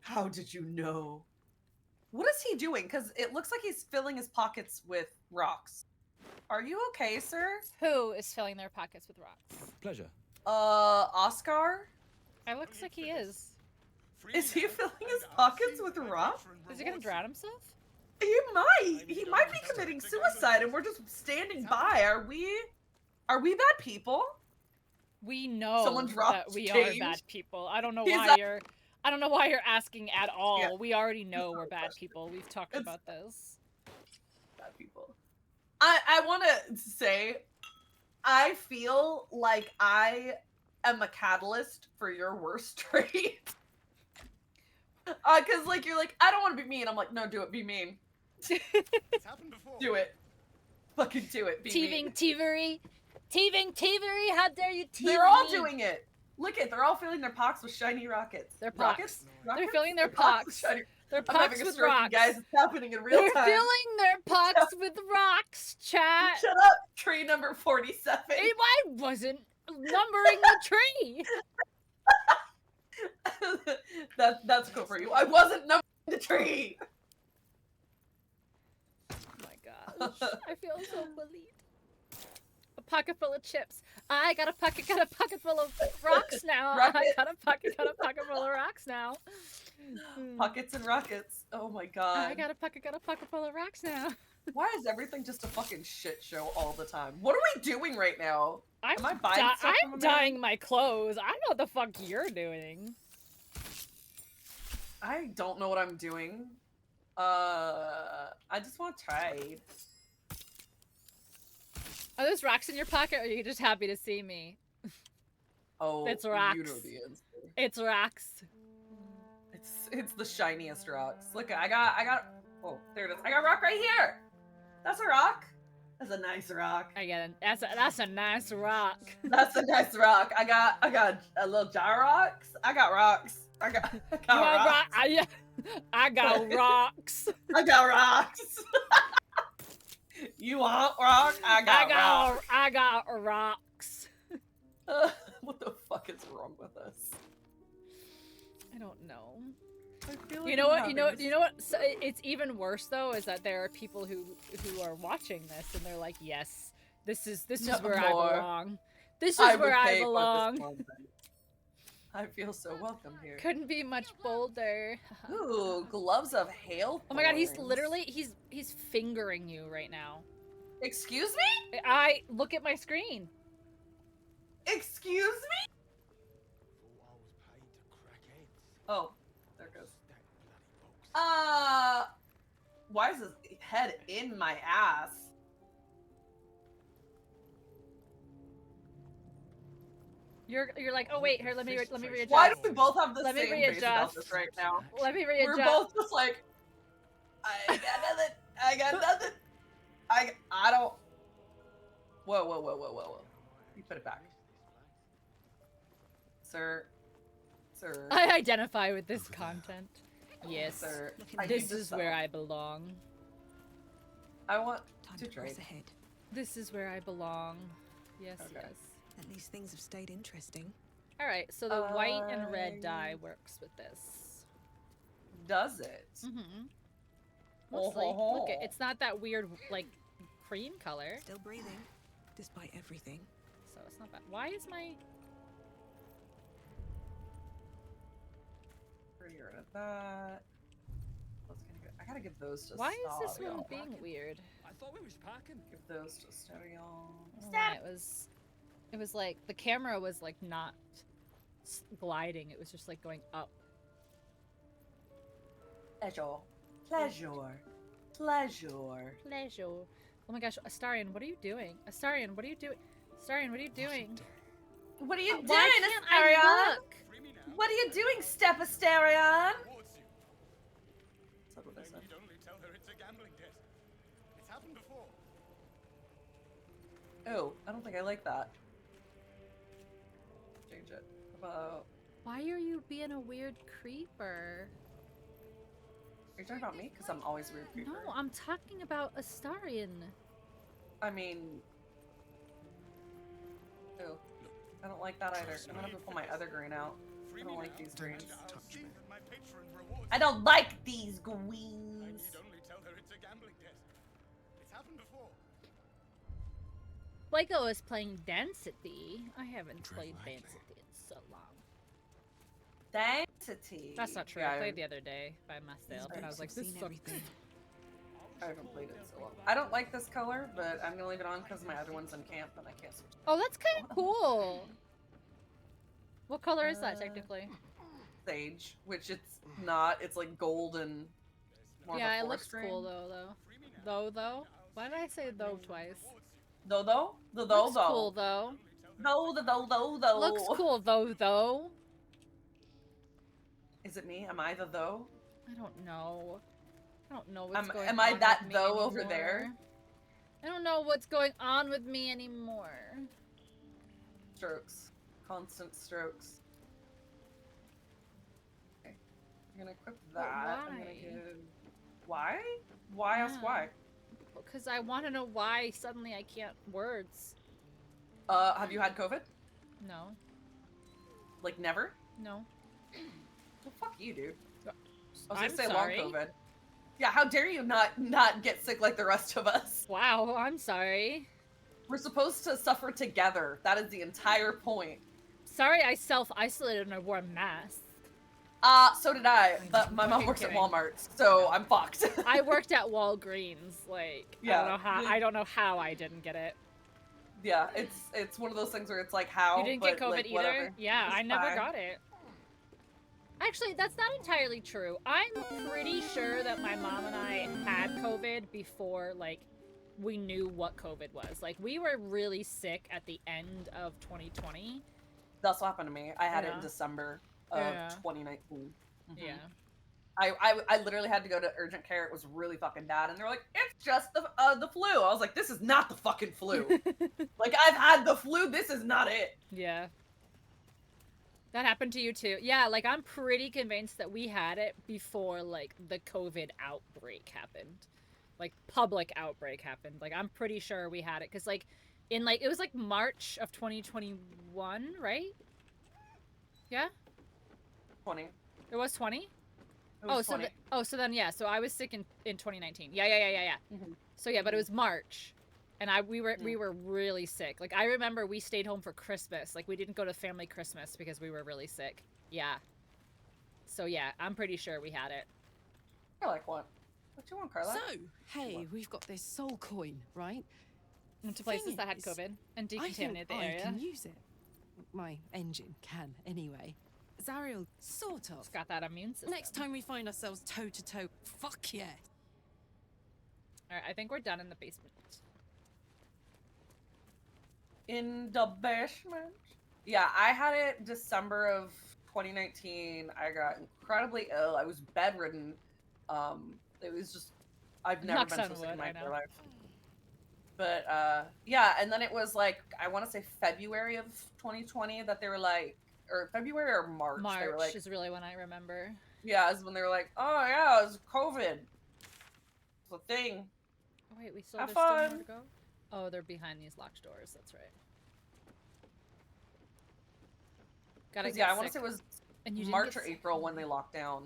How did you know? What is he doing? Because it looks like he's filling his pockets with rocks. Are you okay, sir? Who is filling their pockets with rocks? Pleasure. Oscar? It looks like he is. Is he filling his pockets with rocks? Is he gonna drown himself? He might. He might be committing suicide and we're just standing by. Are we bad people? We know Someone dropped that we change. are bad people. I don't know He's why not- you're I don't know why you're asking at all. Yeah. We already know we're bad people. We've talked about this. Bad people. I want to say, I feel like I am a catalyst for your worst trait. Because like you're like, I don't want to be mean. I'm like, no, do it. Be mean. It's happened before. Do it. Fucking do it. Be mean. Teeving Thievery, how dare you teeve They're all me? doing it. Look at, they're all filling their pockets with shiny rockets. Their rockets? They're filling their with pockets. shiny. Their I'm pockets having a with stroke, you rocks. guys. It's happening in real They're time. filling their pockets with rocks, chat. Shut up, tree number 47. I wasn't numbering the tree. That's cool for you. I wasn't numbering the tree. Oh my gosh, I feel so bullied. A pocket full of chips. I got a pocket full of rocks now. I got a pocket full of rocks now. Pockets and rockets. Oh my god. I got a pocket full of rocks now. Why is everything just a fucking shit show all the time? What are we doing right now? I'm Am I buying stuff from I'm a dyeing man? my clothes. I know what the fuck you're doing. I don't know what I'm doing. I just want to trade. Are those rocks in your pocket, or are you just happy to see me? Oh, It's rocks. you know the answer. It's rocks. It's the shiniest rocks. Look, I got. Oh, there it is. I got a rock right here. That's a rock. That's a nice rock. I get it. That's a nice rock. That's a nice rock. I got a little jar of rocks. I got rocks. I got rocks. I got rocks. I got rocks. You want rock? I got rocks. What the fuck is wrong with us? I don't know. I feel like You know what? You know what? So it's even worse though, is that there are people who are watching this and they're like, "Yes, this is where I belong. This is where I belong." I feel so welcome here. Couldn't be much bolder. Ooh, gloves of hail. Oh my god, he's literally he's fingering you right now. Excuse me? I look at my screen. Excuse me? Oh, there it goes. Why is his head in my ass? You're like, oh wait, here, let me readjust. Why do we both have the Let me same face about readjust. this right now? Let me readjust. We're both just like, I got nothing. I got nothing. I don't. Whoa. You put it back. Sir. I identify with this content. Yes. Sir. This is where I belong. I want to trade. This is where I belong. Yes, Okay. yes. At least things have stayed interesting. Alright, so the white and red dye works with this. Does it? Mm-hmm. Mostly. Look, it's not that weird, like, cream color. Still breathing, despite everything. So it's not bad. Why is my... Pretty rid of that. I gotta give those to Why is this Starion. one being weird? I thought we was packing. Give those to Starion. Yeah, it was like, the camera was like not gliding, it was just like going up. Pleasure. Oh my gosh, Astarion, what are you doing? Astarion, what are you doing? Astarion, what are you doing? What are you doing, Why can't Astarion? I look? What are you doing, Step Astarion? That's what I said. You'd only tell her it's a gambling debt. It's happened before. Oh, I don't think I like that. Change it. About. Why are you being a weird creeper? Are you talking about me? Because I'm always a weird creeper. No, I'm talking about Astarion. I mean. Oh. I don't like that either. I'm gonna have to pull my other green out. I don't like these greens. I don't like these greens. You'd only tell her it's a gambling debt. It's happened before. Blako is playing Density. I haven't played Density in so long. Density. That's not true. Yeah, I played the other day by myself, and I was like, this sucks. I haven't played it so long. I don't like this color, but I'm gonna leave it on because my other one's in camp and I can't switch. Oh, that's kind of cool. What color is that technically? Sage, which it's not. It's like gold and more Yeah, of a it looks forest green. cool though. Though. Why did I say though twice? Though. Looks cool though. Though. Looks cool though. Is it me? Am I the though? I don't know. I don't know what's going on. Am I that with me though over anymore. there? I don't know what's going on with me anymore. Strokes. Constant strokes. Okay. I'm gonna equip that. I'm gonna give... Why? Why ask why? Because I want to know why suddenly I can't words. Have you had COVID? No. Like never? No. Well, fuck you, dude. I was I'm gonna say sorry. long COVID. Yeah, how dare you not get sick like the rest of us? Wow, I'm sorry. We're supposed to suffer together. That is the entire point. Sorry, I self-isolated and I wore a mask. So did I, but my mom works at Walmart, so I'm fucked. I worked at Walgreens, like, Yeah. I don't know how I didn't get it. Yeah, it's one of those things where it's like how. You didn't get but, COVID like, either? whatever. Yeah, It's I never fine. got it. Actually, that's not entirely true. I'm pretty sure that my mom and I had COVID before, like, we knew what COVID was. Like, we were really sick at the end of 2020. That's what happened to me. I had it in Yeah. December of Yeah. 2019. Yeah. I literally had to go to urgent care. It was really fucking bad, and they were like, "It's just the flu." I was like, "This is not the fucking flu. Like I've had the flu. This is not it." Yeah. That happened to you too. Yeah, like I'm pretty convinced that we had it before like the COVID outbreak happened. Like public outbreak happened. Like I'm pretty sure we had it cuz like in like it was like March of 2021, right? Yeah? 20. It was 20? It was 20. So then yeah, so I was sick in 2019. Yeah. Mm-hmm. So yeah, but it was March. And we were really sick. Like I remember we stayed home for Christmas. Like we didn't go to family Christmas because we were really sick. Yeah. So yeah, I'm pretty sure we had it. You're like what? What you want, Carla? So, hey, we've got this soul coin, right? To places that had COVID and decontaminated the area. I can use it. My engine can, anyway. Zariel, sort of. It's got that immune system. Next time we find ourselves toe-to-toe, fuck yeah. Alright, I think we're done in the basement. In the basement? Yeah, I had it December of 2019. I got incredibly ill. I was bedridden. It was just, I've never been so sick in my entire life. But, yeah, and then it was like, I want to say February of 2020 that they were like, or February or March. March they were like, is really when I remember. Yeah, is when they were like, oh yeah, it was COVID. It's a thing. Oh wait, we still Have there's still fun. more to go? Oh, they're behind these locked doors, that's right. Gotta Yeah, get I want to sick. say it was And you didn't March get or sick? April when they locked down.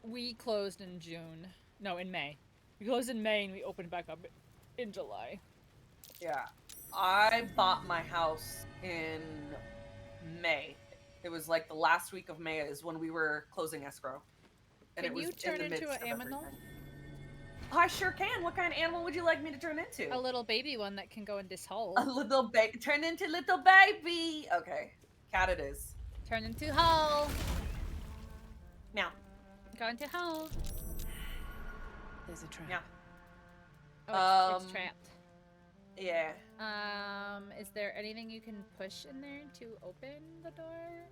We closed in June. No, in May. We closed in May and we opened back up in July. Yeah. I bought my house in May. It was like the last week of May is when we were closing escrow. And Can it was you turn in the into midst an of animal? everything. I sure can. What kind of animal would you like me to turn into? A little baby one that can go in this hole. A little baby. Turn into little baby. Okay. Cat it is. Turn into hole. Meow. Go into hole. There's a trap. Yeah. Oh, it's trapped. Yeah. Is there anything you can push in there to open the door?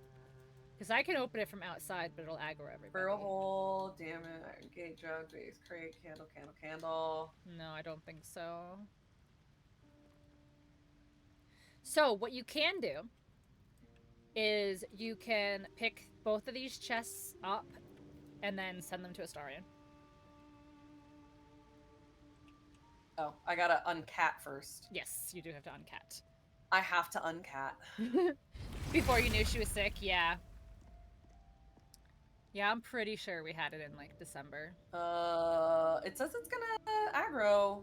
Because I can open it from outside, but it'll aggro everybody. Burrow hole, damn it, gate jug, base crate, candle. No, I don't think so. So, what you can do is you can pick both of these chests up and then send them to Astarion. Oh, I gotta uncat first. Yes, you do have to uncat. I have to uncat. Before you knew she was sick, yeah. Yeah, I'm pretty sure we had it in, like, December. It says it's gonna aggro.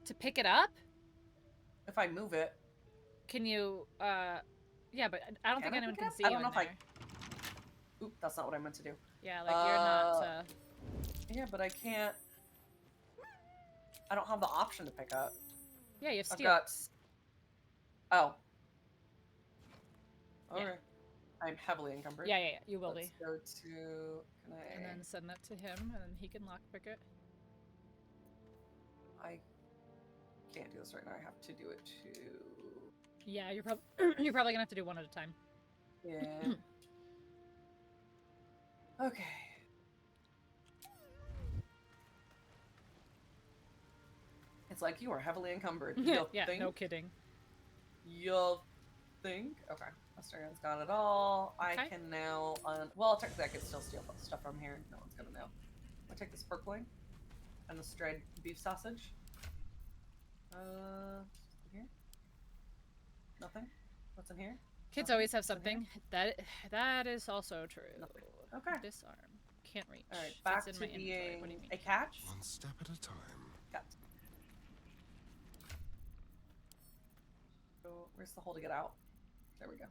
To pick it up? If I move it. Can you, yeah, but I don't think anyone can see I you don't know in if there. Oop, that's not what I meant to do. Yeah, like, you're not, Yeah, but I can't... I don't have the option to pick up. Yeah, you have I've steel. got... Oh. Okay. Yeah. I'm heavily encumbered. Yeah, you will Let's be. go to... Can I... And then send that to him, and then he can lockpick it. I can't do this right now. I have to do it to... Yeah, you're probably gonna have to do one at a time. Yeah. Okay. It's like you are heavily encumbered. You'll Yeah, think? no kidding. You'll think? Okay. Astarion's got it all. I can now... well, technically I could still steal stuff from here. No one's gonna know. I take this perkling and the strayed beef sausage. Here? Nothing? What's in here? Kids always have something. That is also true. Nothing. Okay. Disarm. Can't reach. All right, back It's to in my inventory. being What do you mean? a catch. One step at a time. Cat. So where's the hole to get out? There we go.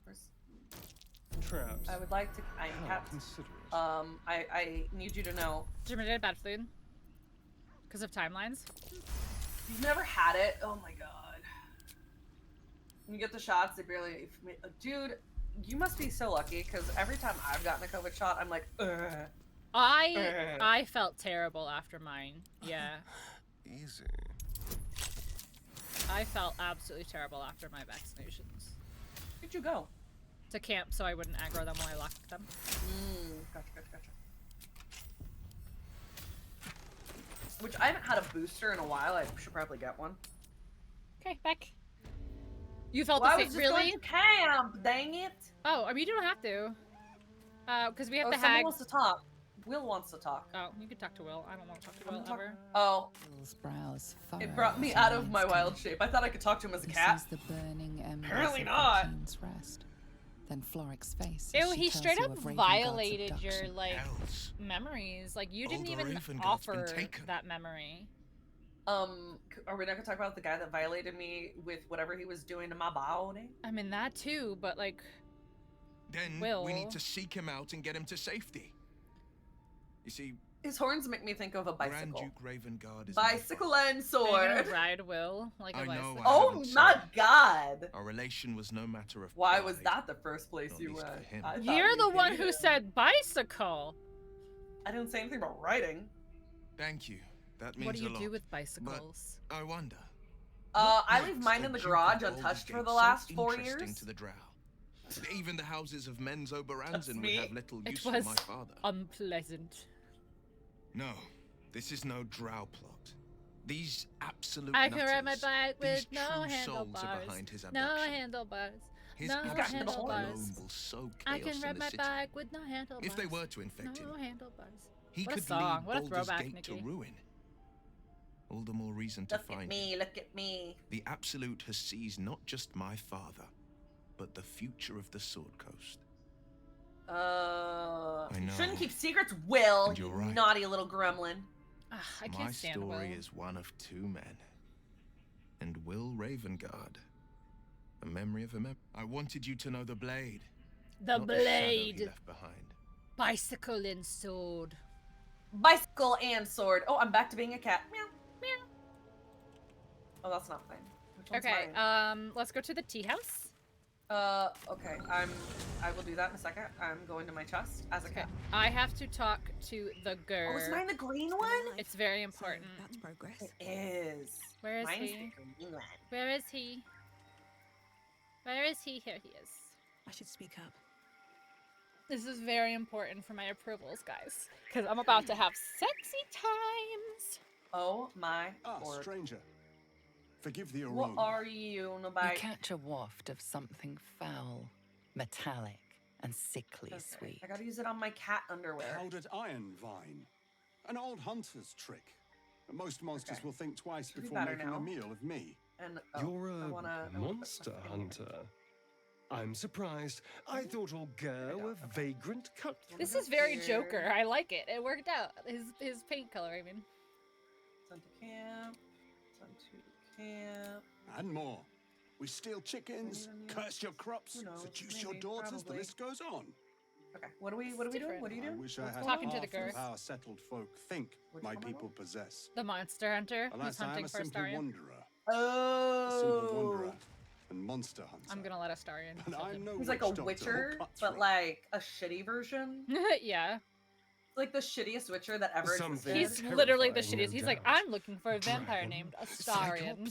Where's... Traps. I would like to... I am cat. I need you to know. Germinated bad food. Because of timelines? You've never had it? Oh my god. When you get the shots, they barely... Dude, you must be so lucky, because every time I've gotten a COVID shot, I'm like, ugh. I felt terrible after mine. Yeah. Easy. I felt absolutely terrible after my vaccinations. Where'd you go? to camp so I wouldn't aggro them while I locked them. Gotcha. Which I haven't had a booster in a while. I should probably get one. Okay, back. You felt Well, the I was same, just really? going to camp, dang it! Oh, I mean, you don't have to. Because we have the someone hag. wants to talk. Will wants to talk. Oh, you can talk to Will. I don't want to talk to Will ever. Oh. Will's brows It brought me out of my wild shape. I thought I could talk to him as a cat. The burning embers Apparently of not. Rakine's rest. Then Floric's face. Ew, as she he tells straight you up of Raven violated Guard's your, abduction. like, memories. Like, you didn't All the even Raven Guard's been offer taken. that memory. Are we not gonna talk about the guy that violated me with whatever he was doing to my body? I mean, that too, but, like, Then Will. we need to seek him out and get him to safety. You see, His horns make me think of a Grand bicycle. Duke Ravengard is Bicycle and Are you sword. gonna ride Will like a I know bicycle? I Oh haven't my said. god! Our relation was no matter of Why pride, was that the first place not you least went? for him. I thought You're you the one did. who said bicycle. I didn't say anything about riding. Thank you. That means What do a you lot. do with bicycles? But I wonder. I what leave makes mine the in the Duke of garage Baldur's untouched for Gate the so last 4 interesting years. to the Drow. Even the houses of men's Oberanzen would me. have little use It for was my father. unpleasant. No, this is no Drow plot. These absolute I can ride my nutters, bike these with no true souls are handlebars. behind his No abduction. handlebars. His No absence alone handlebars. will sow I chaos can ride in the my city. bike with no handlebars. If they were to infect No him, handlebars. he What a could song. lead What a Baldur's throwback, Gate Nikki. to ruin. All the more reason to Look find at him. me, look at me. The Absolute has seized not just my father, but the future of the Sword Coast. You know. shouldn't keep secrets, Will, And you're you right. naughty little gremlin. I can't My stand Will. story is one of two men. And Will Ravengard, a memory of a memory. I wanted you to know the blade. The not shadow blade. he left behind. Bicycle and sword. Bicycle and sword. Oh, I'm back to being a cat. Meow, meow. Oh, that's not fine. Which one's Okay, mine? let's go to the tea house. Okay. I will do that in a second. I'm going to my chest as a cat. I have to talk to the girl. Oh, is mine the green one? It's very important. That's progress. It is. Where is Mine's he? the green one. Where is he? Where is he? Here he is. I should speak up. This is very important for my approvals, guys. Because I'm about to have sexy times. Oh my Lord. Stranger. Forgive the What aroma. are you, nobody? You catch a waft of something foul, metallic, and sickly sweet. I gotta use it on my cat underwear. Powdered iron vine. An old hunter's trick. Most monsters will think twice Should be before better making now. a meal of me. And You're I a wanna monster hunter. I'm surprised. I thought all Ger were vagrant cut. This is very Joker. I like it. It worked out. His paint color, I mean. Send to camp. Send to camp. And more. We steal chickens, curse your crops, Who knows? seduce your Maybe, daughters, the probably. list goes on. Okay, what are we doing? What are you I doing? wish I What's had Talking to half the girl. the power settled folk think my people possess. The monster hunter who's Alas, I am hunting a for simple Astarion. wanderer. A simple wanderer and monster hunter. I'm gonna let Astarion. But kill I'm him. no He's like a witch doctor or witcher, cutthroat. but like a shitty version. Yeah. Like the shittiest witcher that ever existed. He's literally the shittiest. He's like, I'm looking for a vampire named Astarion.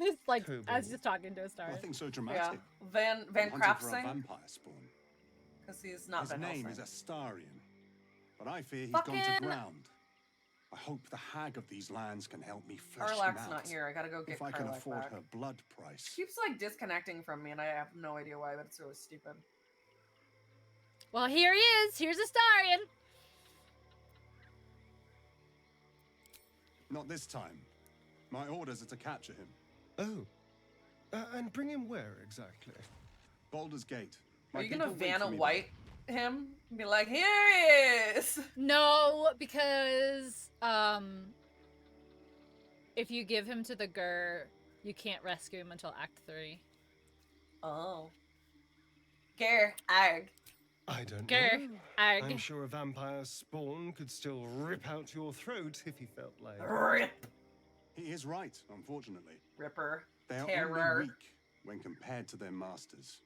It's like, as he's talking to Astarion. Nothing so Yeah, dramatic. Van I'm hunting Craft for a saying vampire spawn. because he's not His Van name Helsing. is Astarion, but I fear he's gone Fucking- to ground. I hope the hag of these lands can help me flesh him Karlach's out. not here. I gotta go get If I can Karlach afford back. her blood price. She keeps like disconnecting from me, and I have no idea why, but it's really stupid. Well, here he is. Here's Astarion. Not this time. My orders are to capture him. Oh. And bring him where exactly? Baldur's Gate. Are you people gonna wait for Vanna me White him and be like, here he is? No, because if you give him to the Gur, you can't rescue him until Act 3. Oh. Ger, arg. I don't Ger, know. arg. I'm sure a vampire spawn could still rip out your throat if he felt like. Rip. He is right, unfortunately. Ripper. They are Terror. only weak when compared to their masters.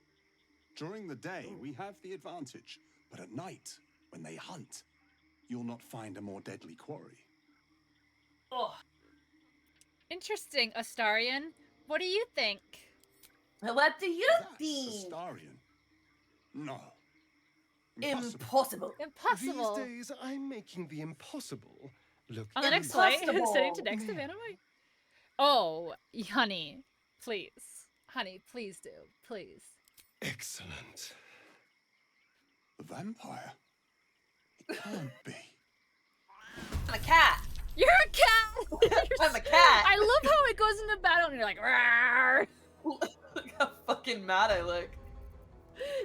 During the day, we have the advantage, but at night, when they hunt, you'll not find a more deadly quarry. Oh. Interesting, Astarion. What do you think? What do you think? Astarion. No. Impossible. Impossible. These days, I'm making the impossible look On the next easy. flight, sitting to next to Anime. Oh, honey, please. Honey, please do. Please. Excellent. A vampire? It can't be. I'm a cat. You're a cat! I'm a cat. I love how it goes into battle and you're like, rawr. Look how fucking mad I look.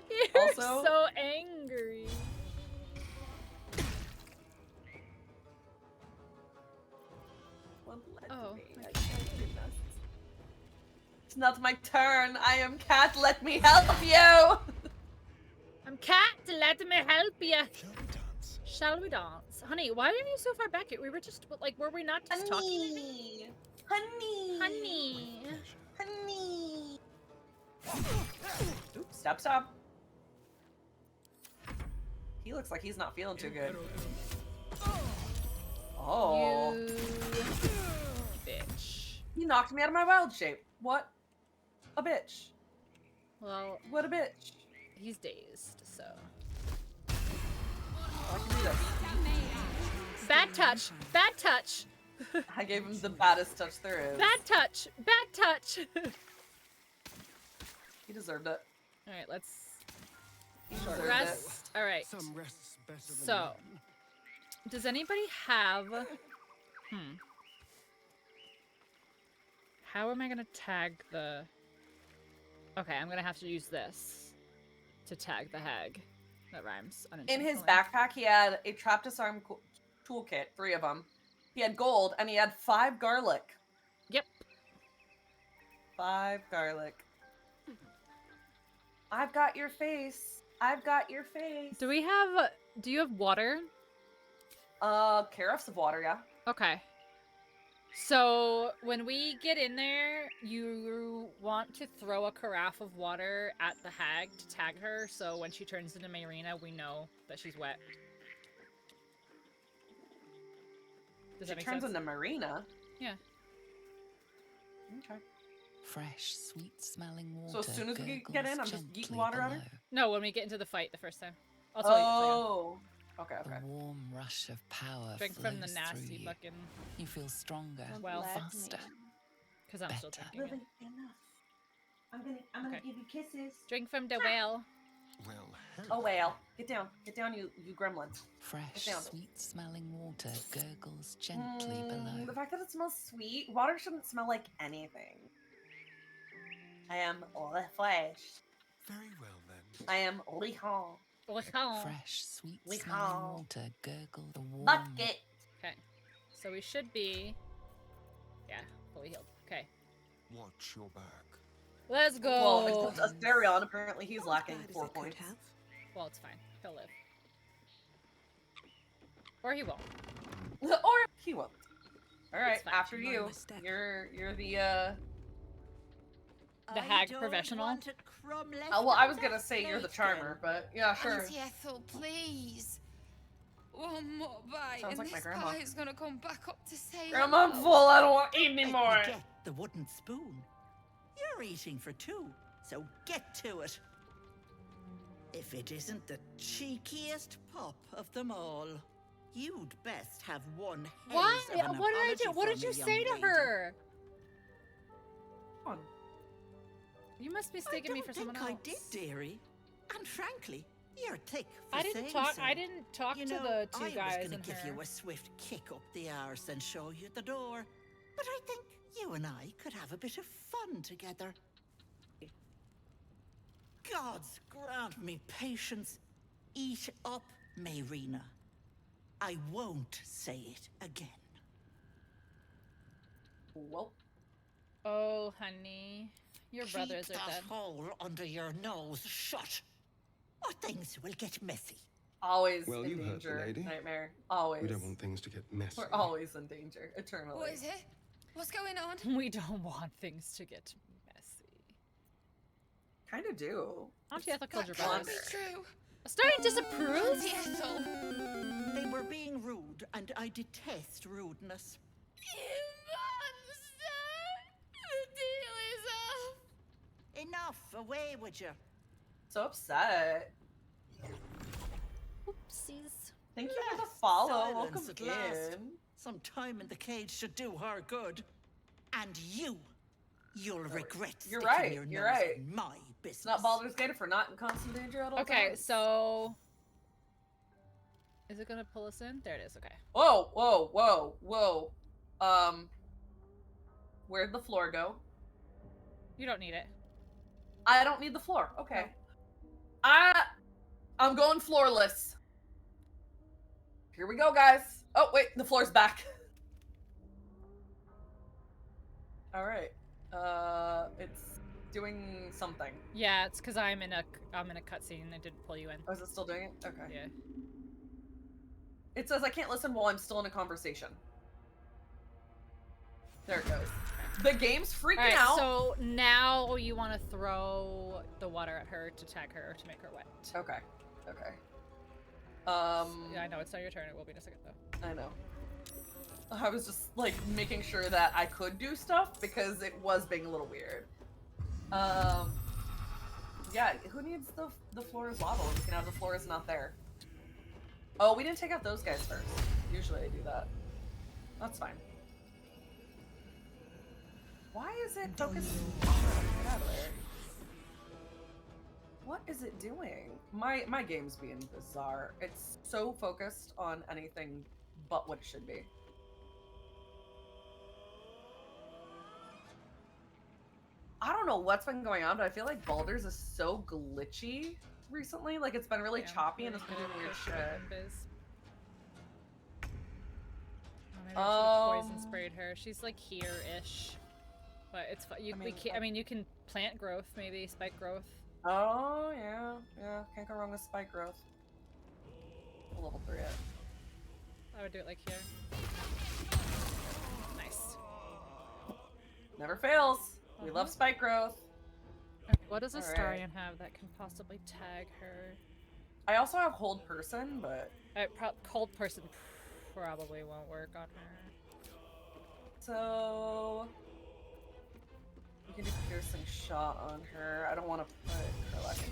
You're Also- so angry. Oh. It's not my turn. I am cat. Let me help you. I'm cat, let me help you. Shall we dance? Honey, why are you so far back? We were just, like, were we not just talking? Honey. Honey. Honey. Oops, stop. He looks like he's not feeling too good. Oh. You bitch. He knocked me out of my wild shape. What a bitch. Well, what a bitch. He's dazed, so. I can do this. Bad touch. Bad touch. I gave him the baddest touch there is. Bad touch. Bad touch. He deserved it. All right, let's He deserved rest. All right. Some rest's better than So, none. does anybody have? How am I gonna tag the? Okay, I'm gonna have to use this to tag the hag. That rhymes. In his unintentionally. backpack, he had a trap disarm toolkit, 3 of them. He had gold, and he had 5 garlic. Yep. 5 garlic. I've got your face. I've got your face. Do we have? Do you have water? Carafes of water, yeah. Okay. So when we get in there, you want to throw a carafe of water at the hag to tag her, so when she turns into Mayrina, we know that she's wet. Does that make turns sense? into Marina. Yeah. Okay. Fresh, sweet-smelling water. So as soon as we get in, I'm just gurgles yeeting water at her? gently No, when we get into the fight the first time. I'll tell you. Oh. Okay, below. The warm rush of power Drink flows from the nasty through you. fucking. You feel stronger, Well, faster. Because I'm still better. drinking it. I'm gonna Okay. give you kisses. Drink from the well. Well, Oh, whale. Get down, you gremlins. Fresh, Get down. sweet-smelling water gurgles gently below. The fact that it smells sweet, water shouldn't smell like anything. I am le flesh. very well then. I am lihon. Fresh, sweet-smelling water gurgle the warm. Bucket. Okay. So we should be. Yeah, fully healed. Okay. Watch your back. Let's go. Well, except Asterion, apparently he's lacking 4 points. Well, it's fine. He'll live. Or he won't. Or he won't. Alright, It's fine. after you. You're the The hag professional. well, I was gonna say you're the charmer, but yeah, sure. Auntie Ethel, please. One more bite, Sounds and like my this grandma. pie is gonna come back up to say Grandma, I'm hello. full, I don't want to eat Let anymore. me get the wooden spoon. You're eating for 2, so get to it. If it isn't the cheekiest pop of them all, you'd best have one haze Why? of an What did I apology do? What from did you me, young say to lady. her? Come on. You must be mistaking me for someone else. I did, dearie. And frankly, you're thick for I didn't saying talk. so. I didn't talk You to know, the 2 I guys was gonna and give her. you a swift kick up the arse and show you the door, but I think you and I could have a bit of fun together. Gods grant me patience. Eat up, Mayrina. I won't say it again. Well. Oh, honey, your brothers Keep are that dead. hole under your nose shut, or things will get messy. Always Well, in you heard the danger, lady. Nightmare. Always. We don't want things to get messy. We're always in danger, eternally. What is it? What's going on? We don't want things to get messy. Kind of do. Auntie Ethel killed your That can't brothers. be true. Starting to disapprove. Auntie Ethel. They were being rude, and I detest rudeness. You monster! The deal is off. Enough, away with you. So upset. Oopsies. Thank you for the follow. Silence Welcome at last. in. Some time in the cage should do her good. And you'll regret You're sticking right. your You're nose right. in my business. It's not Baldur's Gate if we're not in constant danger at all Okay, times. so is it gonna pull us in? There it is. Okay. Whoa, whoa, whoa, whoa. Where'd the floor go? You don't need it. I don't need the floor. Okay. I'm going floorless. Here we go, guys. Oh, wait, the floor's back. All right. It's doing something. Yeah, it's because I'm in a cutscene. I didn't pull you in. Oh, is it still doing it? Okay. Yeah. It says I can't listen while I'm still in a conversation. There it goes. The game's freaking out. So now you want to throw the water at her to tag her to make her wet. Okay. Okay. Yeah, I know it's not your turn. It will be in a second though. I know. I was just like making sure that I could do stuff because it was being a little weird. Yeah, who needs the floor is lava when we can have the floor is not there? Oh, we didn't take out those guys first. Usually I do that. That's fine. Why is it focused? Get out of there. What is it doing? My game's being bizarre. It's so focused on anything but what it should be. I don't know what's been going on, but I feel like Baldur's is so glitchy recently. Like it's been really choppy and it's been doing weird shit. Maybe I should've poison sprayed her. She's like here-ish, but it's fine. I mean, you can plant growth, maybe spike growth. Oh yeah, yeah. Can't go wrong with spike growth. We'll level 3 it. I would do it like here. Nice. Never fails. We love spike growth. Okay, what does a All right. Starion have that can possibly tag her? I also have hold person, but Cold person probably won't work on her. so we can do piercing shot on her. I don't want to put Warlock into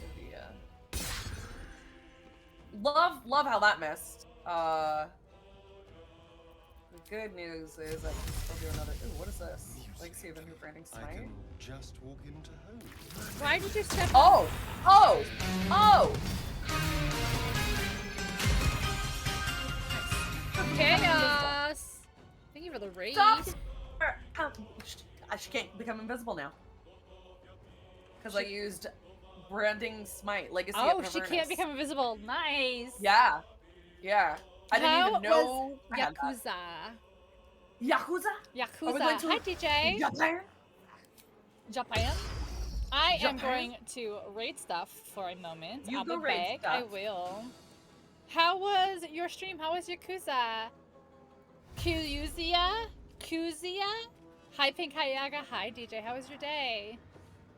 the love how that missed. The good news is I can still do another. Ooh, what is this? Legacy of a New Branding Smite. I can just walk into home. Why did you step? Oh! Oh! Oh! Chaos! Thank you for the raid. Stop! She can't become invisible now. Because I used Branding Smite, Legacy of Oh, she can't become invisible. Nice. Yeah. Yeah. I didn't even know. I had that. Yakuza. Yakuza? Yakuza. Are we going to Hi, DJ. Japan? Japan. I am Japan? going to rate stuff for a moment. You I'll go be rate back. I stuff. will. How was your stream? How was Yakuza? Kuzia? Hi, Pink Hayaga. Hi, DJ. How was your day?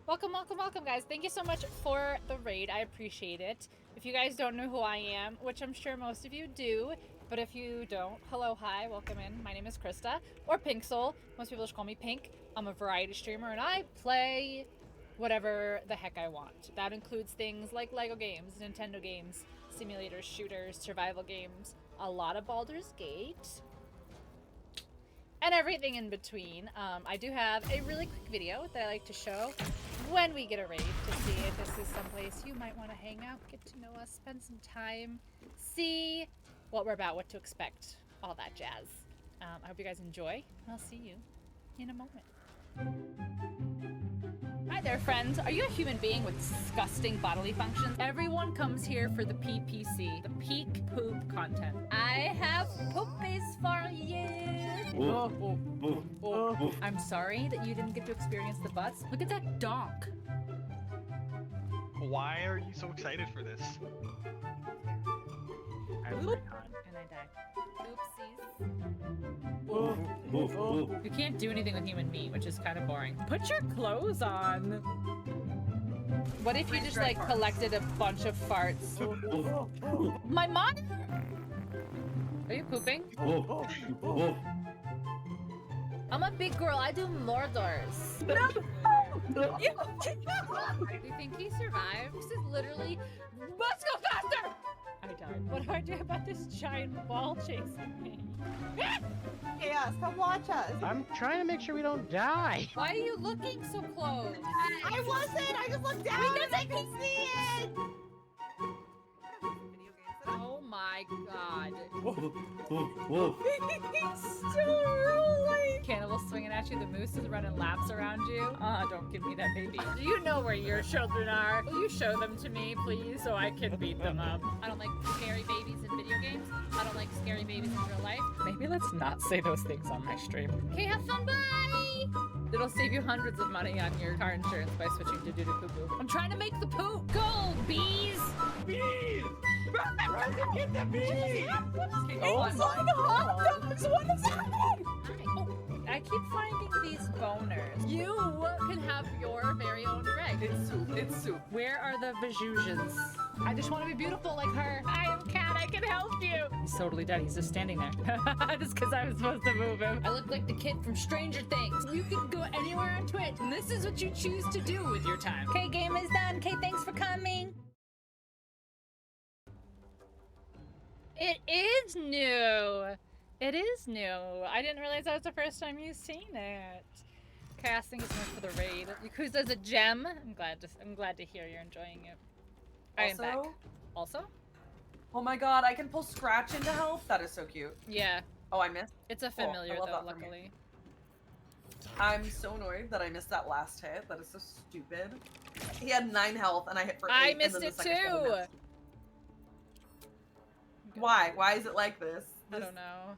Welcome, welcome, welcome, guys. Thank you so much for the raid. I appreciate it. If you guys don't know who I am, which I'm sure most of you do, but if you don't, hello, hi, welcome in. My name is Krista, or Pinxel. Most people just call me Pink. I'm a variety streamer, and I play whatever the heck I want. That includes things like Lego games, Nintendo games, simulators, shooters, survival games, a lot of Baldur's Gate, and everything in between. I do have a really quick video that I like to show when we get a raid to see if this is someplace you might want to hang out, get to know us, spend some time, see what we're about, what to expect, all that jazz. I hope you guys enjoy, and I'll see you in a moment. Hi there, friends. Are you a human being with disgusting bodily functions? Everyone comes here for the PPC, the peak poop content. I have poopies for you. I'm sorry that you didn't get to experience the butts. Look at that donk. Why are you so excited for this? And I died. Oopsies. You can't do anything with human meat, which is kind of boring. Put your clothes on. What if you just like collected a bunch of farts? My monitor! Are you pooping? I'm a big girl. I do Mordors. You think he survived? This is literally. Let's go faster! hard. What do I do about this giant ball chasing me? Chaos, come watch us. I'm trying to make sure we don't die. Why are you looking so close? I wasn't. I just looked down and I could see it. Oh my god. Whoa. It's still rolling. Cannibal swinging at you, the moose is running laps around you. Don't give me that baby. Do you know where your children are? Will you show them to me, please, so I can beat them up? I don't like scary babies in video games. I don't like scary babies in real life. Maybe let's not say those things on my stream. Okay, have fun, bye! It'll save you hundreds of money on your car insurance by switching to doo-doo-poo-poo. I'm trying to make the poop! Go, bees! Bees! Run to get the bees! Oh It's like hot dogs! What is happening? I keep finding these boners. You can have your very own Greg. It's soup. It's soup. Where are the Vajuzhans? I just want to be beautiful like her. I am Cat. I can help you. He's totally dead. He's just standing there. Just because I was supposed to move him. I look like the kid from Stranger Things. You can go anywhere on Twitch, and this is what you choose to do with your time. Okay, game is done. Okay, thanks for coming. It is new. It is new. I didn't realize that was the first time you've seen it. Casting is more for the raid. Yakuza's a gem. I'm glad to hear you're enjoying it. I am back. Also? Oh my god, I can pull Scratch into health? That is so cute. Yeah. Oh, I missed? It's a familiar though, luckily. I'm so annoyed that I missed that last hit. That is so stupid. He had 9 health and I hit for 8. I missed it too! Why? Why is it like this? I don't know.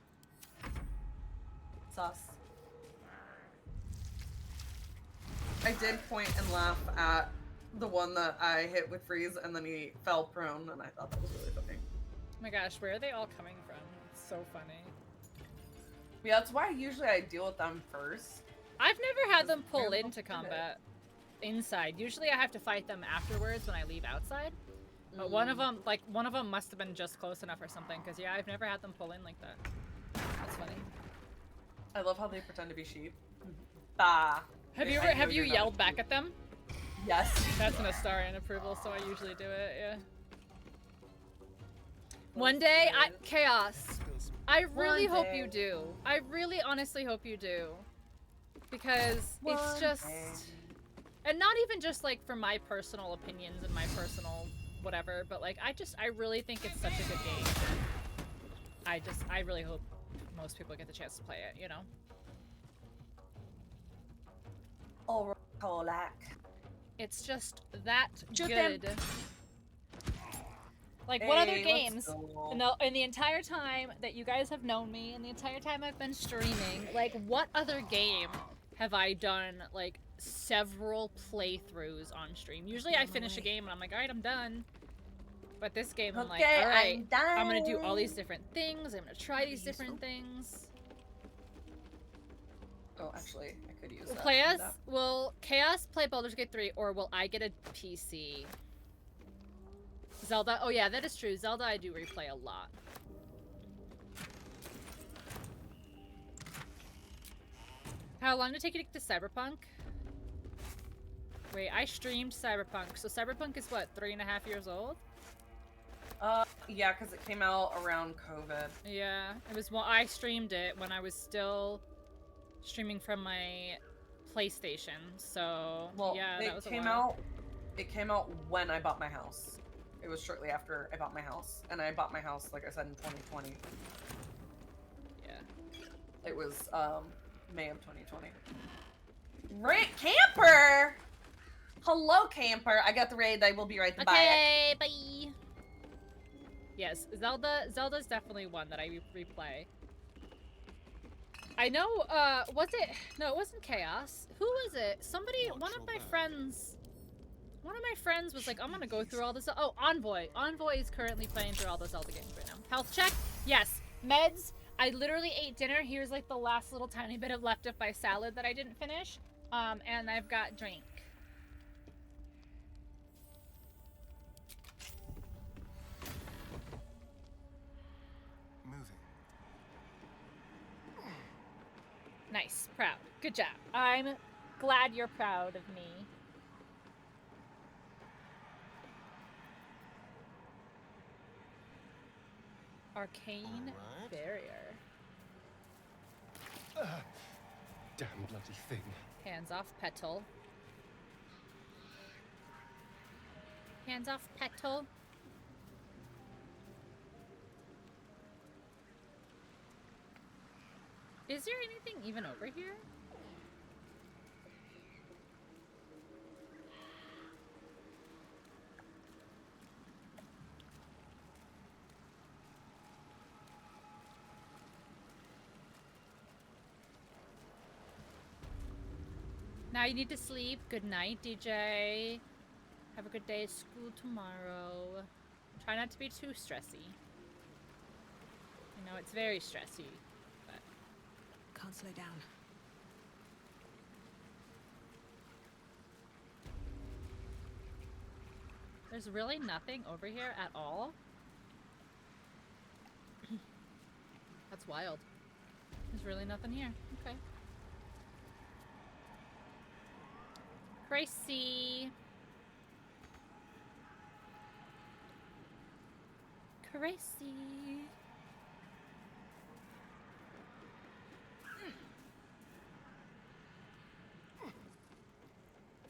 Sus. I did point and laugh at the one that I hit with freeze and then he fell prone and I thought that was really funny. Oh my gosh, where are they all coming from? It's so funny. Yeah, that's why usually I deal with them first. I've never had them pull into combat inside. Usually I have to fight them afterwards when I leave outside. But one of them must have been just close enough or something, because yeah, I've never had them pull in like that. That's funny. I love how they pretend to be sheep. Bah. Have you yelled back at them? Yes. That's an Astarian approval, so I usually do it, yeah. One day, Chaos. I really hope you do. I really honestly hope you do. Because it's just... And not even just like for my personal opinions and my personal whatever, but like I really think it's such a good game. I really hope most people get the chance to play it, you know? Oh, Warlock. It's just that good. Like, what other games in the entire time that you guys have known me, and the entire time I've been streaming, like, what other game have I done, like, several playthroughs on stream? Usually I finish a game and I'm like, alright, I'm done. But this game, I'm like, alright, I'm gonna do all these different things, I'm gonna try these different things. Oh, actually, I could use that. Will Chaos play Baldur's Gate 3, or will I get a PC? Zelda? Oh yeah, that is true. Zelda I do replay a lot. How long did it take you to get to Cyberpunk? Wait, I streamed Cyberpunk. So Cyberpunk is what, 3.5 years old? Yeah, because it came out around COVID. Yeah, it was. Well, I streamed it when I was still streaming from my PlayStation. So yeah, that was a while. It came out when I bought my house. It was shortly after I bought my house, and I bought my house, like I said, in 2020. Yeah. It was May of 2020. Camper! Hello, Camper. I got the raid. I will be right back. Okay, bye. Yes, Zelda's definitely one that I replay. I know, was it? No, it wasn't Chaos. Who was it? Somebody, one of my friends was like, I'm gonna go through all this. Oh, Envoy. Envoy is currently playing through all the Zelda games right now. Health check? Yes. Meds? I literally ate dinner. Here's like the last little tiny bit of left of my salad that I didn't finish. And I've got drink. Nice. Proud. Good job. I'm glad you're proud of me. Arcane barrier. Damn bloody thing. Hands off petal. Hands off petal. Is there anything even over here? Now you need to sleep. Good night, DJ. Have a good day at school tomorrow. Try not to be too stressy. I know it's very stressy, but can't slow down. There's really nothing over here at all. That's wild. There's really nothing here. Okay. Crazy. Crazy.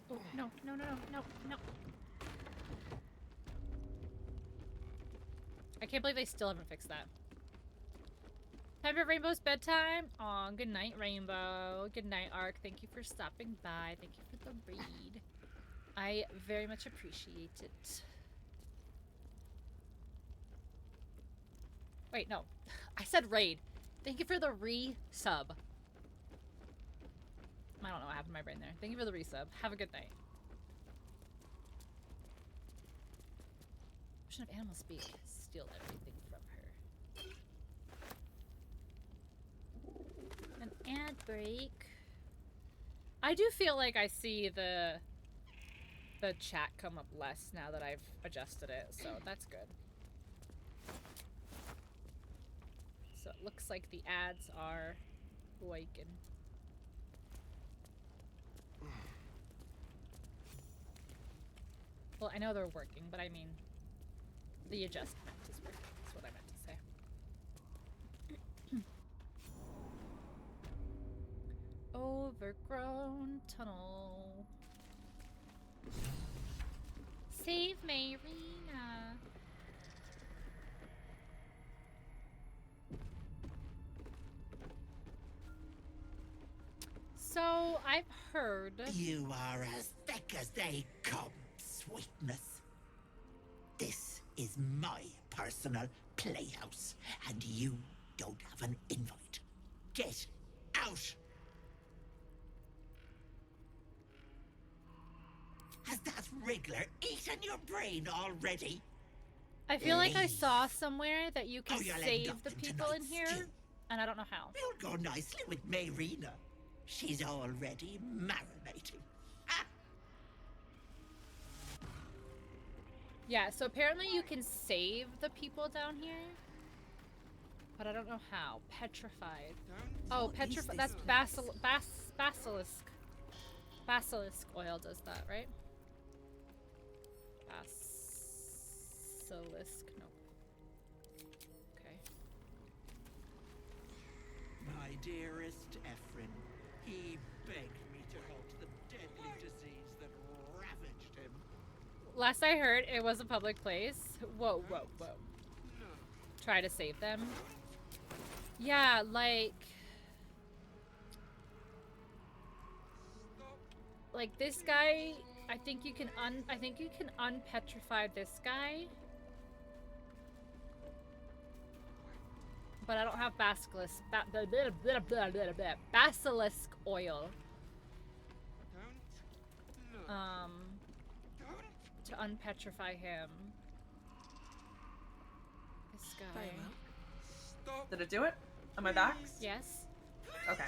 Oh, no, no, no, no, no. I can't believe they still haven't fixed that. Time for Rainbow's bedtime. Aw, good night, Rainbow. Good night, Ark. Thank you for stopping by. Thank you for the read. I very much appreciate it. Wait, no. I said raid. Thank you for the re-sub. I don't know what happened to my brain there. Thank you for the resub. Have a good night. Ocean of Animal Speak. Steal everything from her. An ad break. I do feel like I see the chat come up less now that I've adjusted it, so that's good. So it looks like the ads are awakened. Well, I know they're working, but I mean, the adjustment is working. That's what I meant to say. Overgrown tunnel. Save Marina. So, I've heard... You are as thick as they come, sweetness. This is my personal playhouse, and you don't have an invite. Get out! Has that wriggler eaten your brain already? I feel like I saw somewhere that you can you'll end save up the in people in tonight's here, stew. and I don't know how. You'll go nicely with Marina. She's already marinating. Yeah, so apparently you can save the people down here, but I don't know how. Petrified. Oh, petrified. That's basilisk. Basilisk oil does that, right? Basilisk. No. Okay. My dearest Ephraim, he begged me to help the deadly disease that ravaged him. Last I heard, it was a public place. Whoa, whoa, whoa. Try to save them. Yeah, like this guy. I think you can unpetrify this guy. But I don't have basilisk oil. To unpetrify him. This guy. Did it do it? Am I back? Yes. Okay.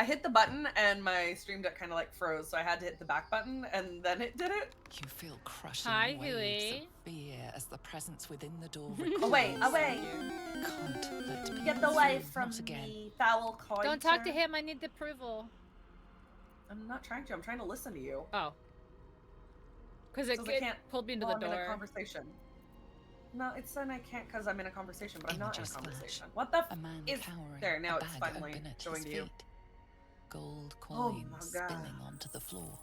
I hit the button and my stream deck kind of like froze, so I had to hit the back button and then it did it. You feel crushing Hi, waves Huey. of fear as the presence within the door Away, recalls away. you. Can't let Get people away through, from not again. me, foul coin. Don't talk to him. I need the approval. I'm not trying to. I'm trying to listen to you. Oh. Because it Says I can't pulled me into while the I'm in a door. conversation. No, it's saying I can't because I'm in a conversation, but I'm not in a Images conversation. flash. What the f A man is cowering, there? Now a it's bag finally open at showing his to you. feet. Gold Oh coins my spilling God. onto the floor.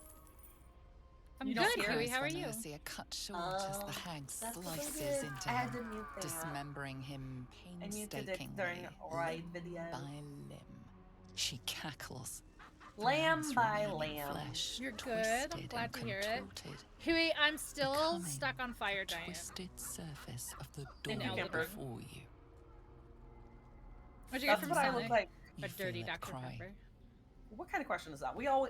I'm You good, don't hear Huey. us How are Eyes you? Mercy are cut short as the hag that's what I slices did. into I had to him, mute that. dismembering him I muted it during painstakingly, Ori limb video. by limb. She cackles. The Lamb man's by remaining lamb. Flesh You're good. I'm twisted glad and to hear it. contorted, Huey, I'm still becoming stuck on Fire the Giant. twisted surface of the In door Elder. before you. What'd you get That's from what I look Sonic? like. You A dirty feel it Dr. cry. Pepper. What kind of question is that? We all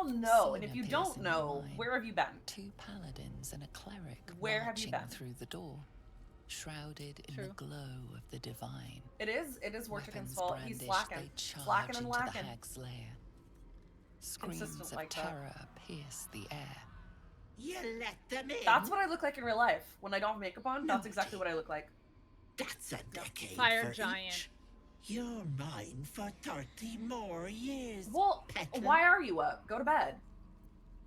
know, and Scene if you appears don't in your know, mind. where have you been? Two paladins and a cleric Where have you marching been? through the door, shrouded in True. the glow of the divine. It is Warchicken's Weapons fault. He's brandished, slacking. they charge Slacking and into lacking. the hag's lair. Screams Consistent of like that. terror pierce the air. You let them in. That's what I look like in real life. When I don't have makeup on, that's exactly what I look like. That's a decade Fire for Giant. each. You're mine for 30 more years. Well, Petra. why are you up? Go to bed.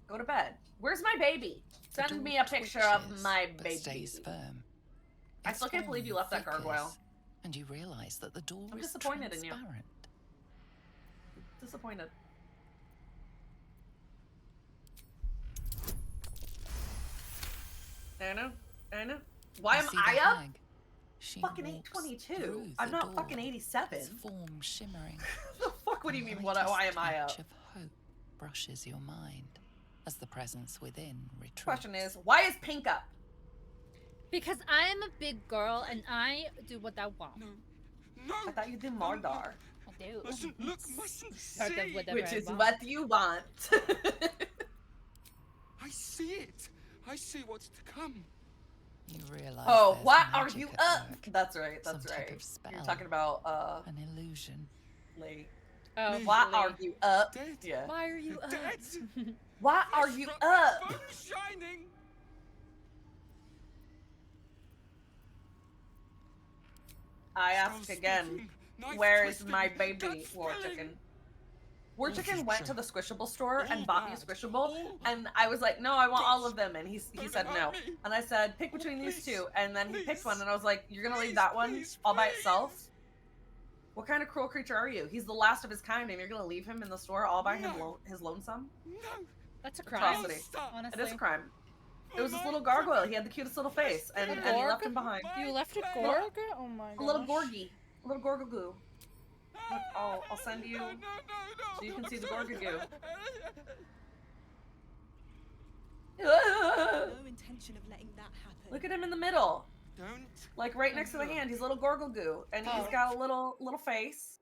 Go to bed. Where's my baby? The Send me door a picture of twitches, my but baby. stays firm. I Its still can't believe you left that form gargoyle. thickens, and you realize that the door I'm is disappointed in you. transparent. Disappointed. I know. Why You am see I the up? hag. She Fucking walks 822. through I'm the not door, fucking 87. its form shimmering. The fuck? What do you mean? Why am I up? Touch of hope brushes your mind as the presence within retreats. Question is, why is Pink up? Because I'm a big girl and I do what I want. No. I thought you did Mordor. I do. Mustn't look, mustn't Part of see. whatever Which I is want. what you want. I see it. I see what's to come. You realize Oh, there's what are magic you at up? work. That's right. Some That's type right. of spell. You're talking about An illusion. Lee. Oh, Why Lee. are you up? Dead. Yeah. Why are you up? Dead. Why are you up? Bone shining. I ask Skull again, splitting, knife where is twisting, my gut baby, spilling. Warchicken? Warchicken went to the Squishable store All and bought me a bad. Squishable, All and I was like, no, I want all of them, and he Don't said hurt no. me. And I said, pick between these Please. two, and then he picked Please. one, and I was like, you're gonna leave Please, that one please, all by please. itself? What kind of cruel creature are you? He's the last of his kind, and you're gonna leave him in the store all by No. his lonesome? No. That's a crime. Atrocity. Stop. Honestly. It is a crime. It was this my little gargoyle. He had the cutest little face, and, A and he left Gorg? him behind. You left a My Gorg? Oh my god. A little Gorgie. A little Gorgagoo. Look, I'll send you No. so you can see the Gorgagoo. No intention of letting that happen. Look at him in the middle. Don't. Like right next to the hand, he's a little Gorgagoo, and he's Oh. got a little face.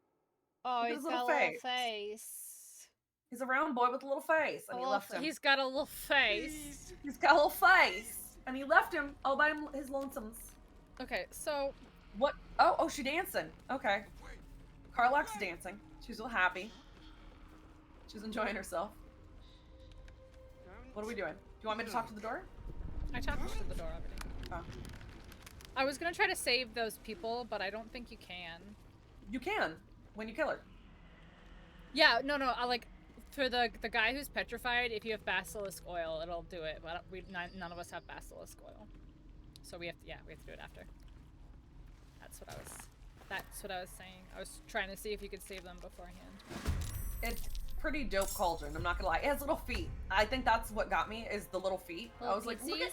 Oh, Look at he's his got little a little face. face. He's a round boy with a little face, and he left him. He's got a little face. He's got a little face, and he left him all by his lonesomes. Okay, so What? Oh, she dancing. Okay. Carlock's dancing. She's real happy. She's enjoying herself. What are we doing? Do you want me to talk to the door? I talked to the door already. Oh. I was gonna try to save those people, but I don't think you can. You can when you kill her. Yeah, no, I like for the guy who's petrified. If you have basilisk oil, it'll do it. But none of us have basilisk oil, so we have to do it after. That's what I was saying. I was trying to see if you could save them beforehand. It's pretty dope cauldron, I'm not gonna lie. It has little feet. I think that's what got me, is the little feet. I was like, look at,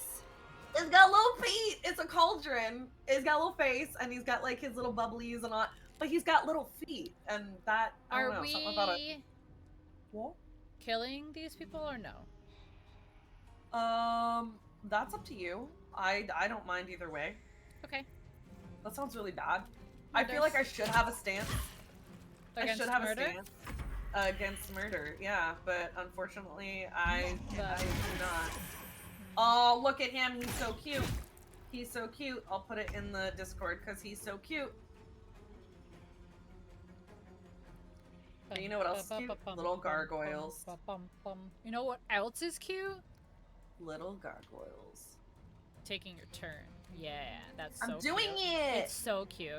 it's got little feet. It's a cauldron. It's got a little face, and he's got like his little bubblies and all, but he's got little feet, and that, I don't know, something about it. What? Killing these people or no? That's up to you. I don't mind either way. Okay. That sounds really bad. I feel like I should have a stance. Against I should have murder? a stance against murder, yeah, but unfortunately I do not. Oh, look at him, he's so cute. He's so cute. I'll put it in the Discord because he's so cute. But you know what else is cute? Little gargoyles. You know what else is cute? Little gargoyles. Taking your turn. Yeah, that's I'm so doing cute. it! It's so cute.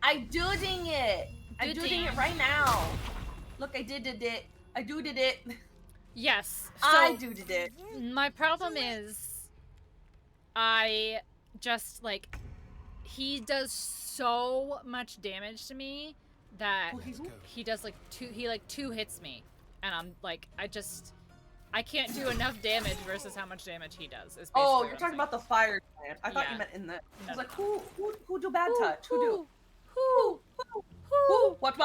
I'm doing it! I'm Doing doing it. it right now! Look, I did it. I did it. Yes. I So did it. my problem is I just like he does so much damage to me that he does like two hits me, and I'm like, I can't do enough damage versus how much damage he does. Is Oh, you're talking about the fire giant. I thought you meant in the. I was like, who do bad touch? Who? What?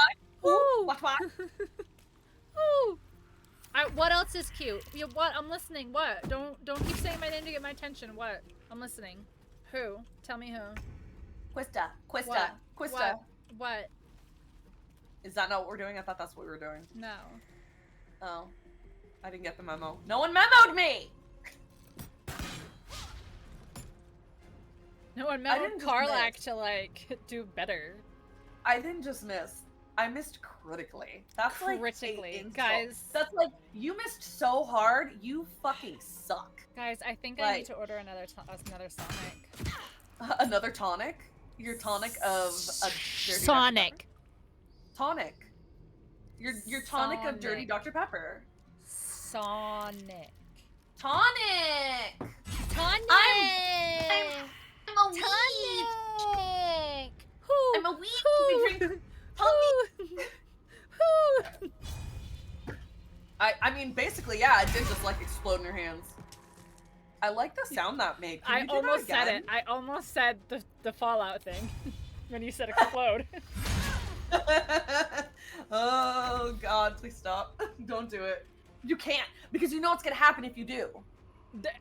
What else is cute? What? I'm listening. What? Don't keep saying my name to get my attention. What? I'm listening. Who? Tell me who. Quista. What? Is that not what we're doing? I thought that's what we were doing. No. Oh. I didn't get the memo. No one memoed me! No one memoed Karlak to, like, do better. I didn't just miss. I missed critically. That's critically. Like guys. That's like, you missed so hard, you fucking suck. Guys, I think I need to order another Sonic. Another tonic? Your tonic of a dirty Sonic. Tonic. Your tonic of dirty Dr. Pepper. Sonic. Tonic! Tonic! I'm a weed! I'm a weed! We drink I mean, basically, yeah, it did just, like, explode in your hands. I like the sound that made. I almost said it. I almost said the Fallout thing when you said explode. Oh, God, please stop. Don't do it. You can't, because you know what's gonna happen if you do.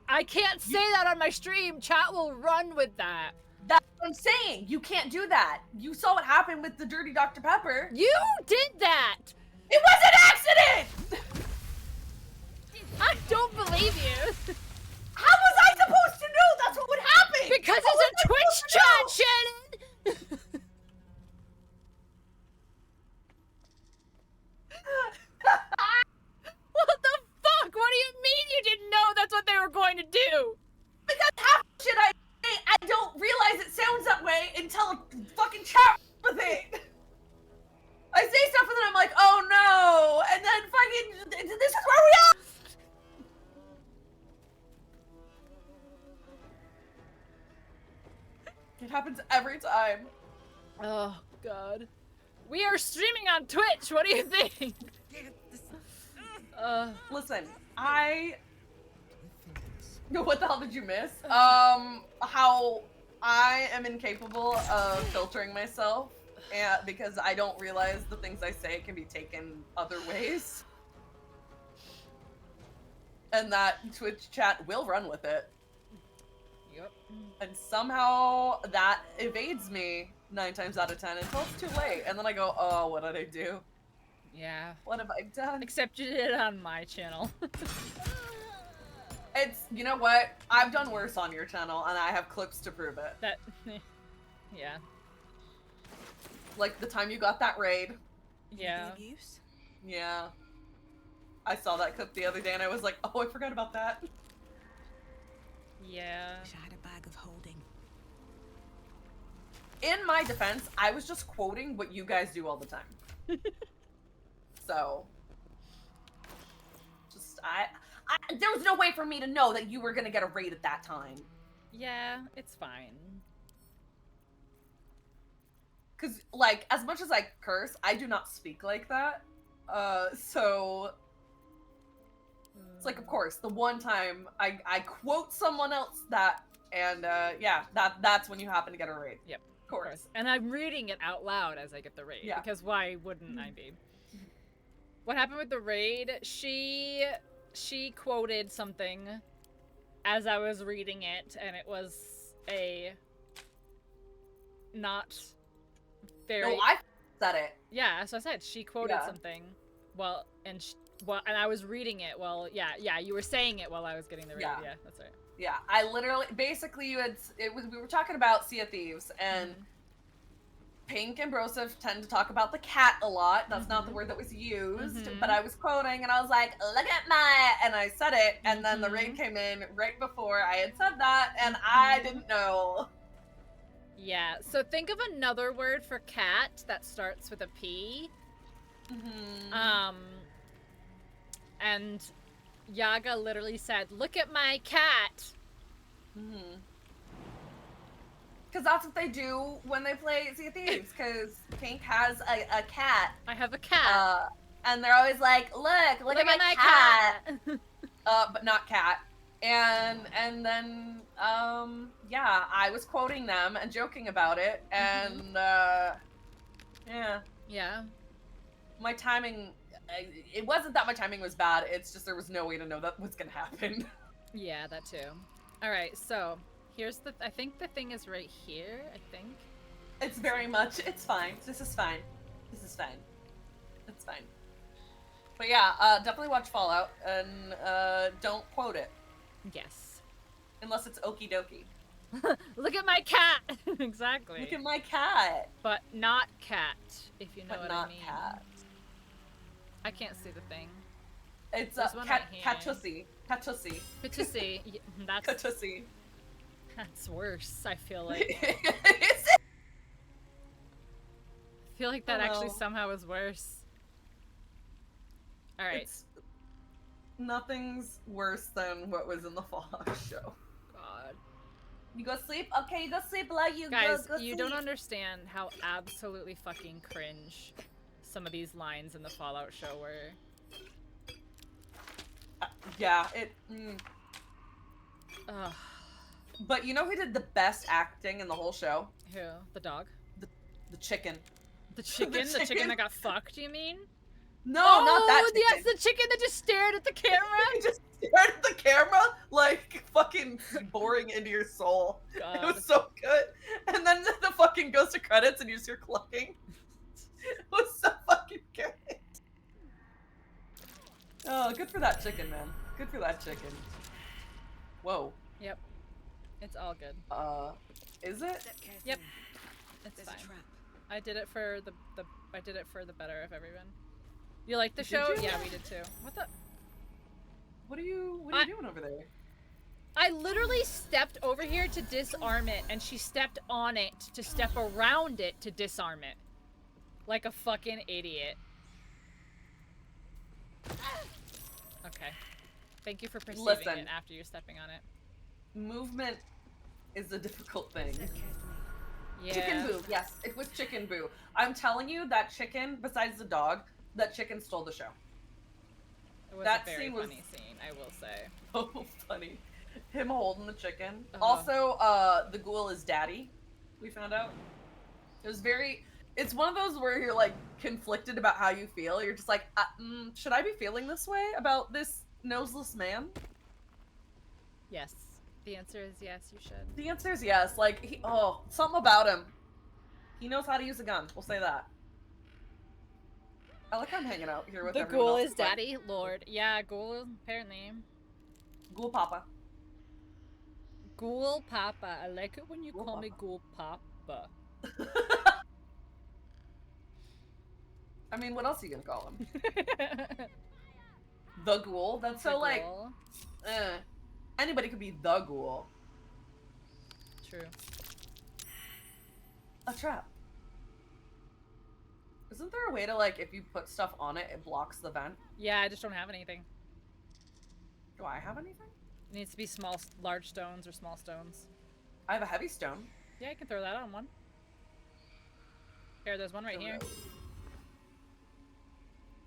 I can't say that on my stream. Chat will run with that. That's what I'm saying. You can't do that. You saw what happened with the dirty Dr. Pepper. You did that. It was an accident! I don't believe you. How was I supposed to know that's what would happen? Because it's a Twitch chat, Shannon! What the fuck? What do you mean you didn't know that's what they were going to do? Because half the shit I say, I don't realize it sounds that way until a fucking chat with it. I say stuff and then I'm like, oh no! And then fucking, this is where we are! It happens every time. Oh, God. We are streaming on Twitch. What do you think? Listen, what the hell did you miss? How I am incapable of filtering myself because I don't realize the things I say can be taken other ways. And that Twitch chat will run with it. Yep. And somehow that evades me 9 times out of 10 until it's too late. And then I go, oh, what did I do? Yeah. What have I done? Except you did it on my channel. It's, you know what? I've done worse on your channel and I have clips to prove it. That, yeah. Like the time you got that raid. Yeah. Yeah. I saw that clip the other day and I was like, oh, I forgot about that. Yeah. I had a bag of holding. In my defense, I was just quoting what you guys do all the time. So, just there was no way for me to know that you were gonna get a raid at that time. Yeah, it's fine. Cause like, as much as I curse, I do not speak like that. So it's like, of course, the one time I quote someone else that, and yeah, that's when you happen to get a raid. Yep, of course. And I'm reading it out loud as I get the raid, because why wouldn't I be? What happened with the raid? She quoted something as I was reading it, and it was a not very. No, I said it. Yeah, so I said she quoted something. Well, and and I was reading it. Well, yeah, you were saying it while I was getting the raid. Yeah, that's right. Yeah, I literally, basically, we were talking about Sea of Thieves, and Pink and Broseph tend to talk about the cat a lot. That's not the word that was used, but I was quoting, and I was like, look at my, and I said it, and then the raid came in right before I had said that, and I didn't know. Yeah, so think of another word for cat that starts with a P. And Yaga literally said, look at my cat. Because that's what they do when they play Sea of Thieves. Because Pink has a cat. I have a cat. And they're always like, look at my cat. But not cat. And then, yeah, I was quoting them and joking about it. And, yeah. Yeah. My timing, it wasn't that my timing was bad. It's just there was no way to know that was going to happen. Yeah, that too. All right, so here's I think the thing is right here, I think. It's very much, it's fine. This is fine. This is fine. It's fine. But yeah, definitely watch Fallout and don't quote it. Yes. Unless it's okie dokie. Look at my cat! Exactly. Look at my cat! But not cat, if you know But what not I mean. cat. I can't see the thing. It's Catussi. Catussi. Catussi. Yeah, that's Catussi. That's worse, I feel like. Is it? I feel like that actually Well. somehow is worse. Alright. Nothing's worse than what was in the Fallout show. God. You go sleep? Okay, you go sleep, like you Guys, go you sleep. don't understand how absolutely fucking cringe some of these lines in the Fallout show were. Yeah, Ugh. But you know who did the best acting in the whole show? Who? The dog? The chicken. The chicken? The chicken that got fucked, you mean? No, not that chicken. Yes, the chicken that just stared at the camera. He just stared at the camera, like fucking boring into your soul. God. It was so good. And then the fucking goes to credits and you just hear clucking. It was so fucking good. Oh, good for that chicken, man. Good for that chicken. Whoa. Yep. It's all good. Is it? Yep. It's fine. I did it for the better of everyone. You like the Did show? you? Yeah, we did too. What the? What are you doing over there? I literally stepped over here to disarm it, and she stepped on it to step around it to disarm it. Like a fucking idiot. Okay. Thank you for perceiving Listen. it after you're stepping on it. Movement is a difficult thing. Yeah. Chicken Boo, yes, it was Chicken Boo. I'm telling you, that chicken, besides the dog, that chicken stole the show. It was That a very scene was- funny scene, I will say. So funny. Him holding the chicken. Uh-huh. Also, the ghoul is daddy, we found out. It was very... It's one of those where you're, like, conflicted about how you feel. You're just like, should I be feeling this way about this noseless man? Yes. The answer is yes, you should. The answer is yes. Like, something about him. He knows how to use a gun. We'll say that. I like how I'm hanging out here with The everyone ghoul else. is daddy, lord. Yeah, ghoul, apparently. Ghoul Papa. Ghoul Papa. I like it when you call me Ghoul Papa. I mean, what else are you gonna call him? The ghoul? That's so, The like, ghoul. anybody could be the ghoul. True. A trap. Isn't there a way to, like, if you put stuff on it, it blocks the vent? Yeah, I just don't have anything. Do I have anything? It needs to be large stones or small stones. I have a heavy stone. Yeah, I can throw that on one. Here, there's one right here.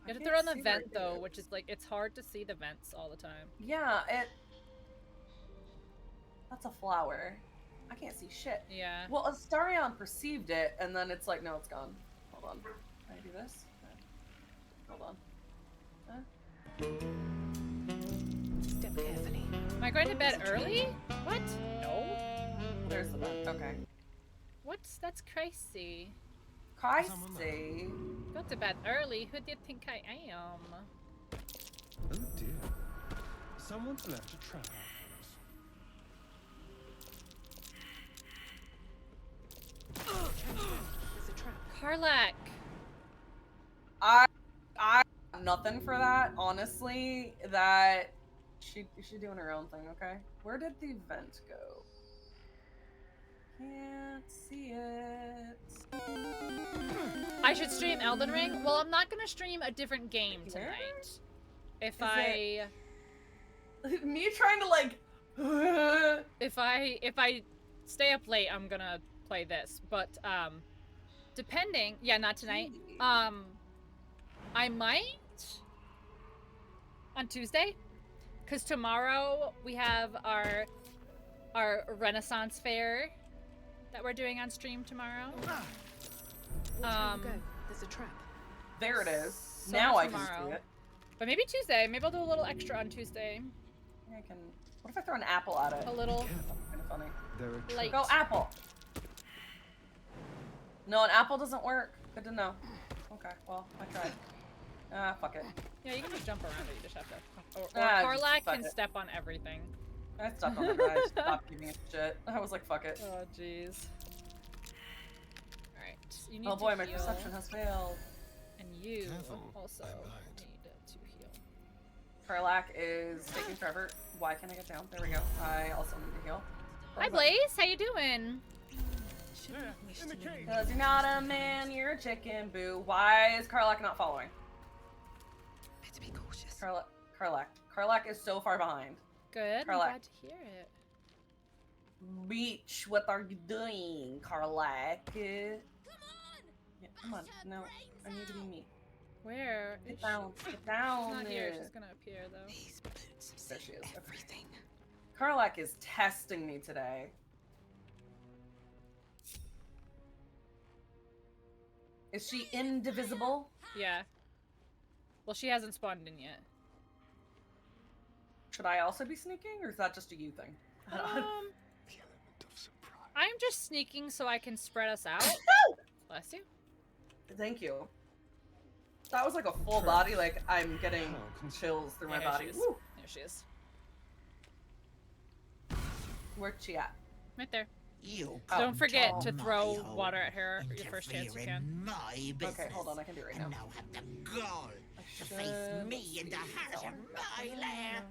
You have to throw on the vent though, which is like, it's hard to see the vents all the time. Yeah, that's a flower. I can't see shit. Yeah. Well, Astarion perceived it, and then it's like, no, it's gone. Hold on. Can I do this? Okay. Hold on. Step carefully. Am I going to bed early? What? No. There's the vent. Okay. That's crazy. Crazy. Go to bed early. Who do you think I am? Oh dear. Someone's left a trap out There's a trap. Karlak. I have nothing for that, honestly. That she doing her own thing, okay? Where did the vent go? Can't see it. I should stream Elden Ring? Well, I'm not gonna stream a different game tonight. Me trying to, like... If I stay up late, I'm gonna play this. But depending, yeah, not tonight. I might on Tuesday, because tomorrow we have our Renaissance fair that we're doing on stream tomorrow. There's a trap. There it is. So now I tomorrow. can see it. But maybe Tuesday. Maybe I'll do a little extra on Tuesday. I can. What if I throw an apple at it? A little. Kind of funny. Light. Go apple. No, an apple doesn't work. Good to know. Okay, well, I tried. Fuck it. Yeah, you can just jump around it. You just have to. Or Karlak can step on everything. I stepped on it. I stopped giving a shit. I was like, fuck it. Oh, jeez. Alright. You need Oh boy, to my heal. perception has failed. And you also need to heal. Karlak is taking forever. Why can't I get down? There we go. I also need to heal. Hi, Blaze. How you doing? Because you're not a man, you're a chicken, boo. Why is Karlak not following? Better be cautious. Karlak is so far behind. Good. I'm Karlak. glad to hear it. Beach, what are you doing, Karlak? Yeah, come on. No, I need to be me. Where? Get down. Get down. She's not here. there. She's gonna appear though. These boots There she is. everything. Karlak is testing me today. Is she indivisible? Yeah. Well, she hasn't spawned in yet. Should I also be sneaking, or is that just a you thing? I'm just sneaking so I can spread us out. Bless you. Thank you. That was like a full body, like I'm getting chills through my There body. she is. Woo. There she is. Where'd she at? Right there. You Don't forget come to my throw home, water at her your first chance you interfere can. in my business, Okay, hold on, I can do it right now. and now have the gall to face me in the heart of my lair.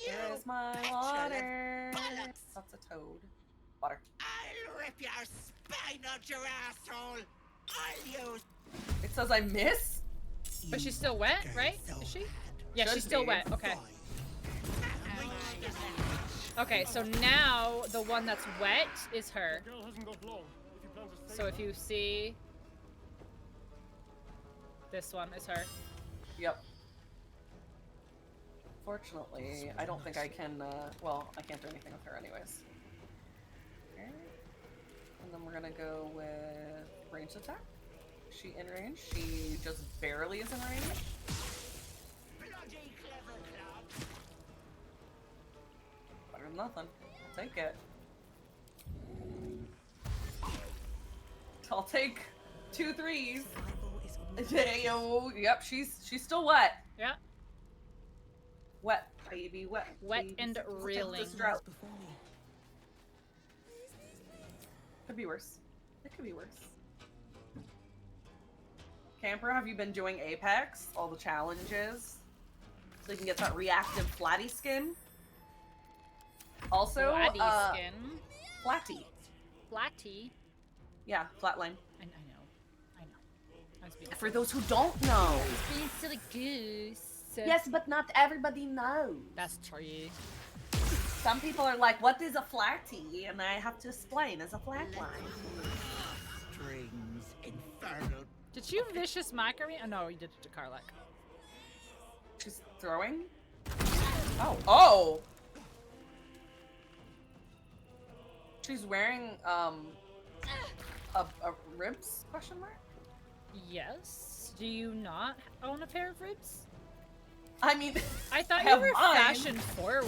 There's my water. That's a toad. Water. I'll rip your spine out your asshole. I'll use. It says I miss? But she's still wet, right? Is she? Yeah, Should she's still be. wet. Okay. Okay, so now the one that's wet is her. So if you see, this one is her. Yep. Fortunately, I don't think I can, well, I can't do anything with her anyways. Okay. And then we're gonna go with ranged attack. She in range? She just barely is in range. Better than nothing. I'll take it. I'll take 2 3s. Yep, she's still wet. Yeah. Wet, baby, wet. Wet baby. and Protect reeling. this drought. Could be worse. It could be worse. Camper, have you been doing Apex? All the challenges? So you can get that reactive flatty skin? Also, Flatty skin. Flatty. Flatty. Yeah, flatline. I know. I was being For those who don't know. being silly goose. Yes, but not everybody knows. That's true. Some people are like, what is a flatty? And I have to explain, it's a flatline. Strings, infernal. Did you vicious mockery? Oh no, you did it to Karlak. She's throwing? Oh! She's wearing, a ribs, question mark? Yes. Do you not own a pair of ribs? I mean, I thought I you have were mine. fashion forward.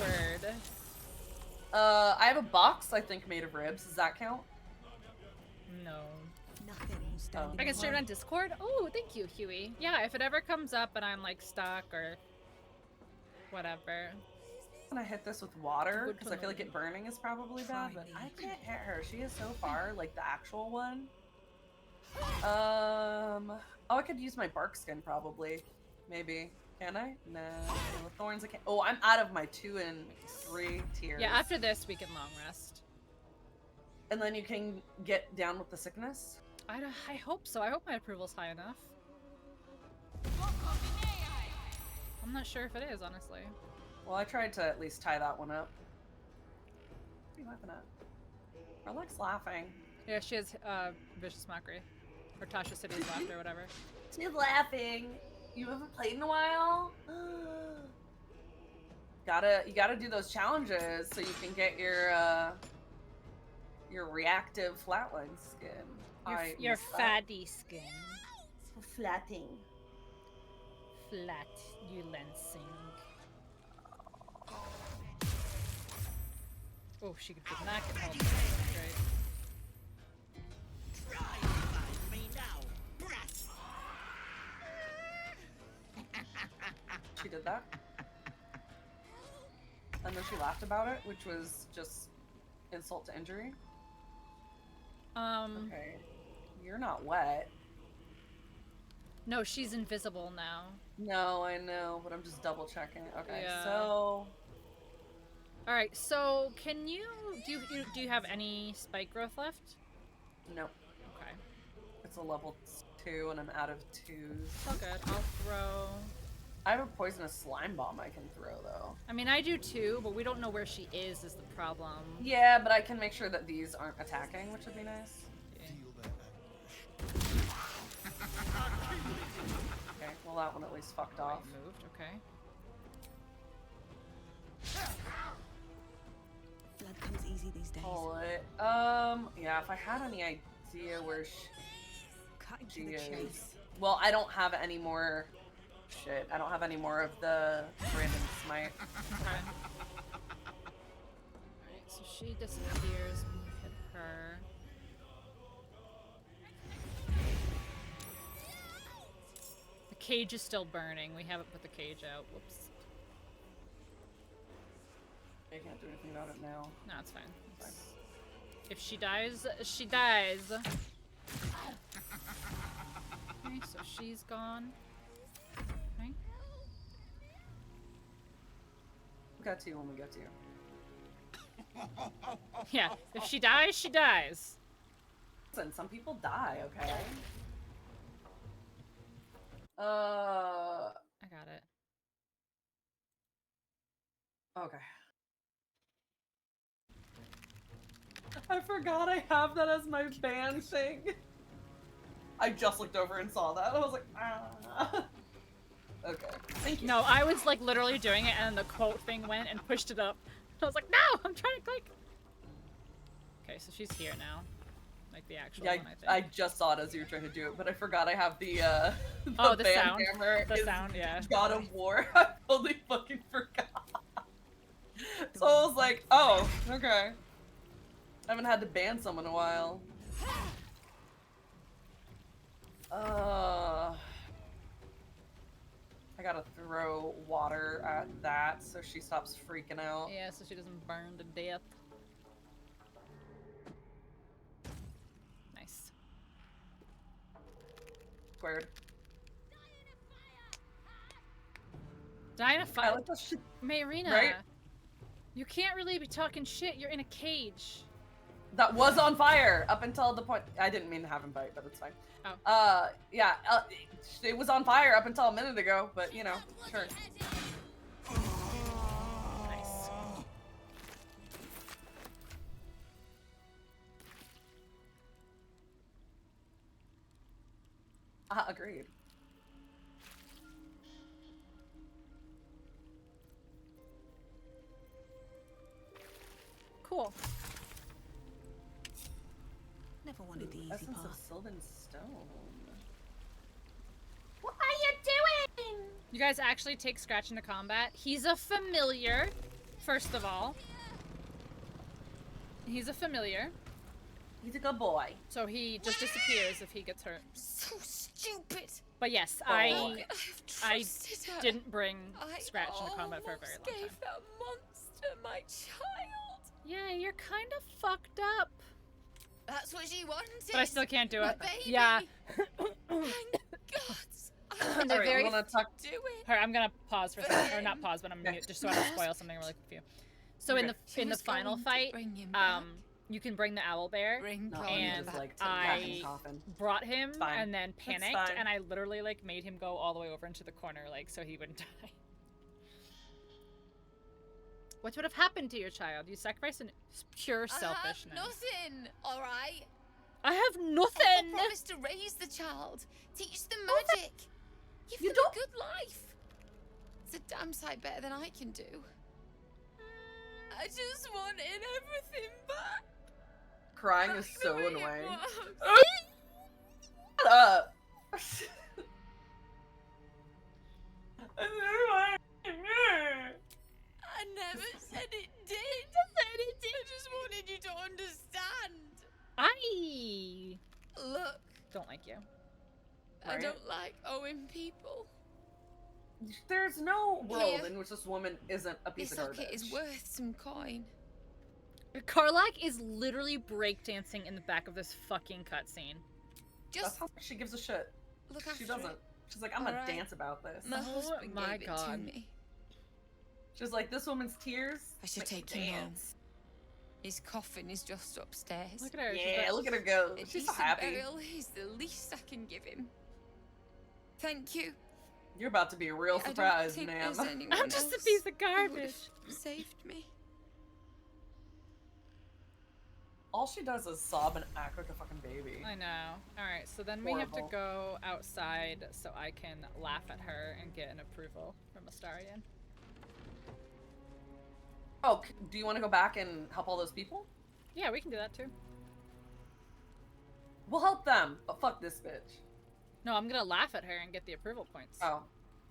I have a box, I think, made of ribs. Does that count? No. Oh. I can stream it on Discord? Oh, thank you, Huey. Yeah, if it ever comes up and I'm like stuck or whatever. Can I hit this with water? Because I feel like it burning is probably bad, but I can't hit her. She is so far, like the actual one. Oh, I could use my bark skin probably. Maybe. Can I? No. The thorns I can't. Oh, I'm out of my 2 and 3 tiers. Yeah, after this we can long rest. And then you can get down with the sickness? I hope so. I hope my approval's high enough. I'm not sure if it is, honestly. Well, I tried to at least tie that one up. What are you laughing at? Warlock's laughing. Yeah, she has vicious mockery, or Tasha City's laughter, or whatever. She's laughing. You haven't played in a while. You gotta do those challenges so you can get your reactive flatline skin. Your fatty skin. Flatting. Flatulancing. Oh, she did not get help. Great. She did that. And then she laughed about it, which was just insult to injury. Okay. You're not wet. No, she's invisible now. No, I know, but I'm just double checking. Okay, Yeah. so... Alright, so can you do you have any spike growth left? No. Okay. It's a level 2 and I'm out of 2s. Oh good. I'll throw... I have a poisonous slime bomb I can throw though. I mean, I do too, but we don't know where she is the problem. Yeah, but I can make sure that these aren't attacking, which would be nice. Okay, well that one at least fucked off. Moved, okay. Blood comes easy these days. Pull it. Yeah, if I had any idea where Cutting she to the is. chase. Well, I don't have any more shit. I don't have any more of the random smite. Okay. Alright, so she disappears when you hit her. The cage is still burning. We haven't put the cage out. Whoops. I can't do anything about it now. No, it's fine. If she dies, she dies. Okay, so she's gone. Okay. We'll get to you when we get to you. Yeah, if she dies, she dies. Listen, some people die, okay? I got it. Okay. I forgot I have that as my band thing. I just looked over and saw that. I was like, ah. Okay. Thank you. No, I was like literally doing it and the quote thing went and pushed it up. I was like, no, I'm trying to click. Okay, so she's here now. Like the actual Yeah, one, I think. I just saw it as you were trying to do it, but I forgot I have the Oh, the band sound. hammer The is sound, yeah. God of War. I totally fucking forgot. So I was like, oh, okay. I haven't had to ban someone in a while. I gotta throw water at that so she stops freaking out. Yeah, so she doesn't burn to death. Nice. Squared. Die in a I fight. like that shit. Mayrina, Right? you can't really be talking shit. You're in a cage. That was on fire up until the point. I didn't mean to have him bite, but it's fine. Oh. Yeah, it was on fire up until a minute ago, but you know, sure. Nice. Agreed. Cool. Never wanted the easy Essence path. of Sylvan Stone. What are you doing? You guys actually take Scratch into combat. He's a familiar, first of all. He's a familiar. He's a good boy. So he just disappears if he gets hurt. So stupid. But yes, Oh, I trusted her. didn't bring I Scratch into combat for a very long time. gave that monster my child. Yeah, you're kind of fucked up. That's what she wanted. But I still can't do My it. baby. Yeah. Thank God. And they're Alright, very. you wanna talk? Do it. Her, I'm gonna pause for a second, or not pause, but I'm mute just so I don't spoil something really quick for you. So in the final fight, you can bring the owl bear, No, and just, like, I coffin. brought him Fine. and then That's panicked, fine. and I literally like made him go all the way over into the corner, like so he wouldn't die. What would have happened to your child? You sacrificed in pure selfishness. I have nothing, alright? I have nothing! I promised to raise the child, teach them magic, give them a good life. It's a damn sight better than I can do. I just wanted everything back. Crying is so The way it annoying. was. Shut up. I never said it did. I just wanted you to understand. I Look, don't like you. I don't like owing people. There's no world Here. in which this woman isn't a piece This of garbage. locket is worth some coin. Karlak is literally breakdancing in the back of this fucking cutscene. That's how she gives a shit. Look She after doesn't. it. She's like, I'm gonna Alright. dance about this. My husband my gave it God. to me. She's like, this woman's tears. I should like, take him home. dance. His coffin is just upstairs. Look at her. Yeah, look at her go. A She's so decent happy. burial is the least I can give him. Thank you. You're about to be a real I don't surprise, think ma'am. there's anyone I'm just a else piece of who would garbage. have saved me. All she does is sob and act like a fucking baby. I know. Alright, so then we have to Horrible. go outside so I can laugh at her and get an approval from Astarion. Oh, do you want to go back and help all those people? Yeah, we can do that too. We'll help them, but fuck this bitch. No, I'm gonna laugh at her and get the approval points. Oh.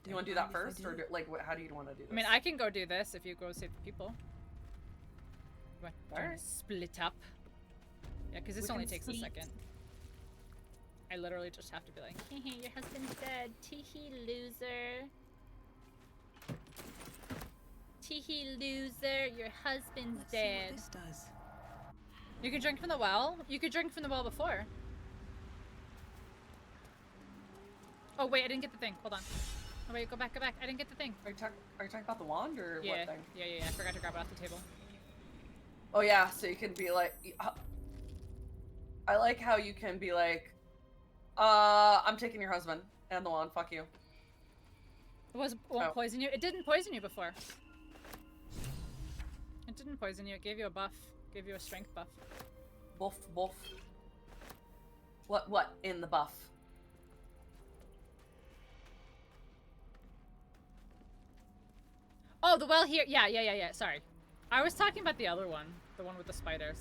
Do you want to do that first? Or, like, how do you want to do this? I mean, I can go do this if you go save the people. What? Alright. Split up. Yeah, because this We only can takes a split. second. I literally just have to be like, hee your husband's dead. Tee-hee, loser. Tee-hee, loser. Your husband's Let's see what dead. this does. You can drink from the well. You could drink from the well before. Oh, wait, I didn't get the thing. Hold on. Oh, wait, go back, go back. I didn't get the thing. Are you talking about the wand or Yeah, what thing? yeah. I forgot to grab it off the table. Oh yeah, so you can be like, I like how you can be like, I'm taking your husband and the wand. Fuck you. It won't poison you. It didn't poison you before. It didn't poison you. It gave you a buff. Gave you a strength buff. Buff, buff. What in the buff? Oh, the well here. Yeah. Sorry. I was talking about the other one. The one with the spiders.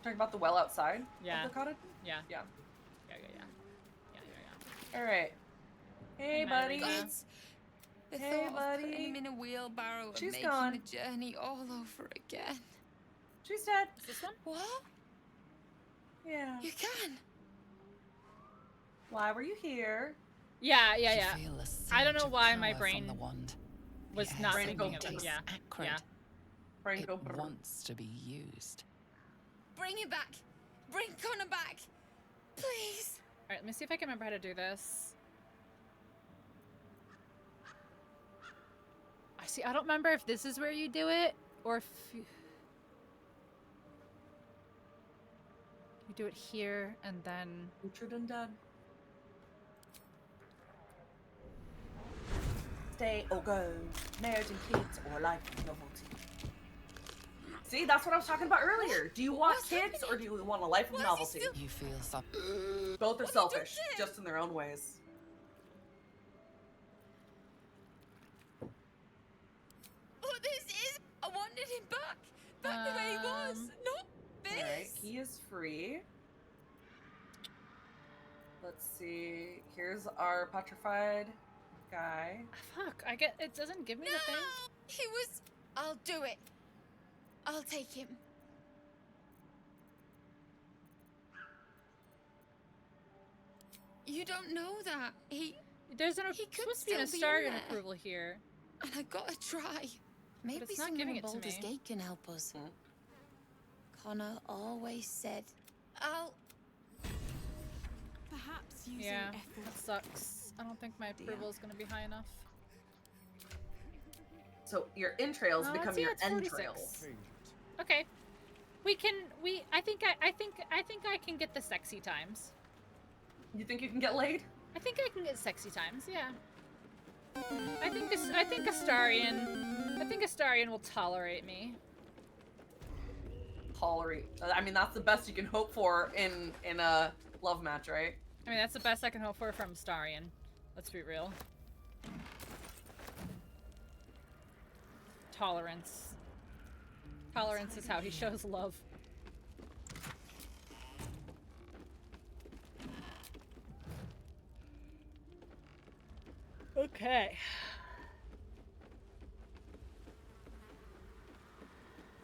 Talking about the well outside Yeah. of the cottage? Yeah. Yeah. Yeah. All right. Hey, Hey, buddy. Maddie. The Hey, thought buddy. of putting him in a wheelbarrow and She's making gone. the journey all over again. She's dead. Is this one? What? Yeah. You can? Why were you here? Yeah. You feel a I don't surge know of why my power brain from the wand. was Yes, not it thinking of tastes it. Yeah. acrid. Yeah. Brain It go brr. wants to be used. Bring it back. Bring Connor back. Please. Alright, let me see if I can remember how to do this. I don't remember if this is where you do it, or if you do it here, and then... Butchered and dead. Stay or go. Marriage and kids or life of novelty. See, that's what I was talking about earlier. Do you want kids or do you want a life of novelty? You feel something. Both are selfish, just in their own ways. Oh, this is. I wanted him back. Back the way he was. Not this. Alright, he is free. Let's see. Here's our petrified guy. Fuck, it doesn't give me the thing. He was. I'll do it. I'll take him. You don't know that. There's he could supposed to be an still Astarion in there. approval here. And I gotta try. Maybe it's not someone giving on it to Baldur's me. Gate can help us. Connor always said, I'll. Perhaps using Yeah, effort. that sucks. I don't think my approval is gonna be high enough. So your entrails Oh, become let's see, your it's 46. entrails. Okay. I think I can get the sexy times. You think you can get laid? I think I can get sexy times, yeah. I think Astarion will tolerate me. Tolerate. I mean, that's the best you can hope for in a love match, right? I mean, that's the best I can hope for from Astarion. Let's be real. Tolerance. Tolerance is how he shows love. Okay.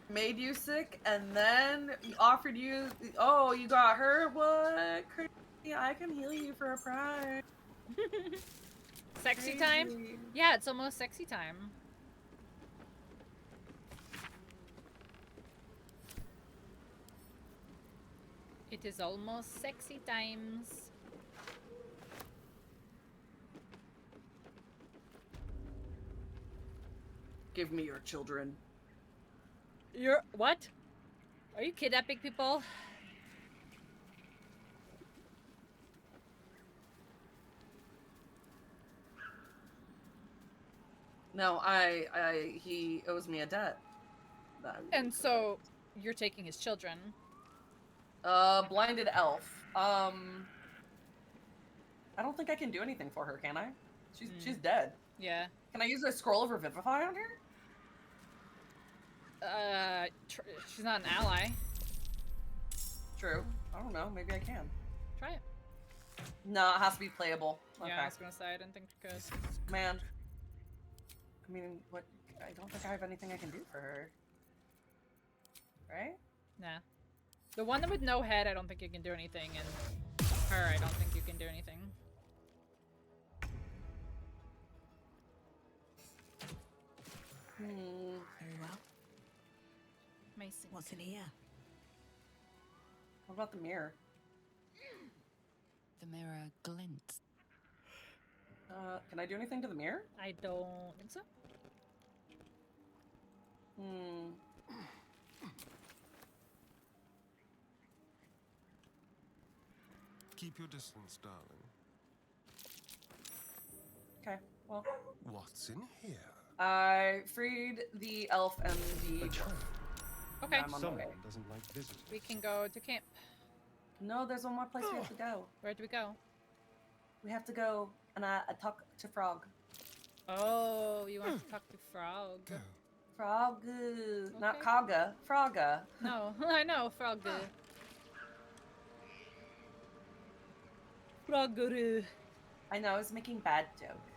Made you sick and then offered you. Oh, you got her? What? Crazy. I can heal you for a price. Sexy time? Yeah, it's almost sexy time. It is almost sexy times. Give me your children. You're what? Are you kidnapping people? No, he owes me a debt. And so you're taking his children. Blinded elf. I don't think I can do anything for her, can I? She's dead. Yeah. Can I use a scroll of revivify on her? She's not an ally. True. I don't know. Maybe I can. Try it. No, it has to be playable. Okay. Yeah, I was gonna say I didn't think you could. Man. I mean, what? I don't think I have anything I can do for her. Right? Nah. The one with no head, I don't think you can do anything, and her, I don't think you can do anything. Very well. Mason. What's in here? What about the mirror? The mirror glints. Can I do anything to the mirror? I don't think so. Keep your distance, darling. Okay, well. What's in here? I freed the elf and the dwarf. Okay. I'm on my way. Doesn't like visitors. We can go to camp. No, there's one more place we have to go. Where do we go? We have to go and talk to Frog. Oh, you want to talk to Frog? Frog, not Kaga. Frogga. No, I know Frog. Frog. I know. I was making bad joke.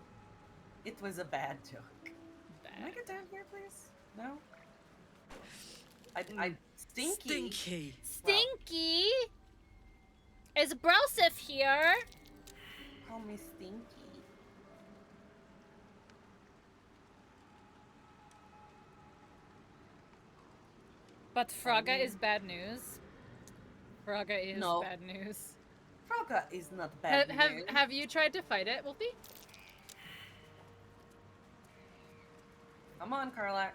It was a bad joke. Can I get down here, please? No. I stinky. Stinky. Is Broseph here? Call me Stinky. But Frogga is bad news. Frogga is bad news. Frogga is not bad news. Have you tried to fight it, Wolfie? Come on, Karlak.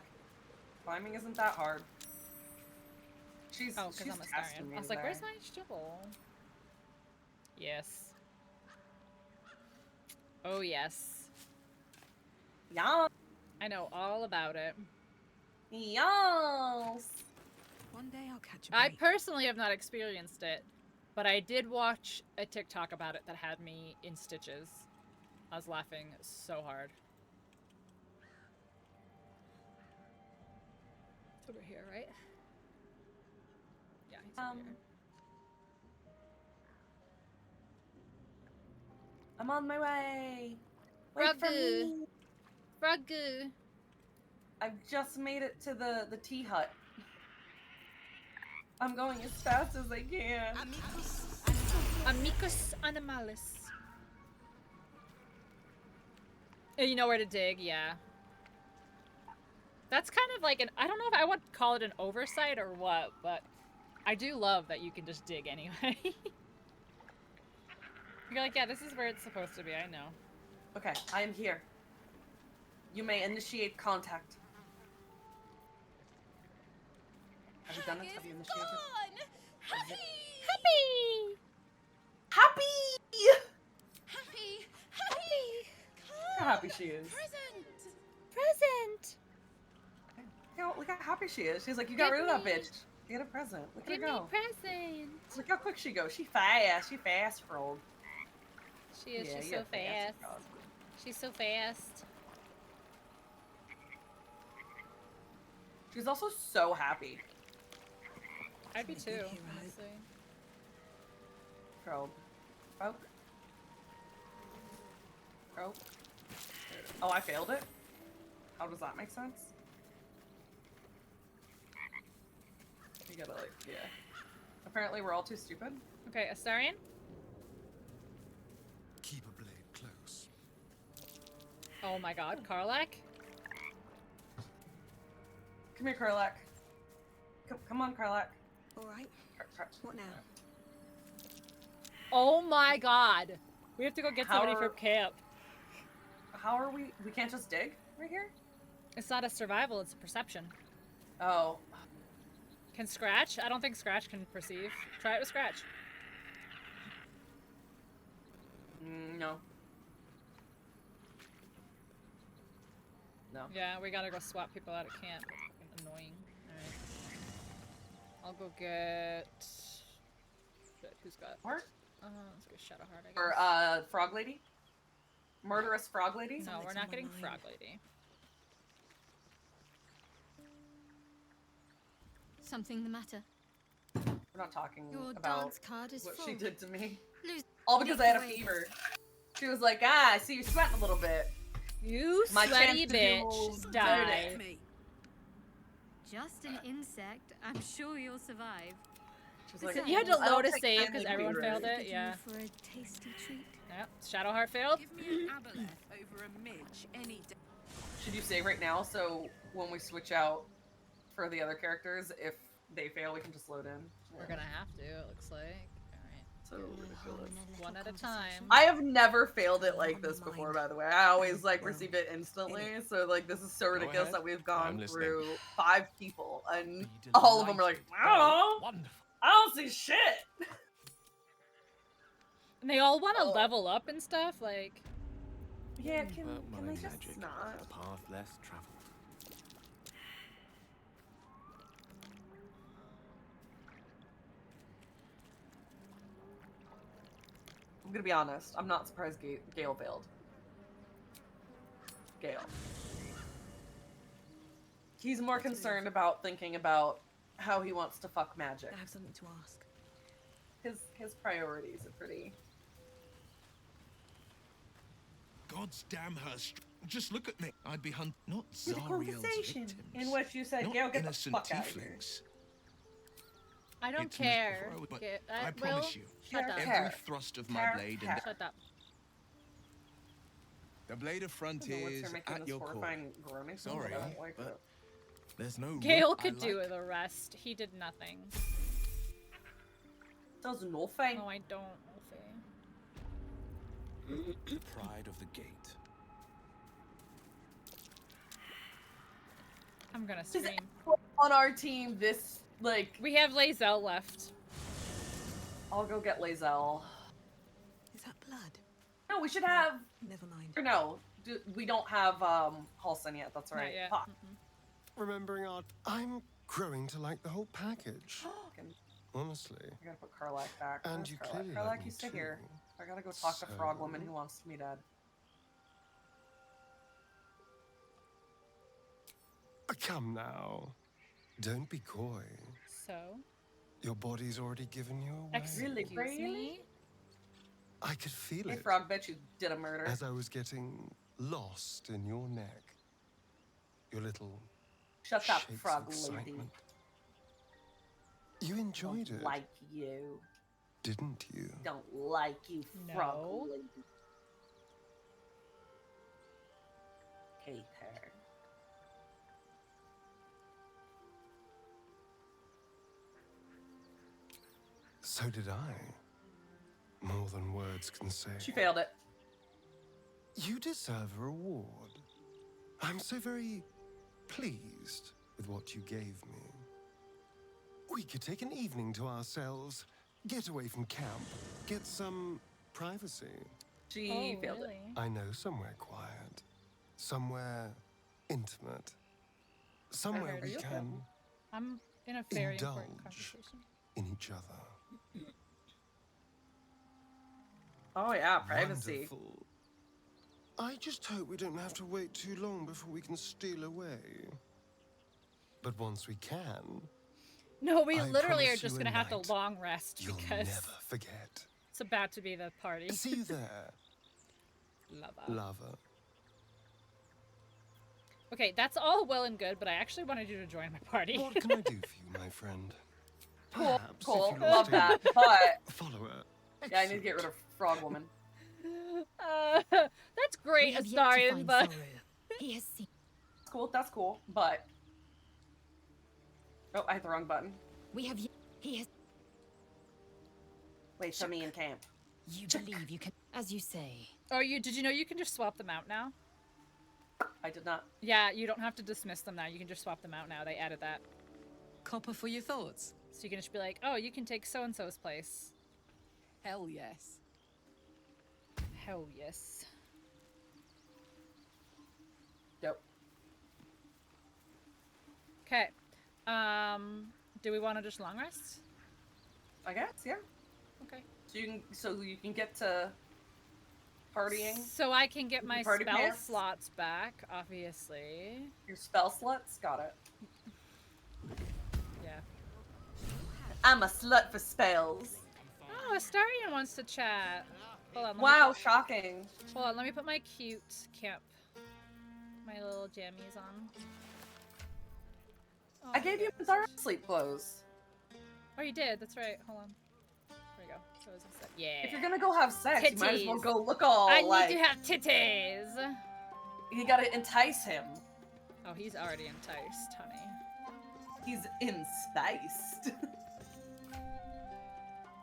Climbing isn't that hard. She's because I'm a testing Starion. me I was like, there. where's my shovel? Yes. Oh, yes. Yeah. I know all about it. Yes. One day I'll catch a I break. personally have not experienced it, but I did watch a TikTok about it that had me in stitches. I was laughing so hard. It's over here, right? Yeah, he's over here. I'm on my way. Wait for me. Froggu. I've just made it to the tea hut. I'm going as fast as I can. Amicus animalis. You know where to dig, yeah. That's kind of like I don't know if I would call it an oversight or what, but I do love that you can just dig anyway. You're like, yeah, this is where it's supposed to be, I know. Okay, I am here. You may initiate contact. Have you done it? Have you initiated? Happy! Happy! Happy! Happy! How happy she is. Present. Look how happy she is. She's like, you got rid of that bitch. Get a present. Look at her go. Present. Look how quick she goes. She fast. She fast, rolled. She is. Yeah, She's you're so fast. She's so fast. She's also so happy. I'd be too, honestly. Probe. Oh. Oh. Oh, I failed it? How does that make sense? You gotta like, yeah. Apparently we're all too stupid. Okay, Astarion? Keep a blade close. Oh my god, Karlak? Come here, Karlak. Come on, Karlak. Alright. What now? Oh my god! We have to go get somebody from camp. How are we? We can't just dig right here? It's not a survival, it's a perception. Oh. Can Scratch? I don't think Scratch can perceive. Try it with Scratch. No. No. Yeah, we gotta go swap people out at camp. Annoying. Alright. I'll go get... Shit, who's got... Heart? Let's go Shadowheart, I guess. Or, Frog Lady? Murderous Frog Lady? No, we're not getting Frog Lady. Something the matter? We're not talking Your about dance card is what full. she did to me. Lose All because I had a weight. fever. She was like, I see you sweating a little bit. You My sweaty chance to bitch. do Die. dirty. Just an insect. I'm sure you'll survive. She's like, You had to I don't load a think save Ken because would be everyone failed ready. it, yeah. For a tasty treat. Yep, Shadowheart failed. Give me an aboleth over a midge any day. Should you save right now so when we switch out for the other characters, if they fail, we can just load in? We're gonna have to, it looks like. Alright. So ridiculous. One at a time. I have never failed it like this before, by the way. I always like receive it instantly. So like this is so ridiculous ahead. that we've gone I'm listening. through 5 people and all of them are like, I don't know. I don't see shit. And they all want to level up and stuff, like... Yeah, can my they just magic, not? a path less traveled. I'm gonna be honest. I'm not surprised Gale failed. Gale. He's more concerned about thinking about how he wants to fuck magic. I have something to ask. His priorities are pretty. God's damn her! Just look at me. I'd be not With a Zariel's conversation victims. in which you said, Not Gale, get the innocent fuck out of here. tieflings. I don't It's was care. before I was- but Get, I promise you, Shut up. every thrust of my blade and Shut up. the blade of I don't know what's frontiers her making at this your call. horrifying groaning sound, Sorry, I don't like but it. there's no. Gale route I could do like. the rest. He did nothing. Does nothing. No, I don't. Pride of the gate. I'm gonna scream. On our team, this, like... We have Lae'zel left. I'll go get Lae'zel. Is that blood? No, we should have... Never mind. Or no, we don't have, Halson yet, that's right. Not yet. Fuck. Remembering art, I'm growing to like the whole package. Honestly. I gotta put Karlak back. And Where's you Karlak? clearly Karlak, like you me stay too. here. I gotta go talk to Frog Woman So- who wants me dead. Come now. Don't be coy. So? Your body's already given you away. Excuse me? I could feel Hey, it Frog, bet you did a murder. as I was getting lost in your neck. Your little Shut up, shakes of Frog lady. excitement. You enjoyed it, Like you. didn't you? Don't like you, Frog No. lady. Hate her. So did I. More than words can say. She failed it. You deserve a reward. I'm so very pleased with what you gave me. We could take an evening to ourselves, get away from camp, get some privacy. She failed it. I know somewhere quiet. Somewhere intimate. Somewhere we can I'm in a very important indulge conversation. in each other. Oh yeah, privacy. Wonderful. I just hope we don't have to wait too long before we can steal away. But once we can, No, we I literally are promise just you a gonna have night to long rest you'll because never forget. it's about to be the party. See you there, Lover. lover. Okay, that's all well and good, but I actually wanted you to join my party. What can I do for you, my friend? Cool, Perhaps cool. if you Love lost that. a But follower. yeah, I need to get rid of Frog Woman. That's great, Astarion, but He has seen. That's cool. That's cool. But oh, I hit the wrong button. We have. He has. Wait, show me in camp. You believe you can, as you say. oh, did you know you can just swap them out now? I did not. Yeah, you don't have to dismiss them now. You can just swap them out now. They added that. Copper for your thoughts? So you can just be like, oh, you can take so-and-so's place. Hell yes. Hell yes. Yep. Okay. Do we want to just long rest? I guess, yeah. Okay. So you can get to partying. So I can get my Party spell pants? slots back, obviously. Your spell sluts? Got it. Yeah. I'm a slut for spells. Oh, Astarion wants to chat. Hold on. Wow, shocking. Hold on, let me put my cute camp, my little jammies on. Oh, I gave you Zara sleep clothes. Oh, you did. That's right. Hold on. There we go. So it's instead. Yeah. If you're gonna go have sex, you might as well Titties. go look all I like. need to have titties. You gotta entice him. Oh, he's already enticed, honey. He's enticed.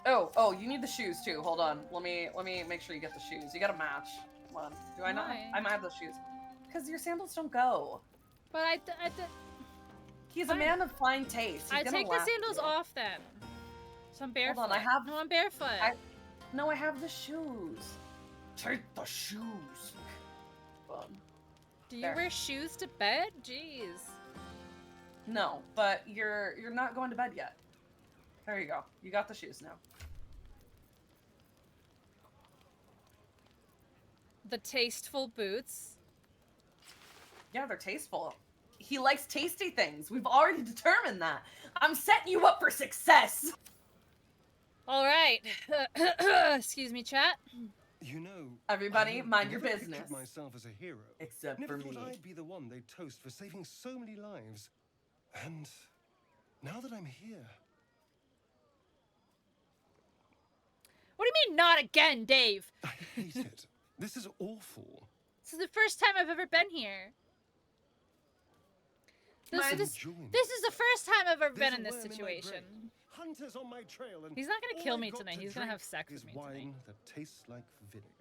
Oh, you need the shoes too. Hold on. Let me make sure you get the shoes. You gotta match. Come on. Do I not? Why? I might have those shoes. Because your sandals don't go. But He's a man of fine taste. He's I gonna take the laugh sandals you. off then. So I'm barefoot. Hold on, I have. No, I'm barefoot. No, I have the shoes. Take the shoes. Do you There. wear shoes to bed? Jeez. No, but you're not going to bed yet. There you go. You got the shoes now. The tasteful boots. Yeah, they're tasteful. He likes tasty things. We've already determined that. I'm setting you up for success. All right. Excuse me, chat. You know, Everybody, I mind your never business. pictured myself as a hero. Except Never for thought me. I'd be the one they'd toast for saving so many lives. And now that I'm here, What do you mean, not again, Dave? I hate it. This is awful. This is the first time I've ever been here. This is the first time I've ever been in this situation. Hunters on my trail, and He's not gonna all kill I've me got tonight. to He's gonna drink have sex with is me wine tonight. that tastes like vinegar.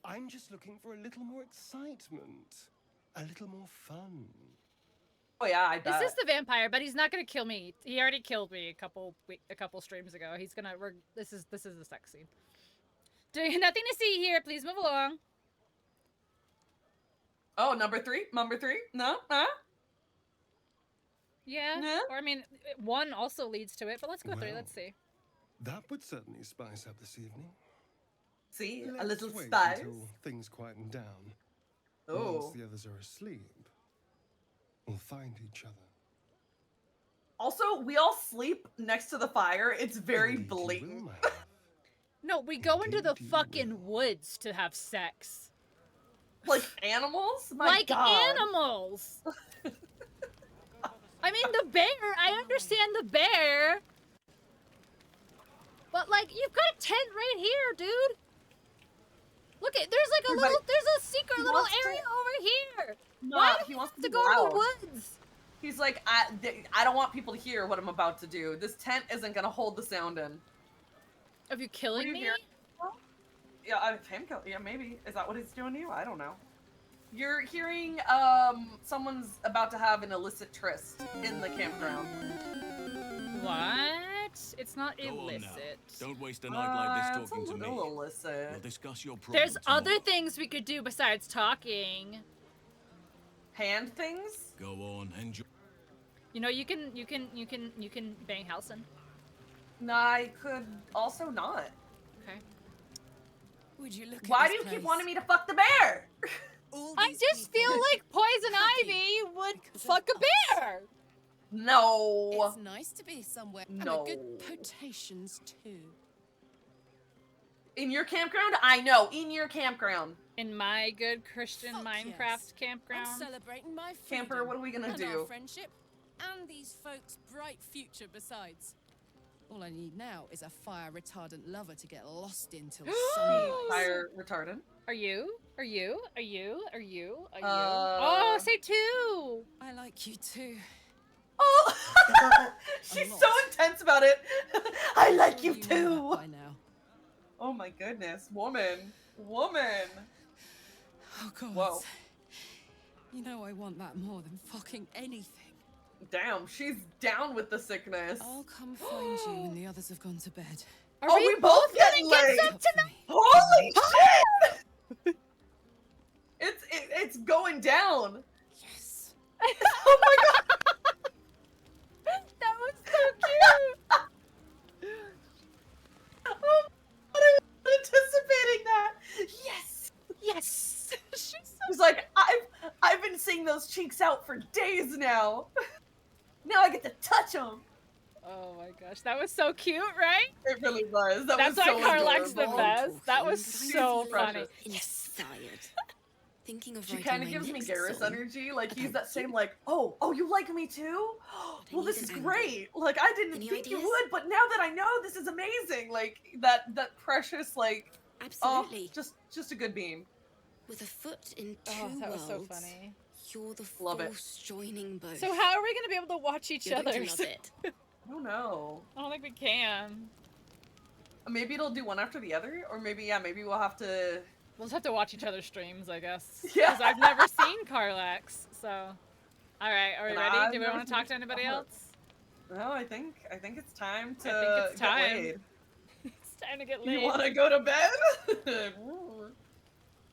I'm just looking for a little more excitement, a little more fun. Oh yeah, I bet. This is the vampire, but he's not gonna kill me. He already killed me a couple streams ago. He's gonna. This is the sex scene. Doing nothing to see here. Please move along. Oh, number three? Number three? No? Huh? Yeah. Yeah. Or I mean, one also leads to it, but let's go through. Well, Let's see. That would certainly spice up this evening. See? A Let's little wait spice. until things quieten down. Oh. Once the others are asleep, we'll find each other. Also, we all sleep next to the fire. It's very blatant. No, we go into the fucking woods to have sex. Like animals? My like God. animals. I mean, the bear. I understand the bear. But like, you've got a tent right here, dude. Look at there's like a little. There's a secret He little wants to- area over here. No, Why do he we wants have to to be go loud. to the woods? He's like, I don't want people to hear what I'm about to do. This tent isn't gonna hold the sound in. Of you killing me? Yeah, him kill. Yeah, maybe. Is that what he's doing to you? I don't know. You're hearing someone's about to have an illicit tryst in the campground. What? It's not Go on now. illicit. Don't waste a night like this It's talking a to me. little illicit. We'll discuss your problem There's tomorrow. other things we could do besides talking. Hand things? Go on, enjoy. You know, you can bang Halson. No, I could also not. Okay. Would you look Why at do you this keep place? wanting me to fuck the bear? I just feel like Poison Ivy would fuck a bear. No. It's nice to be somewhere. No. And a good potations too. In your campground? I know. In your campground. In my good Christian Fuck Minecraft yes. campground. I'm celebrating my freedom. Camper, what are we gonna and do? Our friendship, and these folks' bright future besides. All I need now is a fire retardant lover to get lost in till sunrise. Fire retardant. Are you? Oh, say two. I like you too. Oh, she's so intense about it. I like you know too. that by now. Oh my goodness, woman. Oh God. Whoa. You know I want that more than fucking anything. Damn, she's down with the sickness. I'll come find you when the others have gone to bed. Are we both getting late? Holy shit! It's going down. Yes. Oh my god. That was so cute. Oh, I was anticipating that. Yes. She's like, I've been seeing those cheeks out for days now. Now I get to touch them. Oh my gosh, that was so cute, right? It really was. That's was why so Carlax's the adorable. best. That was so funny. Inspired. Thinking of She writing kind of my gives me next Garrus song energy. Like he's about that same like, oh, you like me too? Well, this is great. Like I didn't Any think you ideas? would, but now that I know, this is amazing. Like that precious like. Absolutely. Oh, just a good beam. With a foot in two Oh, that was worlds. so funny. You're the Love it. force joining both. So how are we gonna be able to watch each You're other? going to love it. I don't know. I don't think we can. Maybe it'll do one after the other, or maybe we'll have to. We'll just have to watch each other's streams, I guess. Yeah. Because I've never seen Carlax, so. All right, are we And ready? I've Do we never want to talk to seen anybody Carlax. else? No, I think it's time to I think it's time. get laid. It's time to get laid. You want to go to bed?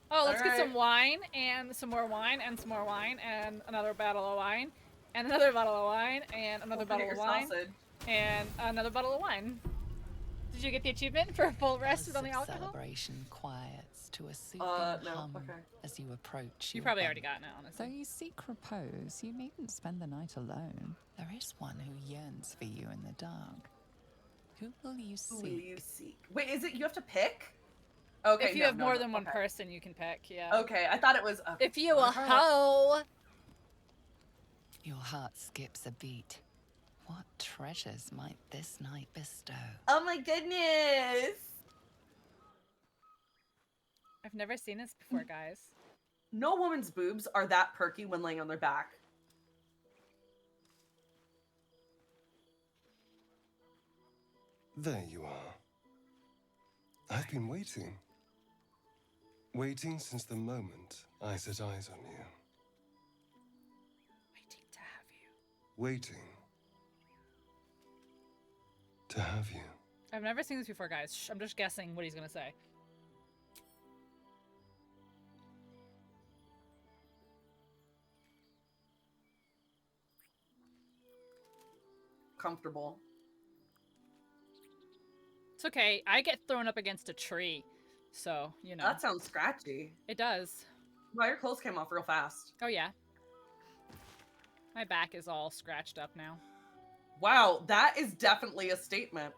Oh, let's get Alright. some wine, and some more wine, and some more wine, and another bottle of wine, and another bottle of wine, and another Don't forget bottle of your wine, sausage. and another bottle of wine. Did you get the achievement for a full rest Buzz on the of alcohol? celebration quiets to a soothing No, hum okay. as you approach. You your probably bed. already gotten it, honestly. Though you seek repose, you needn't spend the night alone. There is one who yearns for you in the dark. Who will you Who will seek? you seek? Wait, is it you have to pick? Okay. If you no, have no, more no, than one okay. person, you can pick, yeah. Okay, I thought it was. If you a Alright. hoe. Your heart skips a beat. What treasures might this night bestow? Oh my goodness! I've never seen this before, guys. No woman's boobs are that perky when laying on their back. There you are. I've been waiting. Waiting since the moment I set eyes on you. Waiting to have you. Waiting to have you. I've never seen this before, guys. Shh, I'm just guessing what he's gonna say. Comfortable. It's okay. I get thrown up against a tree, so you know. That sounds scratchy. It does. Wow, your clothes came off real fast. Oh yeah. My back is all scratched up now. Wow, that is definitely a statement.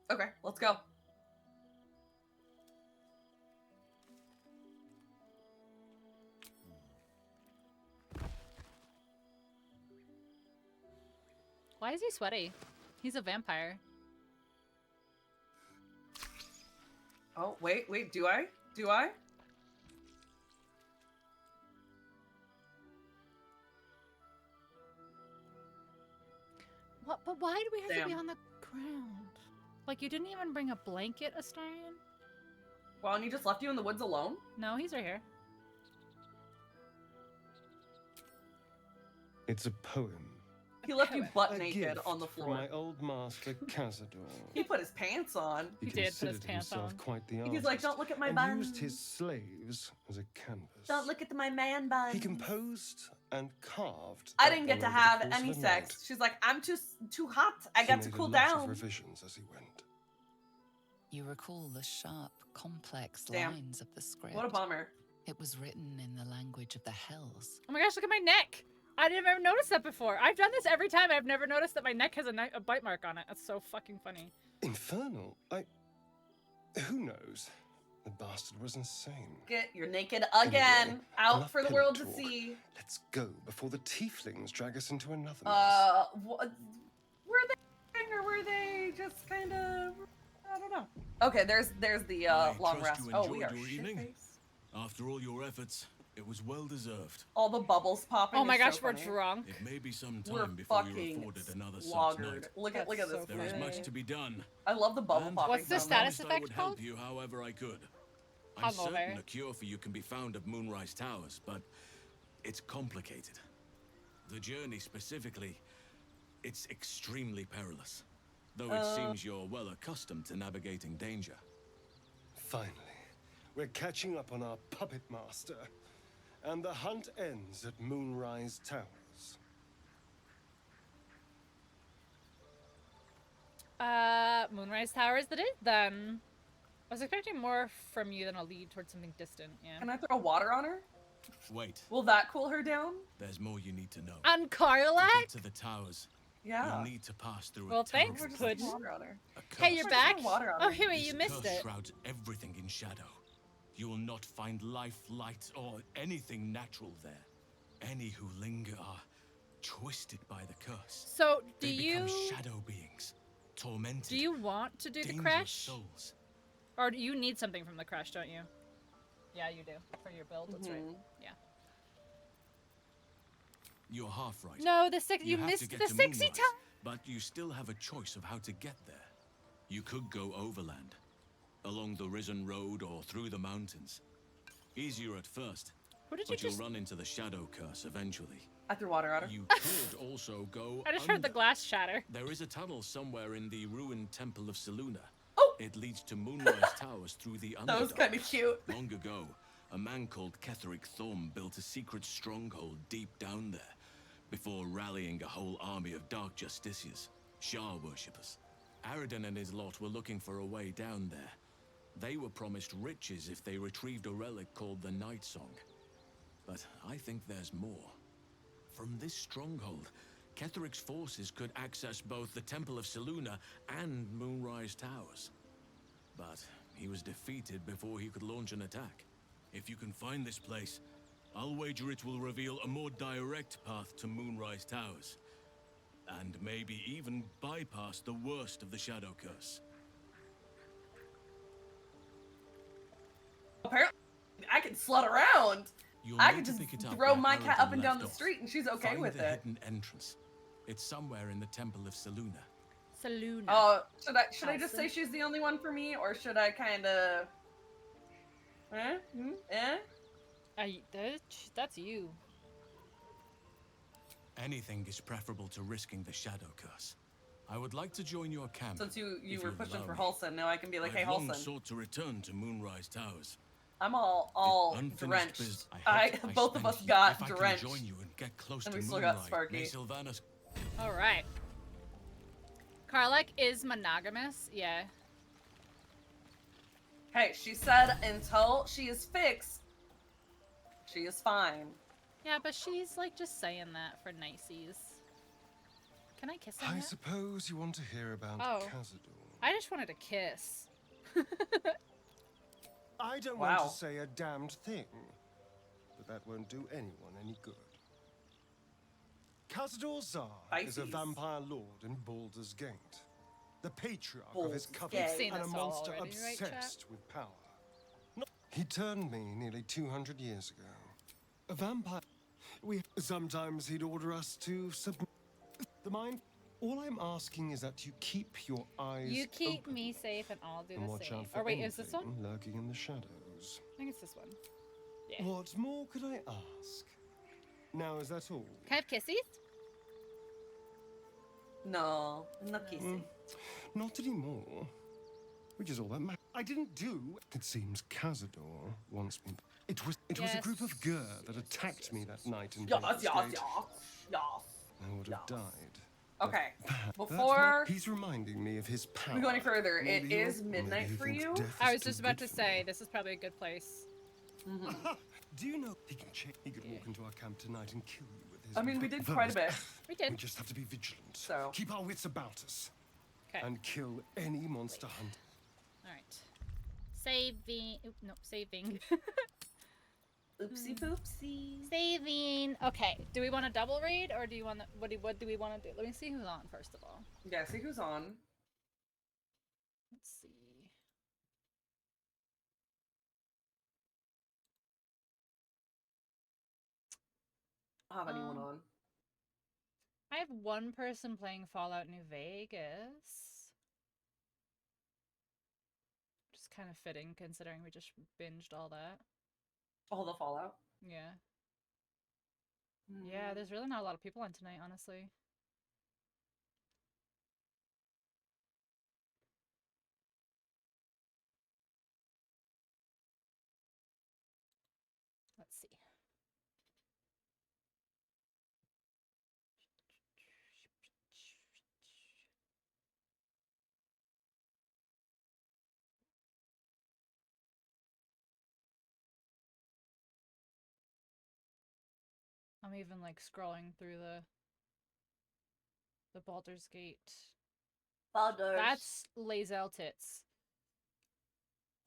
Okay, let's go. Why is he sweaty? He's a vampire. Oh, wait, do I? Do I? What? But why do we have to be Damn. on the ground? Like, you didn't even bring a blanket, Astarion? Well, and he just left you in the woods alone? No, he's right here. It's a poem. He left you butt A naked gift on the from floor. my old master, Cazador. He put his pants on. He considered himself quite the artist. He's like, don't look at my and buns. used his slaves as a canvas. Don't look at my man buns. He composed and carved. I that didn't get to all over the have course any of a sex. night. She's like, I'm too hot. I He got to made cool a lot of down. revisions as he went. You recall the sharp, complex Damn. lines of the script. What a bummer. It was written in the language of the Hells. Oh my gosh, look at my neck. I didn't ever notice that before. I've done this every time. I've never noticed that my neck has a bite mark on it. That's so fucking funny. Infernal? Who knows? The bastard was insane. You're naked again. Anyway, out enough for the pillow world to talk. see. Let's go before the tieflings drag us into another mess. Were they or were they just kind of? I don't know. Okay, there's the long rest. Oh, we are your evening. shit-faced. After all your efforts, it was well deserved. All the bubbles popping. Oh my is gosh, so we're funny. drunk. It may be some We're time before you're fucking afforded another such lagered. night. Look at this. There is thing. much to be done. I love the bubble popping. What's the sound. status I effect would called? help you however I could. I'm Hungover. certain a cure for you can be found at Moonrise Towers, but it's complicated. The journey specifically, it's extremely perilous. Though it seems you're well accustomed to navigating danger. Finally, we're catching up on our puppet master. And the hunt ends at Moonrise Towers. Moonrise Towers that it then. I was expecting more from you than a lead towards something distant, yeah. Can I throw water on her? Wait, Will that cool her down? there's more you need to know. And To Karlak? get to the towers, Yeah. you'll need to pass through Well, a terrible thanks, We're just Puddin'. water on her. A Hey, curse. you're back? water on Oh, her. here, This you missed curse it. shrouds everything in shadow. You will not find life, light, or anything natural there. Any who linger are twisted by the curse. So, do They you become shadow beings, tormented. do you want to do the dangerous crash? souls. Or do you need something from the crash, don't you? Yeah, you do. For your build, that's right. Yeah. You're half right. No, the six you have missed to get the to 60 Moonrise, time. but you still have a choice of how to get there. You could go overland, along the Risen Road or through the mountains. Easier at first, What did you but you'll just run into the shadow curse eventually. I threw water on her. You could also go I just heard the under. glass shatter. There is a tunnel somewhere in the ruined Temple of Seluna. Oh! It leads to Moonrise Towers through the That was Underdark. kind of cute. Long ago, a man called Ketheric Thorm built a secret stronghold deep down there, before rallying a whole army of Dark Justiciars, Shah worshippers. Aradin and his lot were looking for a way down there. They were promised riches if they retrieved a relic called the Night Song. But I think there's more. From this stronghold, Ketheric's forces could access both the Temple of Seluna and Moonrise Towers. But he was defeated before he could launch an attack. If you can find this place, I'll wager it will reveal a more direct path to Moonrise Towers. And maybe even bypass the worst of the Shadow Curse. Apparently, I can slut around. You'll I need can to just pick it up throw where my cat Aradin up and down left the off. street and she's okay Find with the it. hidden entrance. It's somewhere in the Temple of Seluna. Seluna. Should I just say she's the only one for me, or should I kind of? That's you. Anything is preferable to risking the Shadow Curse. I would like to join your camp. Since you if were you'd pushing allow for me. Halson, now I can be like, hey I've long Halson. sought to return to Moonrise Towers. I'm all Unfinished drenched. biz- Both of spent us here. got If I drenched. can join you and get close And to we still got Moonlight, may Sparky. Sylvanas. All right. Karlak is monogamous. Yeah. Hey, she said until she is fixed, she is fine. Yeah, but she's like just saying that for niceties. Can I kiss him? I yet? suppose you want to hear about Oh. Cazador. I just wanted a kiss. I don't Wow. want to say a damned thing, but that won't do anyone any good. Cazador Zar is a Pisces. vampire lord in Baldur's Gate, the patriarch of Baldur's his coven, Gate. Seen and a this all monster already, right, chat? obsessed with power. He turned me nearly 200 years ago. A vampire. Sometimes he'd order us to submit the mind. All I'm asking is that you keep your eyes You keep open me safe and I'll do and the watch same. out for Or wait, is this one? anything lurking in the shadows. I think it's this one. Yeah. What more could I ask? Now, is that all? Can I have kisses? No, not kissing. Not anymore. Which is all that matters. I didn't do. It seems Cazador wants me. It was a group of Gur that attacked me that night in Baldur's Gate. I would have died. Okay, That's before he's reminding me of his power. we go any further, Maybe it is midnight for you. I was just about to say, this is probably a good place. Do you know he can check? He could walk into our camp tonight and kill you with his. I mean, we did quite a bit. We did. We just have to be vigilant. So keep our wits about us. Okay. And kill any monster hunt. All right. Saving. No, saving. Oopsie poopsie. Saving. Okay. Do we want a double raid or do you want to? What do we want to do? Let me see who's on first of all. Yeah, see who's on. Let's see. Have anyone on? I have one person playing Fallout New Vegas. Just kind of fitting considering we just binged all that. All the Fallout? Yeah. Yeah, there's really not a lot of people on tonight, honestly. Let's see. I'm even like scrolling through the Baldur's Gate. Baldur. That's Lazel Tits.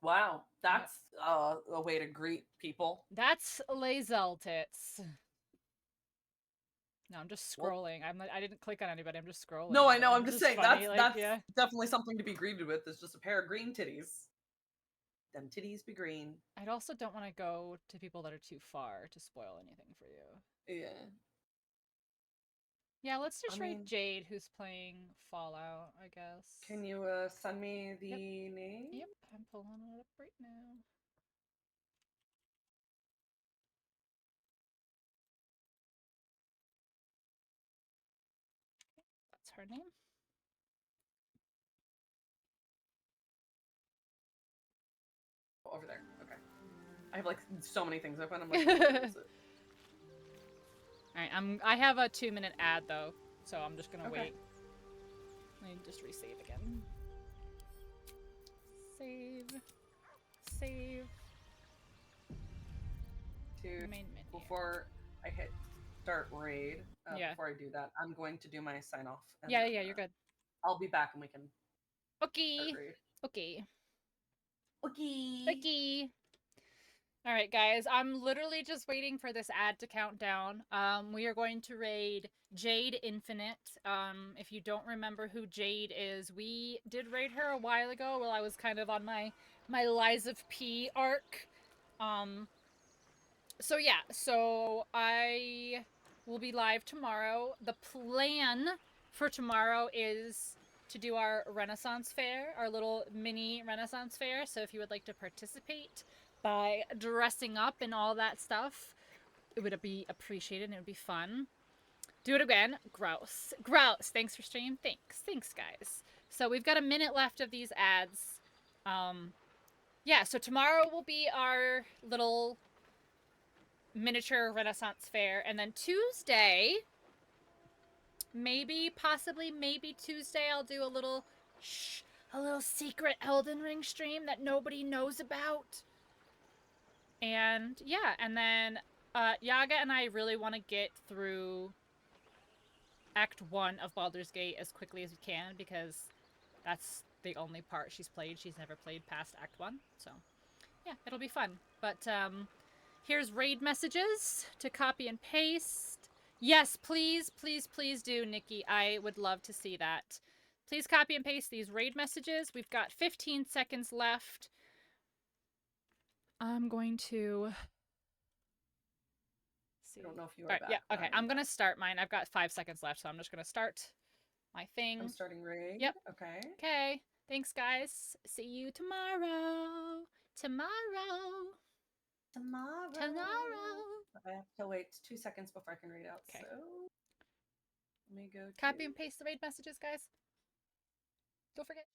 Wow, that's a way to greet people. That's Lazel Tits. No, I'm just scrolling. I didn't click on anybody. I'm just scrolling. No, I know. I'm It's just saying funny, that's yeah. definitely something to be greeted with. It's just a pair of green titties. Them titties be green. I also don't want to go to people that are too far to spoil anything for you. Yeah. Yeah, let's just I rate mean- Jade, who's playing Fallout, I guess. Can you send me the name? Yep, I'm pulling it up right now. That's her name. Over there. Okay. I have like so many things open. I'm like, where is it? Alright, I have a 2-minute ad though, so I'm just gonna Okay. wait. Let me just resave again. Save. Save. Main menu. Before I hit start raid, Yeah. before I do that, I'm going to do my sign off. and Yeah, then, yeah, you're good. I'll be back and we can Okay. start raid. Okay. Okay. Okay. All right, guys. I'm literally just waiting for this ad to count down. We are going to raid Jade Infinite. If you don't remember who Jade is, we did raid her a while ago while I was kind of on my Lies of P arc. So yeah, so I will be live tomorrow. The plan for tomorrow is to do our Renaissance Fair, our little mini Renaissance Fair. So if you would like to participate by dressing up and all that stuff, it would be appreciated and it would be fun. Do it again. Gross. Gross. Thanks for stream. Thanks. Thanks, guys. So we've got a minute left of these ads. Yeah, so tomorrow will be our little miniature Renaissance Fair. And then Tuesday, maybe Tuesday, I'll do a little secret Elden Ring stream that nobody knows about. And yeah, and then Yaga and I really want to get through Act 1 of Baldur's Gate as quickly as we can because that's the only part she's played. She's never played past Act 1, so yeah, it'll be fun. But here's raid messages to copy and paste. Yes, please, please, please do, Nikki. I would love to see that. Please copy and paste these raid messages. We've got 15 seconds left. I'm going to see. I don't know if you are All right, back. yeah, okay. I'm going to start mine. I've got 5 seconds left, so I'm just going to start my thing. I'm starting raid. Yep. Okay. Okay. Thanks, guys. See you tomorrow. Tomorrow. Tomorrow. Tomorrow. I have to wait 2 seconds before I can read out. Okay. So let me go. Copy and paste the raid messages, guys. Don't forget.